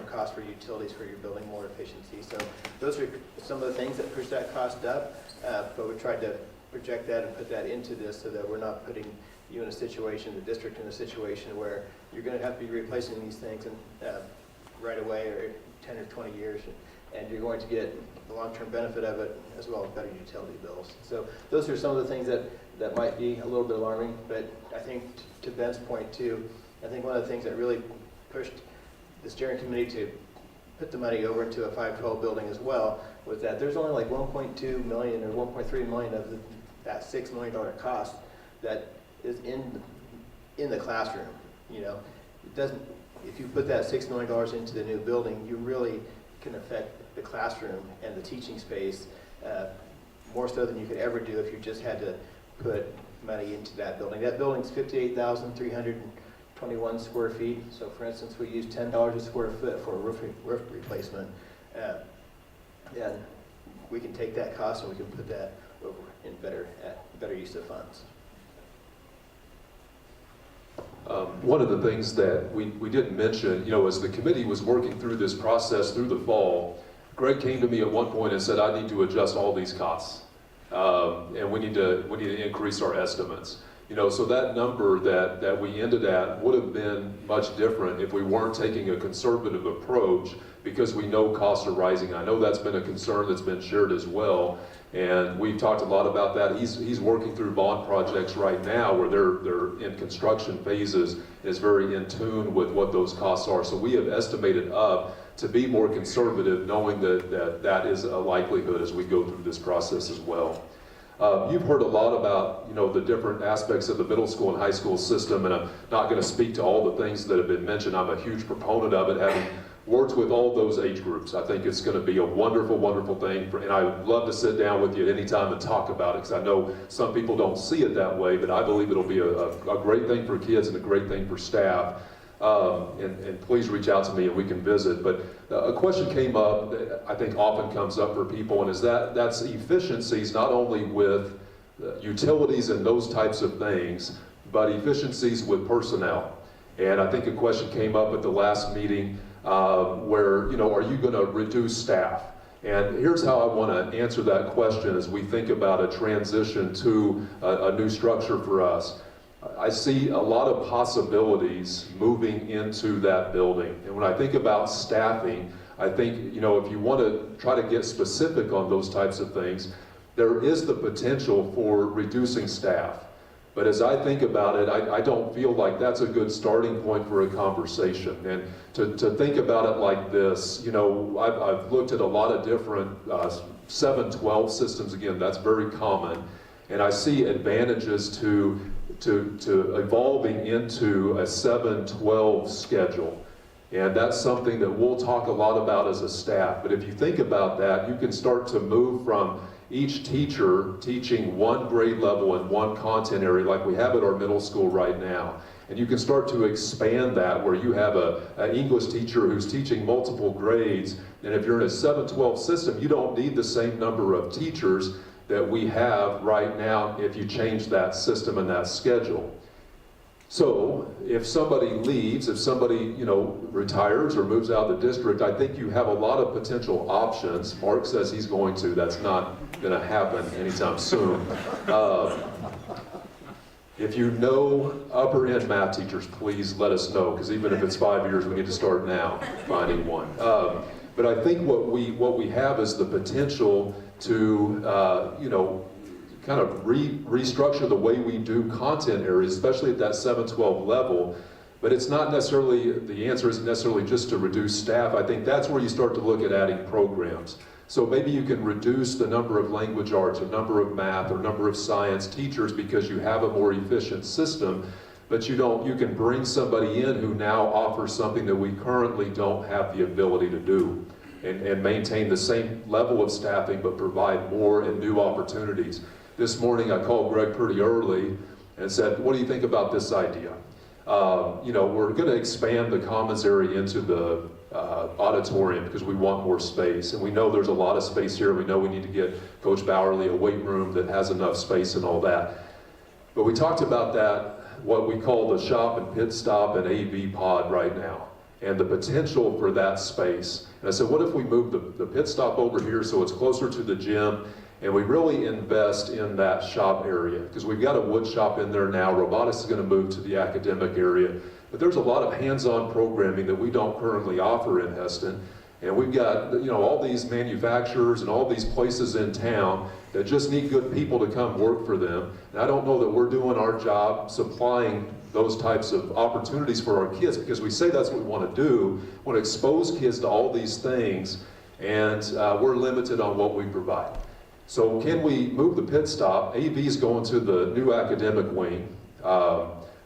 costs for utilities for your building, more efficiency. So those are some of the things that push that cost up, but we tried to project that and put that into this so that we're not putting you in a situation, the district in a situation where you're going to have to be replacing these things right away or 10 or 20 years, and you're going to get the long-term benefit of it as well as better utility bills. So those are some of the things that might be a little bit alarming, but I think to Ben's point too, I think one of the things that really pushed the steering committee to put the money over into a 512 building as well was that there's only like 1.2 million or 1.3 million of that $6 million cost that is in the classroom. You know, it doesn't. If you put that $6 million into the new building, you really can affect the classroom and the teaching space more so than you could ever do if you just had to put money into that building. That building's 58,321 square feet. So for instance, we use $10 a square foot for a roof replacement. And we can take that cost and we can put that over in better use of funds. One of the things that we didn't mention, you know, as the committee was working through this process through the fall, Greg came to me at one point and said, I need to adjust all these costs. And we need to increase our estimates. You know, so that number that we ended at would have been much different if we weren't taking a conservative approach because we know costs are rising. I know that's been a concern that's been shared as well. And we've talked a lot about that. He's working through bond projects right now where they're in construction phases and is very in tune with what those costs are. So we have estimated up to be more conservative, knowing that is a likelihood as we go through this process as well. You've heard a lot about, you know, the different aspects of the middle school and high school system, and I'm not going to speak to all the things that have been mentioned. I'm a huge proponent of it, having worked with all those age groups. I think it's going to be a wonderful, wonderful thing, and I would love to sit down with you at any time and talk about it, because I know some people don't see it that way, but I believe it'll be a great thing for kids and a great thing for staff. And please reach out to me and we can visit. But a question came up that I think often comes up for people, and is that's efficiencies not only with utilities and those types of things, but efficiencies with personnel. And I think a question came up at the last meeting where, you know, are you going to reduce staff? And here's how I want to answer that question as we think about a transition to a new structure for us. I see a lot of possibilities moving into that building. And when I think about staffing, I think, you know, if you want to try to get specific on those types of things, there is the potential for reducing staff. But as I think about it, I don't feel like that's a good starting point for a conversation. And to think about it like this, you know, I've looked at a lot of different 7-12 systems. Again, that's very common. And I see advantages to evolving into a 7-12 schedule. And that's something that we'll talk a lot about as a staff. But if you think about that, you can start to move from each teacher teaching one grade level in one content area like we have at our middle school right now. And you can start to expand that where you have an English teacher who's teaching multiple grades. And if you're in a 7-12 system, you don't need the same number of teachers that we have right now if you change that system and that schedule. So if somebody leaves, if somebody, you know, retires or moves out of the district, I think you have a lot of potential options. Mark says he's going to. That's not going to happen anytime soon. If you know upper end math teachers, please let us know, because even if it's 5 years, we need to start now finding one. But I think what we have is the potential to, you know, kind of restructure the way we do content areas, especially at that 7-12 level. But it's not necessarily, the answer isn't necessarily just to reduce staff. I think that's where you start to look at adding programs. So maybe you can reduce the number of language arts or number of math or number of science teachers because you have a more efficient system, but you can bring somebody in who now offers something that we currently don't have the ability to do, and maintain the same level of staffing but provide more and new opportunities. This morning I called Greg pretty early and said, what do you think about this idea? We're going to expand the commons area into the auditorium because we want more space, and we know there's a lot of space here. We know we need to get Coach Bowerly a weight room that has enough space and all that. But we talked about that, what we call the shop and pit stop and AV pod right now, and the potential for that space. And I said, what if we move the pit stop over here so it's closer to the gym, and we really invest in that shop area? Because we've got a wood shop in there now. Robotics is going to move to the academic area. But there's a lot of hands-on programming that we don't currently offer in Hesston. And we've got, all these manufacturers and all these places in town that just need good people to come work for them. And I don't know that we're doing our job supplying those types of opportunities for our kids, because we say that's what we want to do. We want to expose kids to all these things, and we're limited on what we provide. So can we move the pit stop? AV is going to the new academic wing.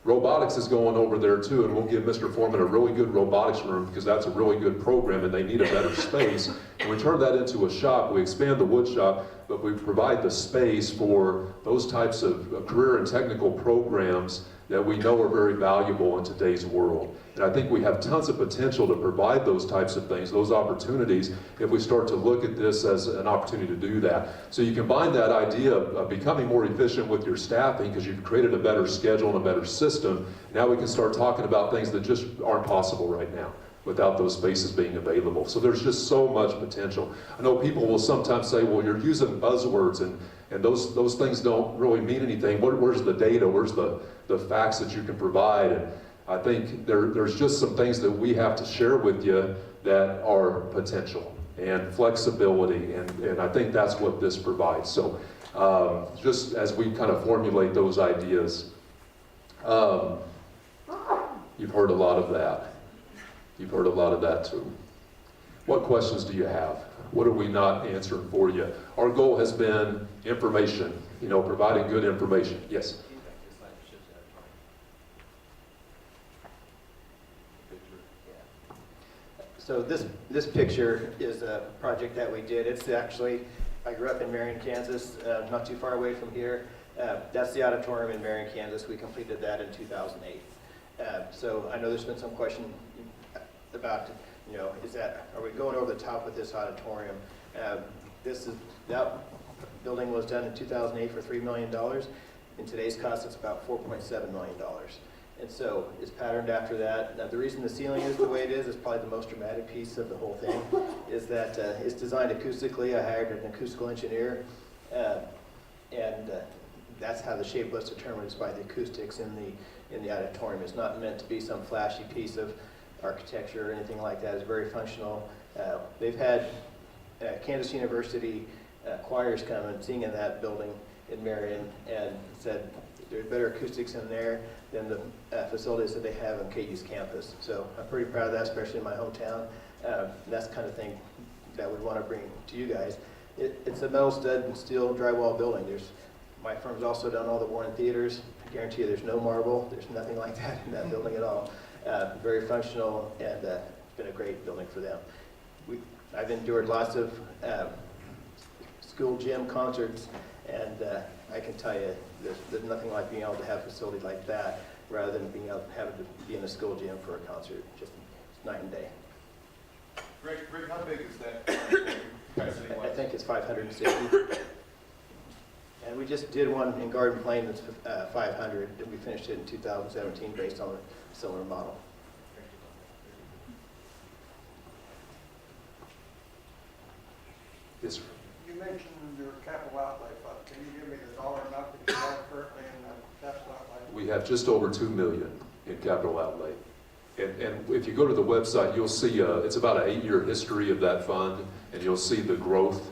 Robotics is going over there too, and we'll give Mr. Foreman a really good robotics room because that's a really good program and they need a better space. And we turn that into a shop. We expand the wood shop, but we provide the space for those types of career and technical programs that we know are very valuable in today's world. And I think we have tons of potential to provide those types of things, those opportunities, if we start to look at this as an opportunity to do that. So you combine that idea of becoming more efficient with your staffing because you've created a better schedule and a better system. Now we can start talking about things that just aren't possible right now without those spaces being available. So there's just so much potential. I know people will sometimes say, well, you're using buzzwords and those things don't really mean anything. Where's the data? Where's the facts that you can provide? And I think there's just some things that we have to share with you that are potential and flexibility, and I think that's what this provides. So just as we kind of formulate those ideas, you've heard a lot of that. You've heard a lot of that too. What questions do you have? What are we not answering for you? Our goal has been information, providing good information. Yes? So this picture is a project that we did. It's actually, I grew up in Marion, Kansas, not too far away from here. That's the auditorium in Marion, Kansas. We completed that in 2008. So I know there's been some question about, are we going over the top with this auditorium? That building was done in 2008 for $3 million. In today's cost, it's about $4.7 million. And so it's patterned after that. Now, the reason the ceiling is the way it is probably the most dramatic piece of the whole thing, is that it's designed acoustically. I hired an acoustical engineer, and that's how the shape was determined, is by the acoustics in the auditorium. It's not meant to be some flashy piece of architecture or anything like that. It's very functional. They've had Kansas University choirs come and sing in that building in Marion, and said there's better acoustics in there than the facilities that they have on KU's campus. So I'm pretty proud of that, especially in my hometown. That's the kind of thing that we want to bring to you guys. It's a metal stud and steel drywall building. My firm's also done all the Warren theaters. I guarantee you there's no marble. There's nothing like that in that building at all. Very functional, and it's been a great building for them. I've endured lots of school gym concerts, and I can tell you there's nothing like being able to have a facility like that rather than being able to have to be in a school gym for a concert. Just night and day. Greg, how big is that? I think it's 560. And we just did one in Garden Plain that's 500, and we finished it in 2017 based on a similar model. Yes, sir. You mentioned your capital outlay fund. Can you give me the dollar amount that you have currently in the capital outlay? We have just over $2 million in capital outlay. And if you go to the website, you'll see it's about an 8-year history of that fund, and you'll see the growth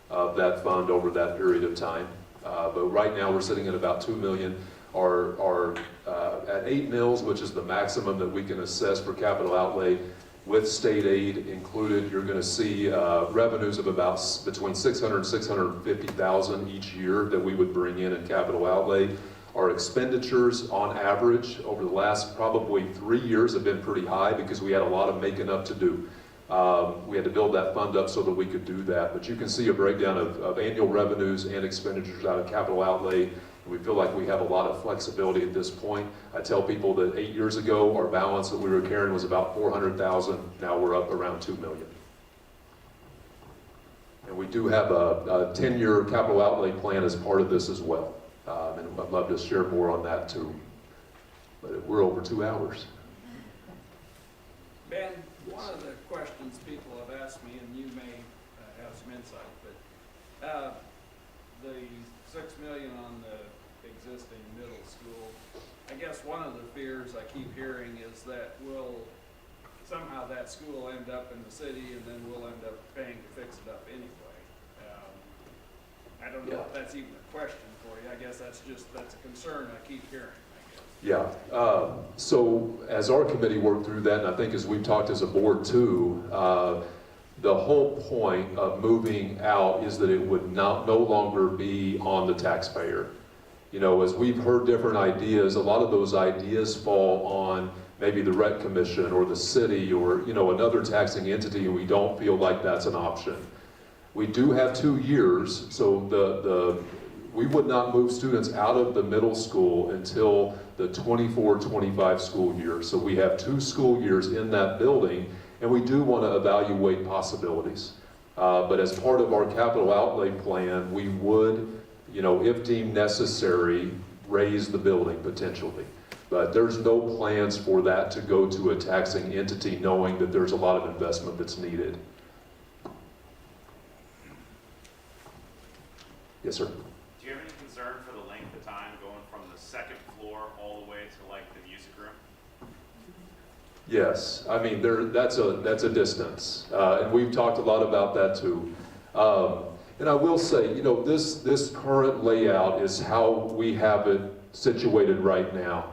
of that fund over that period of time. But right now we're sitting at about $2 million. At 8 mills, which is the maximum that we can assess for capital outlay, with state aid included, you're going to see revenues of about between 600 and 650,000 each year that we would bring in capital outlay. Our expenditures on average over the last probably 3 years have been pretty high because we had a lot of making up to do. We had to build that fund up so that we could do that. But you can see a breakdown of annual revenues and expenditures out of capital outlay. We feel like we have a lot of flexibility at this point. I tell people that 8 years ago, our balance that we were carrying was about 400,000. Now we're up around 2 million. And we do have a 10-year capital outlay plan as part of this as well. And I'd love to share more on that too. But we're over 2 hours. Ben, one of the questions people have asked me, and you may have some insight, but the $6 million on the existing middle school, I guess one of the fears I keep hearing is that somehow that school end up in the city and then we'll end up paying to fix it up anyway. I don't know if that's even a question for you. I guess that's a concern I keep hearing. Yeah, so as our committee worked through that, and I think as we've talked as a board too, the whole point of moving out is that it would no longer be on the taxpayer. You know, as we've heard different ideas, a lot of those ideas fall on maybe the rec commission or the city or, you know, another taxing entity, and we don't feel like that's an option. We do have 2 years, so we would not move students out of the middle school until the 24-25 school year. So we have 2 school years in that building, and we do want to evaluate possibilities. But as part of our capital outlay plan, we would, you know, if deemed necessary, raise the building potentially. But there's no plans for that to go to a taxing entity, knowing that there's a lot of investment that's needed. Yes, sir. Do you have any concern for the length of time going from the second floor all the way to like the music room? Yes, I mean that's a distance, and we've talked a lot about that too. And I will say, you know, this current layout is how we have it situated right now.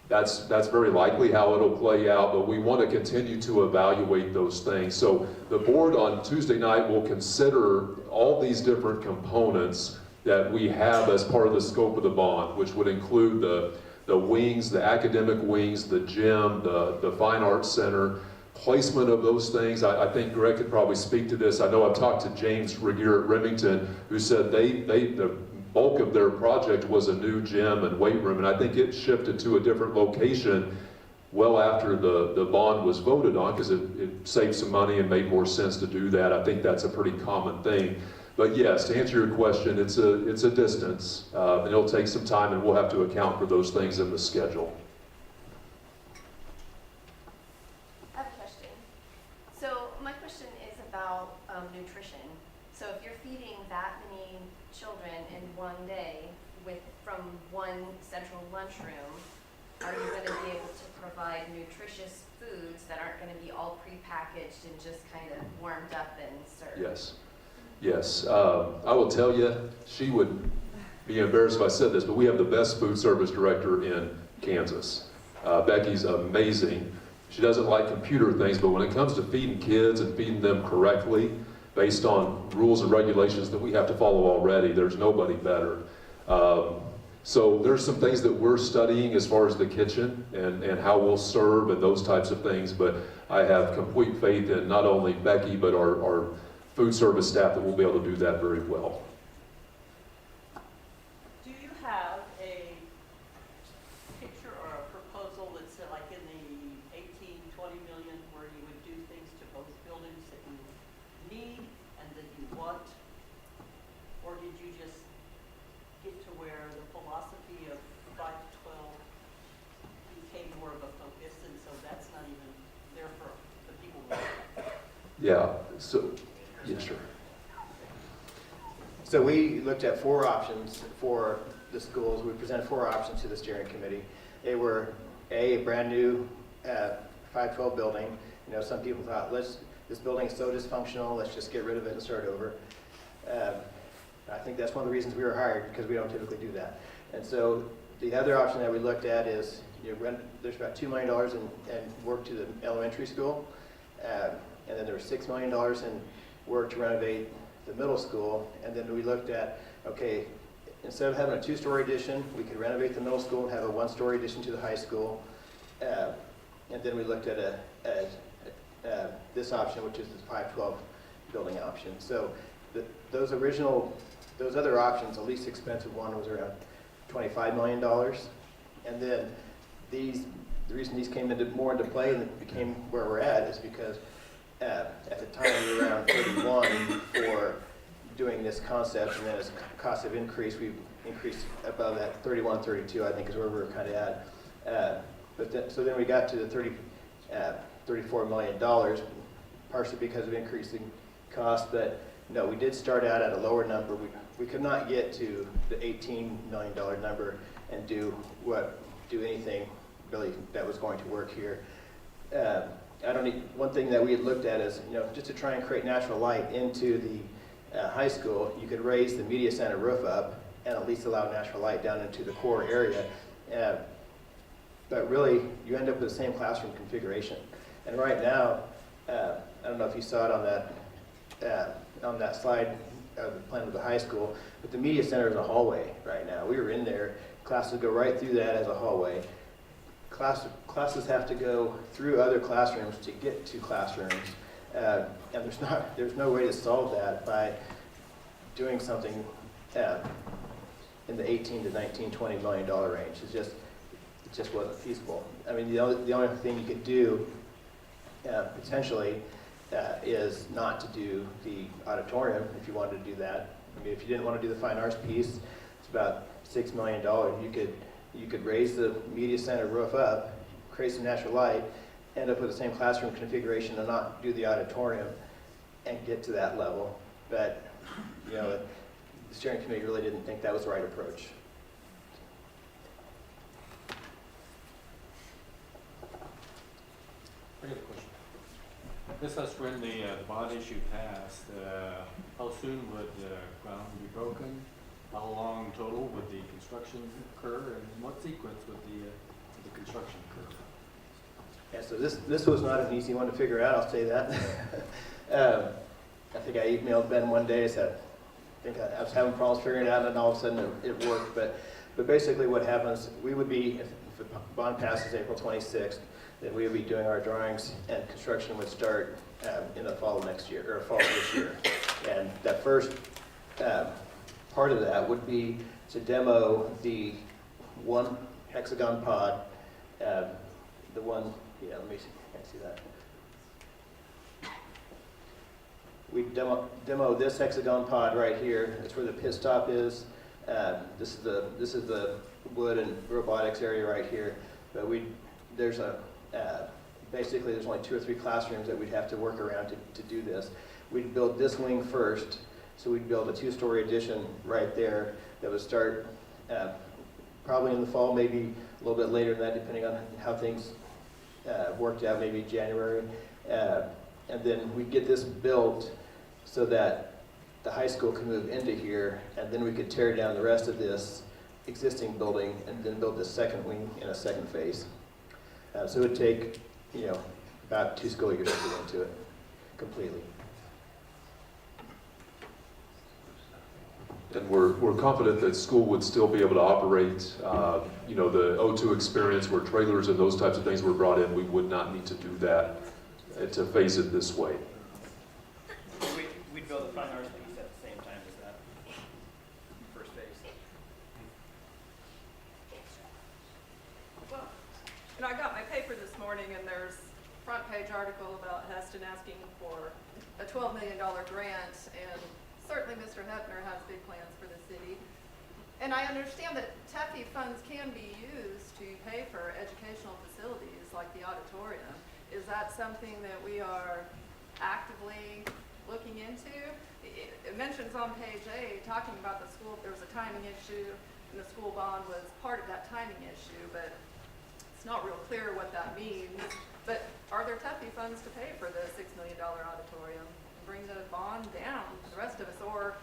That's very likely how it'll play out, but we want to continue to evaluate those things. So the board on Tuesday night will consider all these different components that we have as part of the scope of the bond, which would include the wings, the academic wings, the gym, the fine arts center, placement of those things. I think Greg could probably speak to this. I know I've talked to James Regier at Remington, who said the bulk of their project was a new gym and weight room, and I think it shifted to a different location well after the bond was voted on, because it saved some money and made more sense to do that. I think that's a pretty common thing. But yes, to answer your question, it's a distance, and it'll take some time, and we'll have to account for those things in the schedule. I have a question. So my question is about nutrition. So if you're feeding that many children in one day from one central lunchroom, are you going to be able to provide nutritious foods that aren't going to be all prepackaged and just kind of warmed up and served? Yes. Yes. I will tell you, she would be embarrassed if I said this, but we have the best food service director in Kansas. Becky's amazing. She doesn't like computer things, but when it comes to feeding kids and feeding them correctly, based on rules and regulations that we have to follow already, there's nobody better. So there's some things that we're studying as far as the kitchen and how we'll serve and those types of things, but I have complete faith in not only Becky, but our food service staff that will be able to do that very well. Do you have a picture or a proposal that's like in the 18-20 million where you would do things to both buildings that you need and that you want? Or did you just get to where the philosophy of 5 to 12 became more of a focus, and so that's not even there for the people? Yeah, so, yeah, sure. So we looked at 4 options for the schools. We presented 4 options to the steering committee. They were a brand new 512 building. You know, some people thought, this building is so dysfunctional, let's just get rid of it and start over. I think that's one of the reasons we were hired, because we don't typically do that. And so the other option that we looked at is, there's about $2 million in work to the elementary school, and then there was $6 million in work to renovate the middle school, and then we looked at, okay, instead of having a 2-story addition, we could renovate the middle school and have a 1-story addition to the high school, and then we looked at this option, which is the 512 building option. So those other options, the least expensive one was around $25 million. And then the reason these came more into play and became where we're at is because at the time we were around 31 for doing this concept, and then as costs have increased, we've increased above that 31, 32, I think is where we were kind of at. So then we got to the $34 million, partially because of increasing costs, but no, we did start out at a lower number. We could not get to the $18 million number and do anything really that was going to work here. One thing that we had looked at is, just to try and create natural light into the high school, you could raise the media center roof up and at least allow natural light down into the core area. But really, you end up with the same classroom configuration. And right now, I don't know if you saw it on that slide of the plan of the high school, but the media center is a hallway right now. We were in there, classes go right through that as a hallway. Classes have to go through other classrooms to get to classrooms, and there's no way to solve that by doing something in the 18 to 19, $20 million range. It just wasn't feasible. I mean, the only thing you could do potentially is not to do the auditorium if you wanted to do that. I mean, if you didn't want to do the fine arts piece, it's about $6 million. You could raise the media center roof up, create some natural light, end up with the same classroom configuration and not do the auditorium and get to that level. But, the steering committee really didn't think that was the right approach. I got a question. This is when the bond issue passed. How soon would the ground be broken? How long total would the construction occur? And what sequence would the construction occur? Yeah, so this was not an easy one to figure out, I'll say that. I think I emailed Ben one day, said, I think I was having problems figuring it out, and all of a sudden it worked. But basically what happens, we would be, if the bond passes April 26th, then we would be doing our drawings, and construction would start in the fall of next year, or fall of this year. And that first part of that would be to demo the one hexagon pod, the one, let me see, can't see that. We demo this hexagon pod right here. That's where the pit stop is. This is the wood and robotics area right here. But basically there's only 2 or 3 classrooms that we'd have to work around to do this. We'd build this wing first, so we'd build a 2-story addition right there that would start probably in the fall, maybe a little bit later than that, depending on how things worked out, maybe January. And then we'd get this built so that the high school could move into here, and then we could tear down the rest of this existing building and then build the second wing in a second phase. So it would take, about 2 school years to get into it completely. And we're confident that school would still be able to operate, the O2 experience where trailers and those types of things were brought in. We would not need to do that to phase it this way. We'd build the fine arts piece at the same time as that first phase. Well, I got my paper this morning, and there's a front page article about Hesston asking for a $12 million grant, and certainly Mr. Hepner has big plans for the city. And I understand that TEFI funds can be used to pay for educational facilities like the auditorium. Is that something that we are actively looking into? It mentions on page 8, talking about the school, there was a timing issue, and the school bond was part of that timing issue, but it's not real clear what that means. But are there TEFI funds to pay for the $6 million auditorium? Bring the bond down to the rest of us, or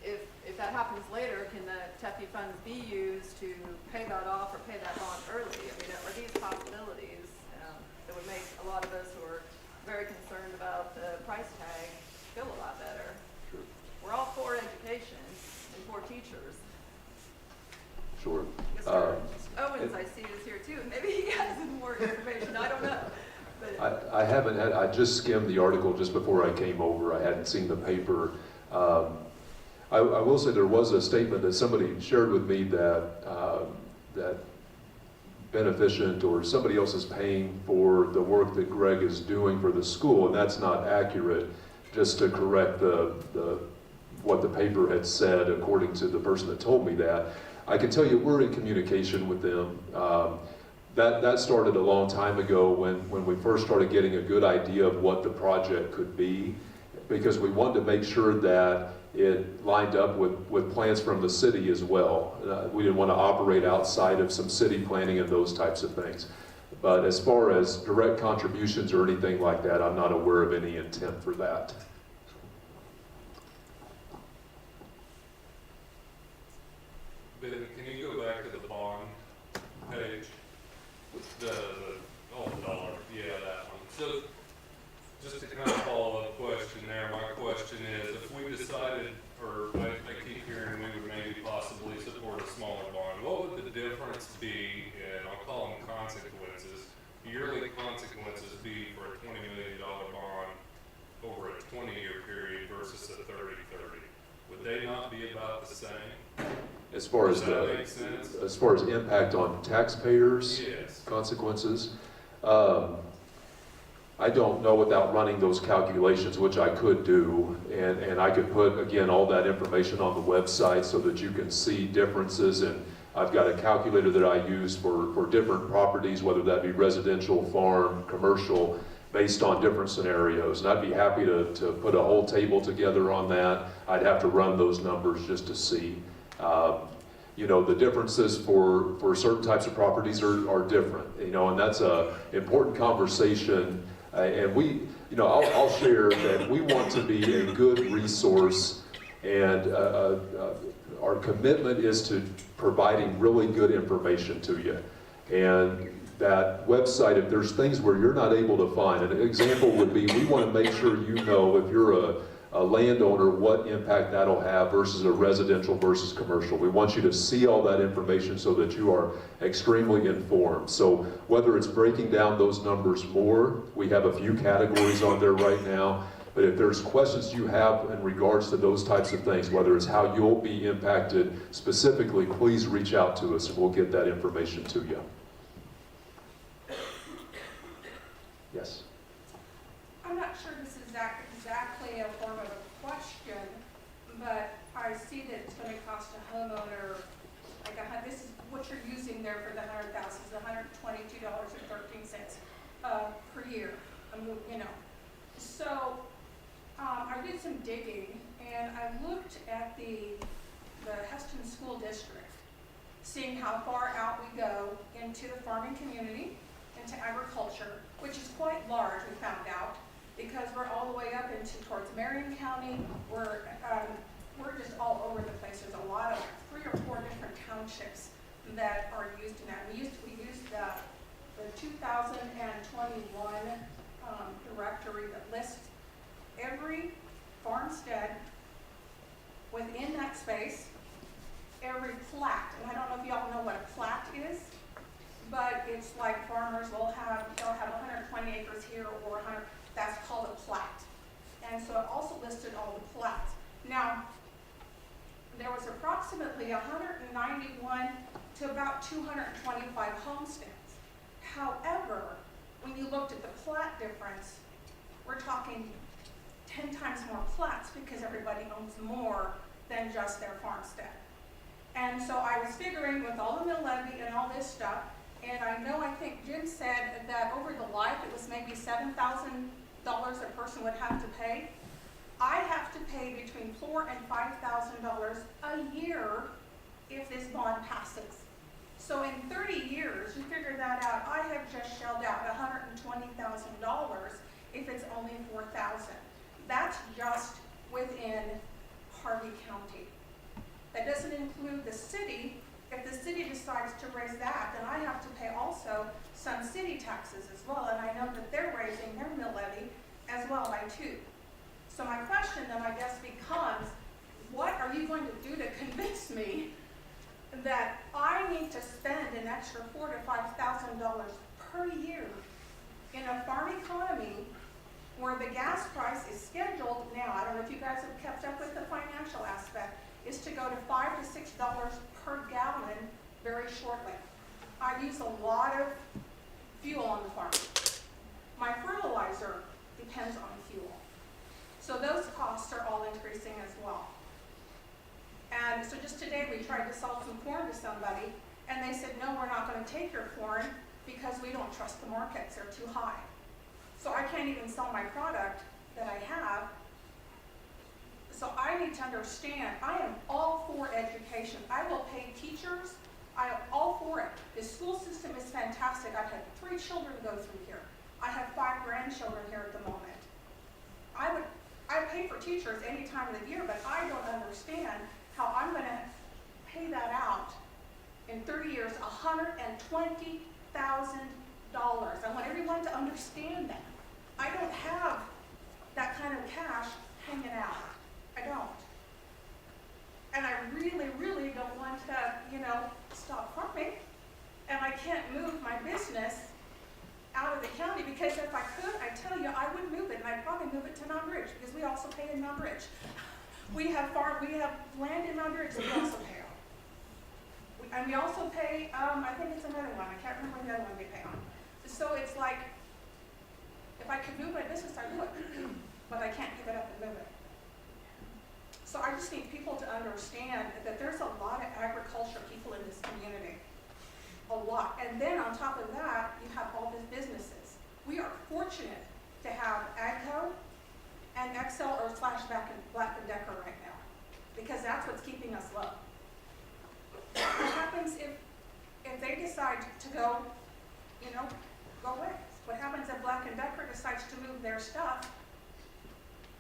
if that happens later, can the TEPI funds be used to pay that off or pay that bond early? I mean, are these possibilities that would make a lot of us who are very concerned about the price tag feel a lot better? Sure. We're all for education and for teachers. Sure. Mr. Owens, I see, is here too. Maybe he has more information. I don't know. But I haven't had, I just skimmed the article just before I came over. I hadn't seen the paper. I will say there was a statement that somebody shared with me that that beneficent or somebody else is paying for the work that Greg is doing for the school, and that's not accurate. Just to correct what the paper had said, according to the person that told me that. I can tell you we're in communication with them. That started a long time ago when we first started getting a good idea of what the project could be, because we wanted to make sure that it lined up with plans from the city as well. We didn't want to operate outside of some city planning and those types of things. But as far as direct contributions or anything like that, I'm not aware of any intent for that. Ben, can you go back to the bond page? The dollar, yeah, that one. So, just to kind of follow up question there, my question is, if we decided, or I keep hearing we would maybe possibly support a smaller bond, what would the difference be, and I'll call them consequences, yearly consequences be for a $20 million bond over a 20-year period versus a 30-30? Would they not be about the same? As far as as far as impact on taxpayers, yes. Consequences, I don't know without running those calculations, which I could do, and I could put again all that information on the website so that you can see differences. And I've got a calculator that I use for different properties, whether that be residential, farm, commercial, based on different scenarios. And I'd be happy to put a whole table together on that. I'd have to run those numbers just to see. You know, the differences for certain types of properties are different, you know, and that's a important conversation. And we, you know, I'll share that we want to be a good resource, and our commitment is to providing really good information to you. And that website, if there's things where you're not able to find, an example would be, we want to make sure you know if you're a landowner, what impact that'll have versus a residential versus commercial. We want you to see all that information so that you are extremely informed. So whether it's breaking down those numbers more, we have a few categories on there right now, but if there's questions you have in regards to those types of things, whether it's how you'll be impacted specifically, please reach out to us and we'll get that information to you. Yes? I'm not sure this is exactly a form of a question, but I see that it's going to cost a homeowner, like this is what you're using there for the 100,000 is $122.13 per year. You know, so I did some digging and I looked at the Hesston School District, seeing how far out we go into the farming community, into agriculture, which is quite large, we found out, because we're all the way up towards Marion County. We're just all over the place. There's a lot of 3 or 4 different townships that are used in that. We used the 2021 directory that lists every farmstead within that space, every plat. And I don't know if y'all know what a plat is, but it's like farmers they'll have 120 acres here or 100. That's called a plat. And so it also listed all the plats. Now, there was approximately 191 to about 225 homesteads. However, when you looked at the plat difference, we're talking 10 times more plats because everybody owns more than just their farmstead. And so I was figuring with all the mill levy and all this stuff, and I think Jim said that over the life it was maybe $7,000 a person would have to pay. I have to pay between $4,000 and $5,000 a year if this bond passes. So in 30 years, you figure that out, I have just shelled out $120,000 if it's only $4,000. That's just within Harvey County. That doesn't include the city. If the city decides to raise that, then I have to pay also some city taxes as well, and I know that they're raising their mill levy as well by 2. So my question then I guess becomes, what are you going to do to convince me that I need to spend an extra $4,000 to $5,000 per year in a farm economy where the gas price is scheduled now, I don't know if you guys have kept up with the financial aspect, is to go to $5 to $6 per gallon very shortly. I use a lot of fuel on the farm. My fertilizer depends on fuel. So those costs are all increasing as well. And so just today we tried to sell some corn to somebody and they said, no, we're not going to take your corn because we don't trust the markets, they're too high. So I can't even sell my product that I have. So I need to understand, I am all for education. I will pay teachers, I am all for it. The school system is fantastic. I've had 3 children go through here. I have 5 grandchildren here at the moment. I pay for teachers any time of the year, but I don't understand how I'm going to pay that out in 30 years, $120,000. I want everyone to understand that. I don't have that kind of cash hanging out. I don't. And I really, really don't want to, stop farming. And I can't move my business out of the county because if I could, I tell you, I would move it, and I'd probably move it to Mountain Ridge because we also pay in Mountain Ridge. We have land in Mountain Ridge that we also pay on. And we also pay, I think it's another one, I can't remember the other one we pay on. So it's like, if I could move my business, I would, but I can't give it up and move it. So I just need people to understand that there's a lot of agriculture people in this community. A lot. And then on top of that, you have all these businesses. We are fortunate to have AGCO and Excel or / Black & Decker right now, because that's what's keeping us low. What happens if they decide to go, go away? What happens if Black & Decker decides to move their stuff?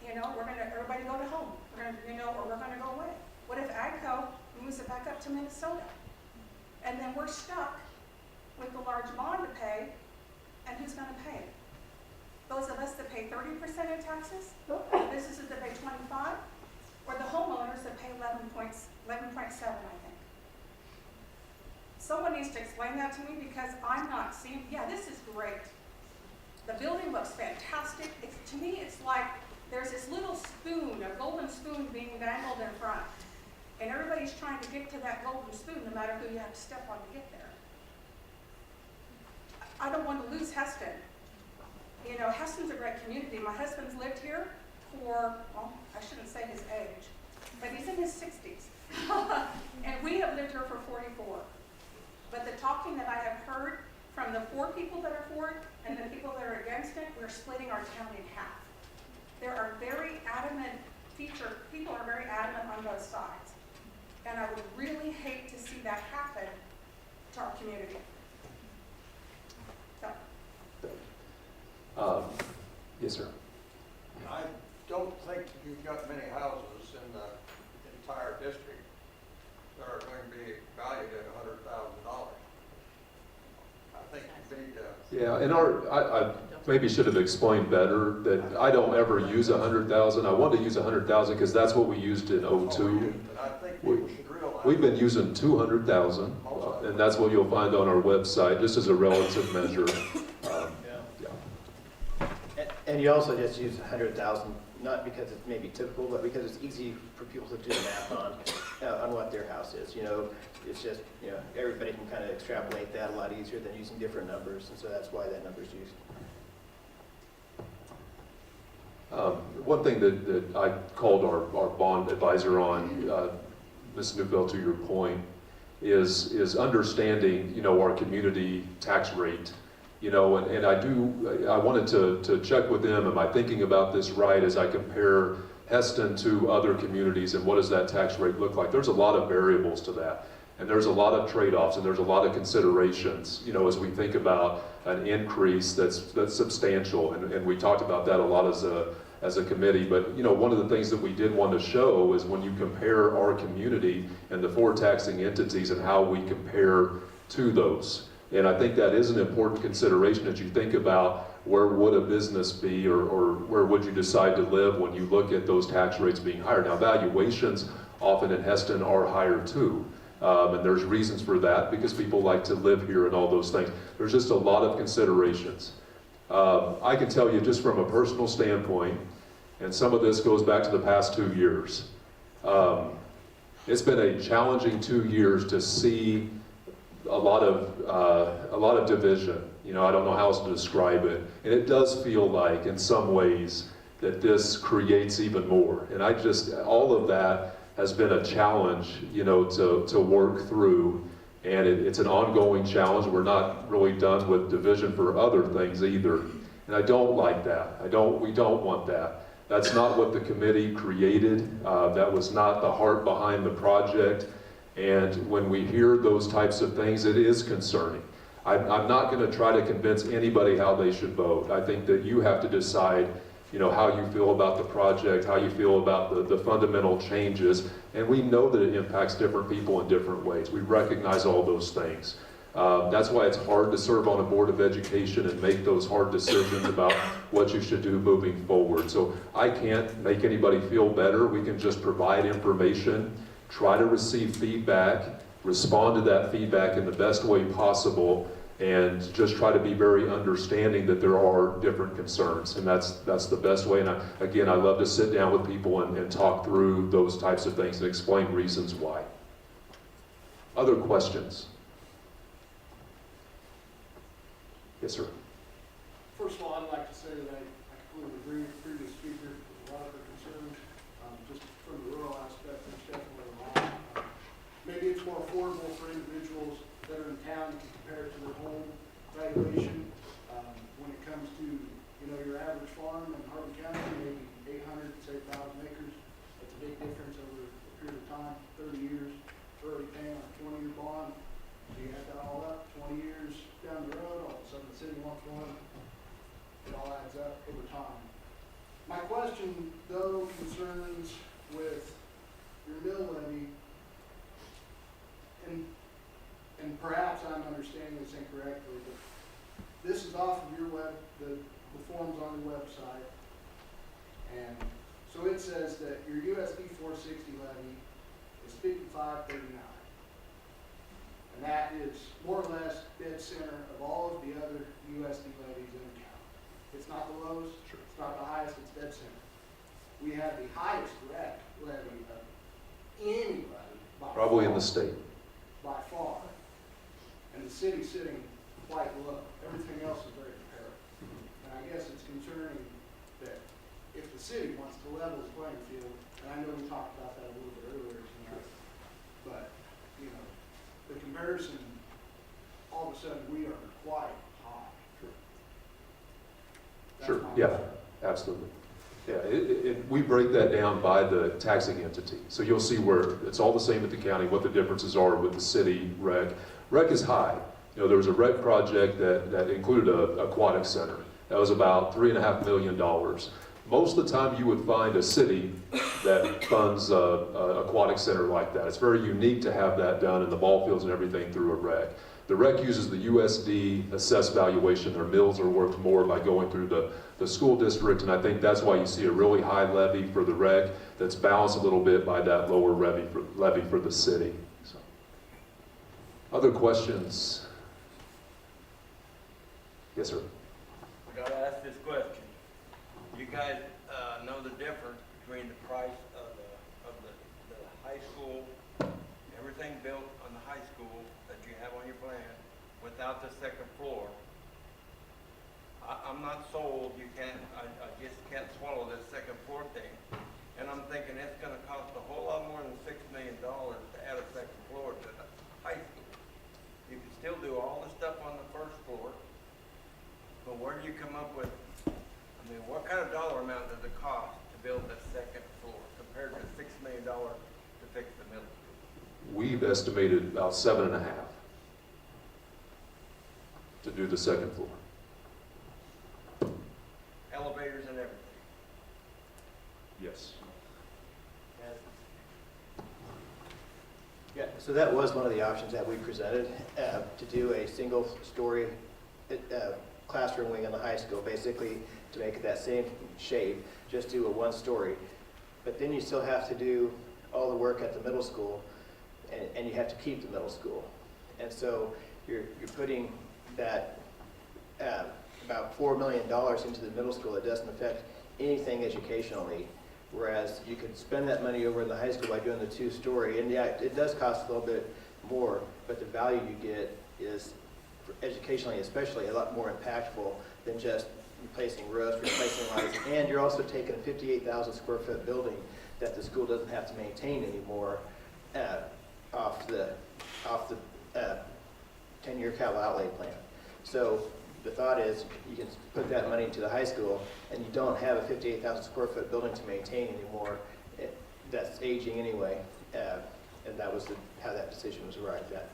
Everybody go to home. Or we're gonna go away. What if AGCO moves it back up to Minnesota? And then we're stuck with the large bond to pay, and who's gonna pay it? Those of us that pay 30% in taxes, the businesses that pay 25, or the homeowners that pay 11.7, I think. Someone needs to explain that to me because I'm not seeing, this is great. The building looks fantastic. To me, it's like there's this little spoon, a golden spoon being dangled in front. And everybody's trying to get to that golden spoon no matter who you have to step on to get there. I don't want to lose Hesston. Hesston's a great community. My husband's lived here for, I shouldn't say his age, but he's in his 60s. And we have lived here for 44. But the talking that I have heard from the 4 people that are for it and the people that are against it, we're splitting our town in half. There are very adamant people are very adamant on both sides. And I would really hate to see that happen to our community. Yes, sir. I don't think you've got many houses in the entire district that are going to be valued at $100,000. I think you need to... Yeah, and I maybe should have explained better that I don't ever use 100,000. I want to use 100,000 because that's what we used in '02. But I think people should realize... We've been using 200,000, and that's what you'll find on our website, just as a relative measure. And you also just use 100,000, not because it's maybe typical, but because it's easy for people to do the math on what their house is. It's just, everybody can kind of extrapolate that a lot easier than using different numbers, and so that's why that number's used. One thing that I called our bond advisor on, Ms. Neufeld, to your point, is understanding, our community tax rate. And I wanted to check with them, am I thinking about this right as I compare Hesston to other communities and what does that tax rate look like? There's a lot of variables to that, and there's a lot of trade-offs, and there's a lot of considerations, as we think about an increase that's substantial, and we talked about that a lot as a committee. But one of the things that we did want to show is when you compare our community and the 4 taxing entities and how we compare to those. And I think that is an important consideration as you think about where would a business be, or where would you decide to live when you look at those tax rates being higher. Now, valuations often in Hesston are higher too. And there's reasons for that because people like to live here and all those things. There's just a lot of considerations. I can tell you just from a personal standpoint, and some of this goes back to the past 2 years. It's been a challenging 2 years to see a lot of division. I don't know how else to describe it. And it does feel like, in some ways, that this creates even more. And all of that has been a challenge, to work through. And it's an ongoing challenge. We're not really done with division for other things either. And I don't like that. We don't want that. That's not what the committee created. That was not the heart behind the project. And when we hear those types of things, it is concerning. I'm not going to try to convince anybody how they should vote. I think that you have to decide, how you feel about the project, how you feel about the fundamental changes. And we know that it impacts different people in different ways. We recognize all those things. That's why it's hard to serve on a board of education and make those hard decisions about what you should do moving forward. So I can't make anybody feel better. We can just provide information, try to receive feedback, respond to that feedback in the best way possible, and just try to be very understanding that there are different concerns. And that's the best way. And I love to sit down with people and talk through those types of things and explain reasons why. Other questions? Yes, sir. First of all, I'd like to say that I completely agree with the previous speaker with a lot of her concerns. Just from the rural aspect, there's definitely wrong. Maybe it's more affordable for individuals that are in town to compare it to their home valuation. When it comes to, your average farm in Hardin County, maybe 800, say 1,000 acres. That's a big difference over a period of time, 30 years. We're already paying a 20-year bond. So you add that all up, 20 years down the road, all of a sudden the city wants one. It all adds up over time. My question, though, concerns with your mill levy, and perhaps I'm understanding this incorrectly, but this is off of your the forms on the website, and so it says that your USD 460 levy is 5539, and that is more or less dead center of all of the other USD levies in the county. It's not the lowest, it's not the highest, it's dead center. We have the highest rec levy of anybody by Probably in far, the state. by far, and the city's sitting quite low. Everything else is very comparable. And I guess it's concerning that if the city wants to level the playing field, and I know we talked about that a little bit earlier tonight, but, the comparison, all of a sudden, we are quite high. Sure, yeah, absolutely. Yeah, we break that down by the taxing entity. So you'll see where it's all the same at the county, what the differences are with the city rec. Rec is high. There was a rec project that included an aquatic center. That was about $3.5 million. Most of the time you would find a city that funds an aquatic center like that. It's very unique to have that done in the ball fields and everything through a rec. The rec uses the USD assessed valuation. Their mills are worth more by going through the school district, and I think that's why you see a really high levy for the rec that's balanced a little bit by that lower levy for the city. So. Other questions? Yes, sir. I gotta ask this question. You guys know the difference between the price of the high school, everything built on the high school that you have on your plan, without the second floor. I'm not sold. I just can't swallow this second floor thing. And I'm thinking it's gonna cost a whole lot more than $6 million to add a second floor to the high school. You can still do all the stuff on the first floor, but where do you come up with, what kind of dollar amount does it cost to build the second floor compared to $6 million to fix the middle school? We've estimated about 7.5 to do the second floor. Elevators and everything. Yeah, so that was one of the options that we presented, to do a single-story classroom wing in the high school, basically to make it that same shape, just do a one-story. But then you still have to do all the work at the middle school, and you have to keep the middle school. And so you're putting that about $4 million into the middle school. It doesn't affect anything educationally, whereas you could spend that money over in the high school by doing the two-story. And yeah, it does cost a little bit more, but the value you get is, educationally especially, a lot more impactful than just replacing roofs, replacing lights, and you're also taking a 58,000 square foot building that the school doesn't have to maintain anymore off the 10-year capital outlay plan. So the thought is you can put that money into the high school and you don't have a 58,000 square foot building to maintain anymore. That's aging anyway, and that was how that decision was arrived at.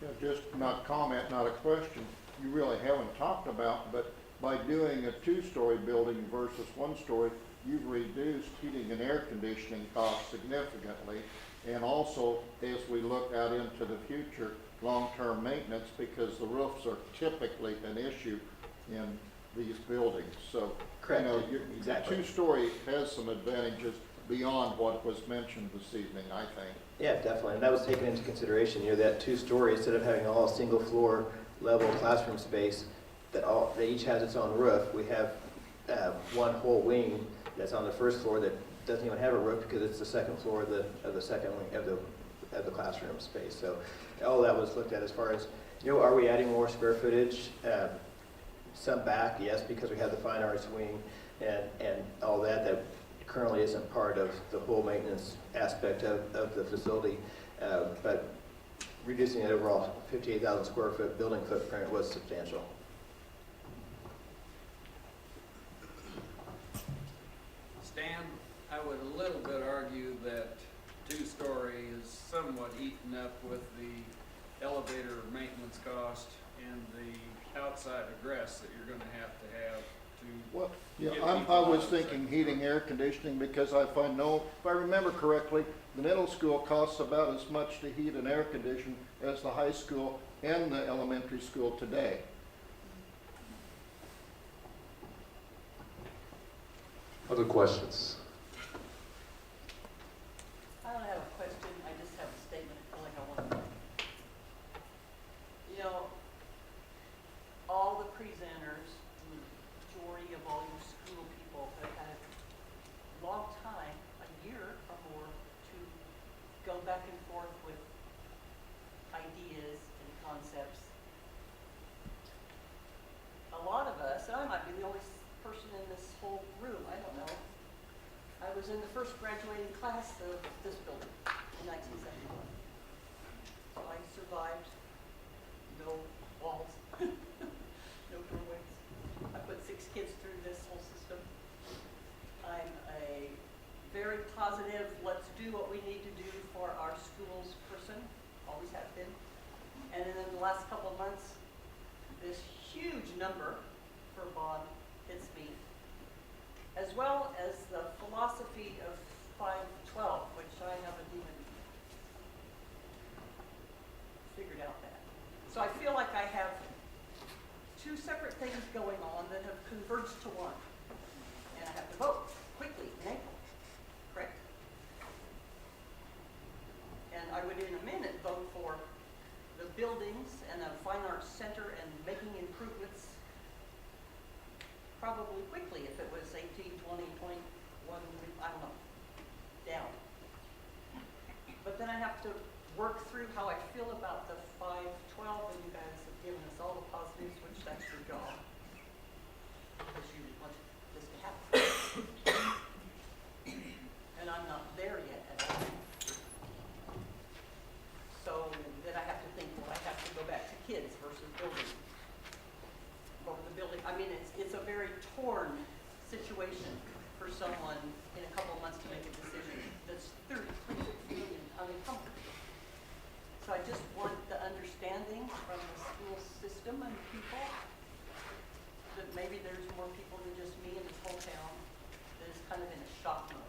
Yeah, just not comment, not a question, you really haven't talked about, but by doing a two-story building versus one-story, you've reduced heating and air conditioning costs significantly. And also, as we look out into the future, long-term maintenance, because the roofs are typically an issue in these buildings. So, correct. You know, Exactly. The two-story has some advantages beyond what was mentioned this evening, I think. Yeah, definitely, and that was taken into consideration. You know, that two-story, instead of having all single floor level classroom space, that each has its own roof, we have one whole wing that's on the first floor that doesn't even have a roof because it's the second floor of the second wing of the classroom space. So all that was looked at as far as, you know, are we adding more square footage? Some back, yes, because we have the fine arts wing and all that currently isn't part of the whole maintenance aspect of the facility. But reducing the overall 58,000 square foot building footprint was substantial. Stan, I would a little bit argue that two-story is somewhat eaten up with the elevator maintenance cost and the outside egress that you're gonna have to Well, yeah, get I people was out. thinking heating, air conditioning, because if I remember correctly, the middle school costs about as much to heat and air condition as the high school and the elementary school today. Other questions? I don't have a question, I just have a statement, I feel like I want to make. You know, all the presenters, the majority of all your school people have had a long time, a year or more, to go back and forth with ideas and concepts. A lot of us, and I might be the only person in this whole room, I don't know. I was in the first graduating class of this building in 1971. So I survived, no walls, no doorways. I put 6 kids through this whole system. I'm a very positive, let's do what we need to do for our schools person, always have been. And then in the last couple of months, this huge number for bond hits me, as well as the philosophy of 512, which I haven't even figured out that. So I feel like I have 2 separate things going on that have converged to one. And I have to vote quickly in April, correct? And I would in a minute vote for the buildings and a fine arts center and making improvements probably quickly if it was 18, 20, 21, I don't know, down. But then I have to work through how I feel about the 512, and you guys have given us all the positives, which that's your job. Because you want this to happen. And I'm not there yet at all. So then I have to think, well, I have to go back to kids versus building. Or the building, I mean, it's a very torn situation for someone in a couple of months to make a decision that's 30, 26 million unencumbered. So I just want the understanding from the school system and people that maybe there's more people than just me in this whole town that is kind of in a shock mode.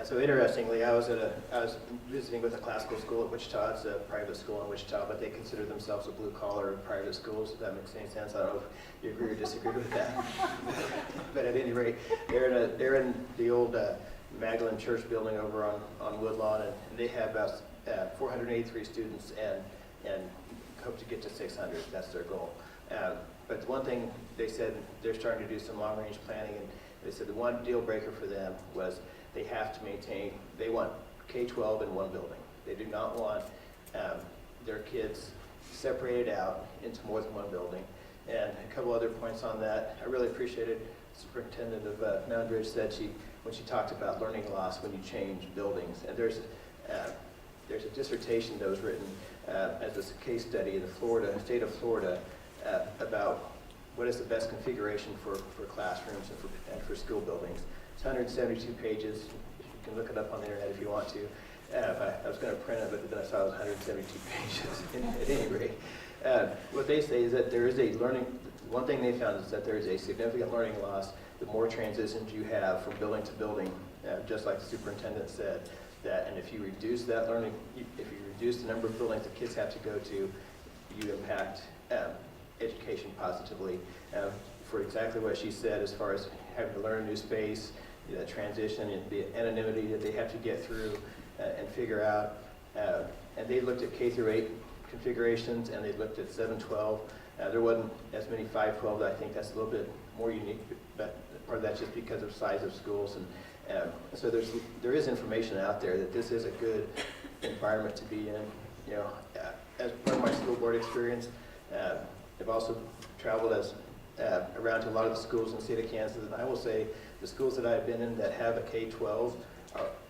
So interestingly, I was visiting with a classical school at Wichita. It's a private school in Wichita, but they consider themselves a blue collar private school. So if that makes any sense. I don't know if you agree or disagree with that. But at any rate, they're in the old Magdalene Church building over on Woodlawn, and they have about 483 students and hope to get to 600. That's their goal. But the one thing they said, they're starting to do some long range planning, and they said the one deal breaker for them was they have to maintain, they want K-12 in one building. They do not want their kids separated out into more than one building. And a couple other points on that. I really appreciated the superintendent of Mountain Ridge said when she talked about learning loss when you change buildings. And there's a dissertation that was written as a case study in the state of Florida about what is the best configuration for classrooms and for school buildings. It's 172 pages. You can look it up on the internet if you want to. I was going to print it, but then I saw it was 172 pages at any rate. What they say is that there is one thing they found is that there is a significant learning loss the more transitions you have from building to building, just like the superintendent said, and if you reduce that learning, if you reduce the number of buildings that kids have to go to, you impact education positively. For exactly what she said as far as having to learn a new space, the transition, and the anonymity that they have to get through and figure out. And they looked at K through 8 configurations, and they looked at 7-12. There wasn't as many 5-12. I think that's a little bit more unique, but part of that's just because of size of schools. And so there is information out there that this is a good environment to be in. As part of my school board experience, I've also traveled around to a lot of the schools in the state of Kansas, and I will say the schools that I've been in that have a K-12,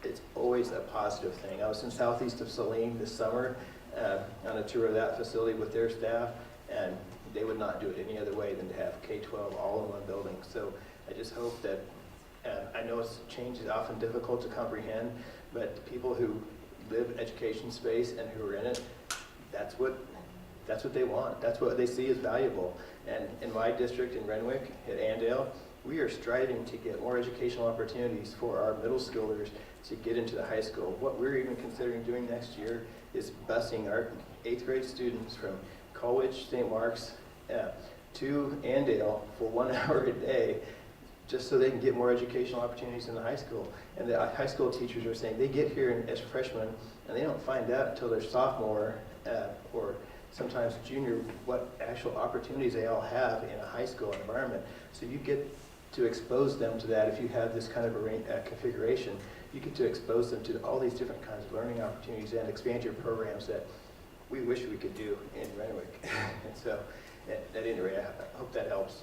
it's always a positive thing. I was in southeast of Saline this summer on a tour of that facility with their staff, and they would not do it any other way than to have K-12 all in one building. So I just hope that, I know change is often difficult to comprehend, but the people who live education space and who are in it, that's what they want. That's what they see as valuable. And in my district in Renwick, at Andale, we are striving to get more educational opportunities for our middle schoolers to get into the high school. What we're even considering doing next year is busing our 8th grade students from Colwich, St. Mark's, to Andale for 1 hour a day, just so they can get more educational opportunities in the high school. And the high school teachers are saying they get here as freshmen, and they don't find out until they're sophomore or sometimes junior what actual opportunities they all have in a high school environment. So you get to expose them to that. If you have this kind of a configuration, you get to expose them to all these different kinds of learning opportunities and expand your programs that we wish we could do in Renwick. And so at any rate, I hope that helps.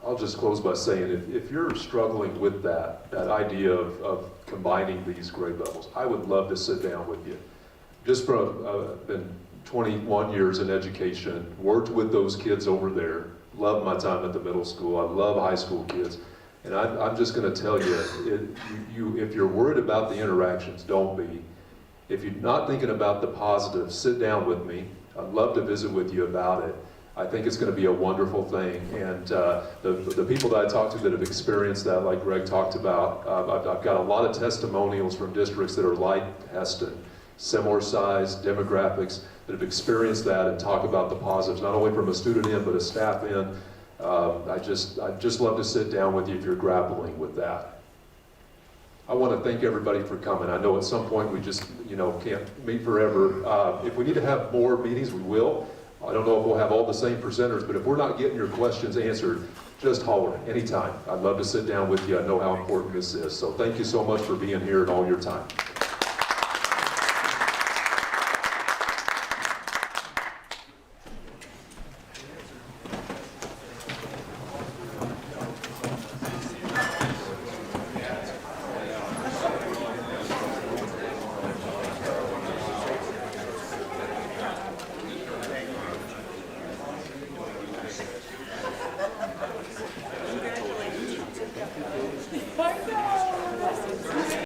I'll just close by saying, if you're struggling with that idea of combining these grade levels, I would love to sit down with you. Just from, I've been 21 years in education, worked with those kids over there, loved my time at the middle school, I love high school kids, and I'm just going to tell you, if you're worried about the interactions, don't be. If you're not thinking about the positives, sit down with me. I'd love to visit with you about it. I think it's going to be a wonderful thing, and the people that I talked to that have experienced that, like Greg talked about, I've got a lot of testimonials from districts that are like Hesston, similar size, demographics, that have experienced that and talk about the positives, not only from a student end, but a staff end. I'd just love to sit down with you if you're grappling with that. I want to thank everybody for coming. I know at some point we just, can't meet forever. If we need to have more meetings, we will. I don't know if we'll have all the same presenters, but if we're not getting your questions answered, just holler anytime. I'd love to sit down with you. I know how important this is. So thank you so much for being here and all your time.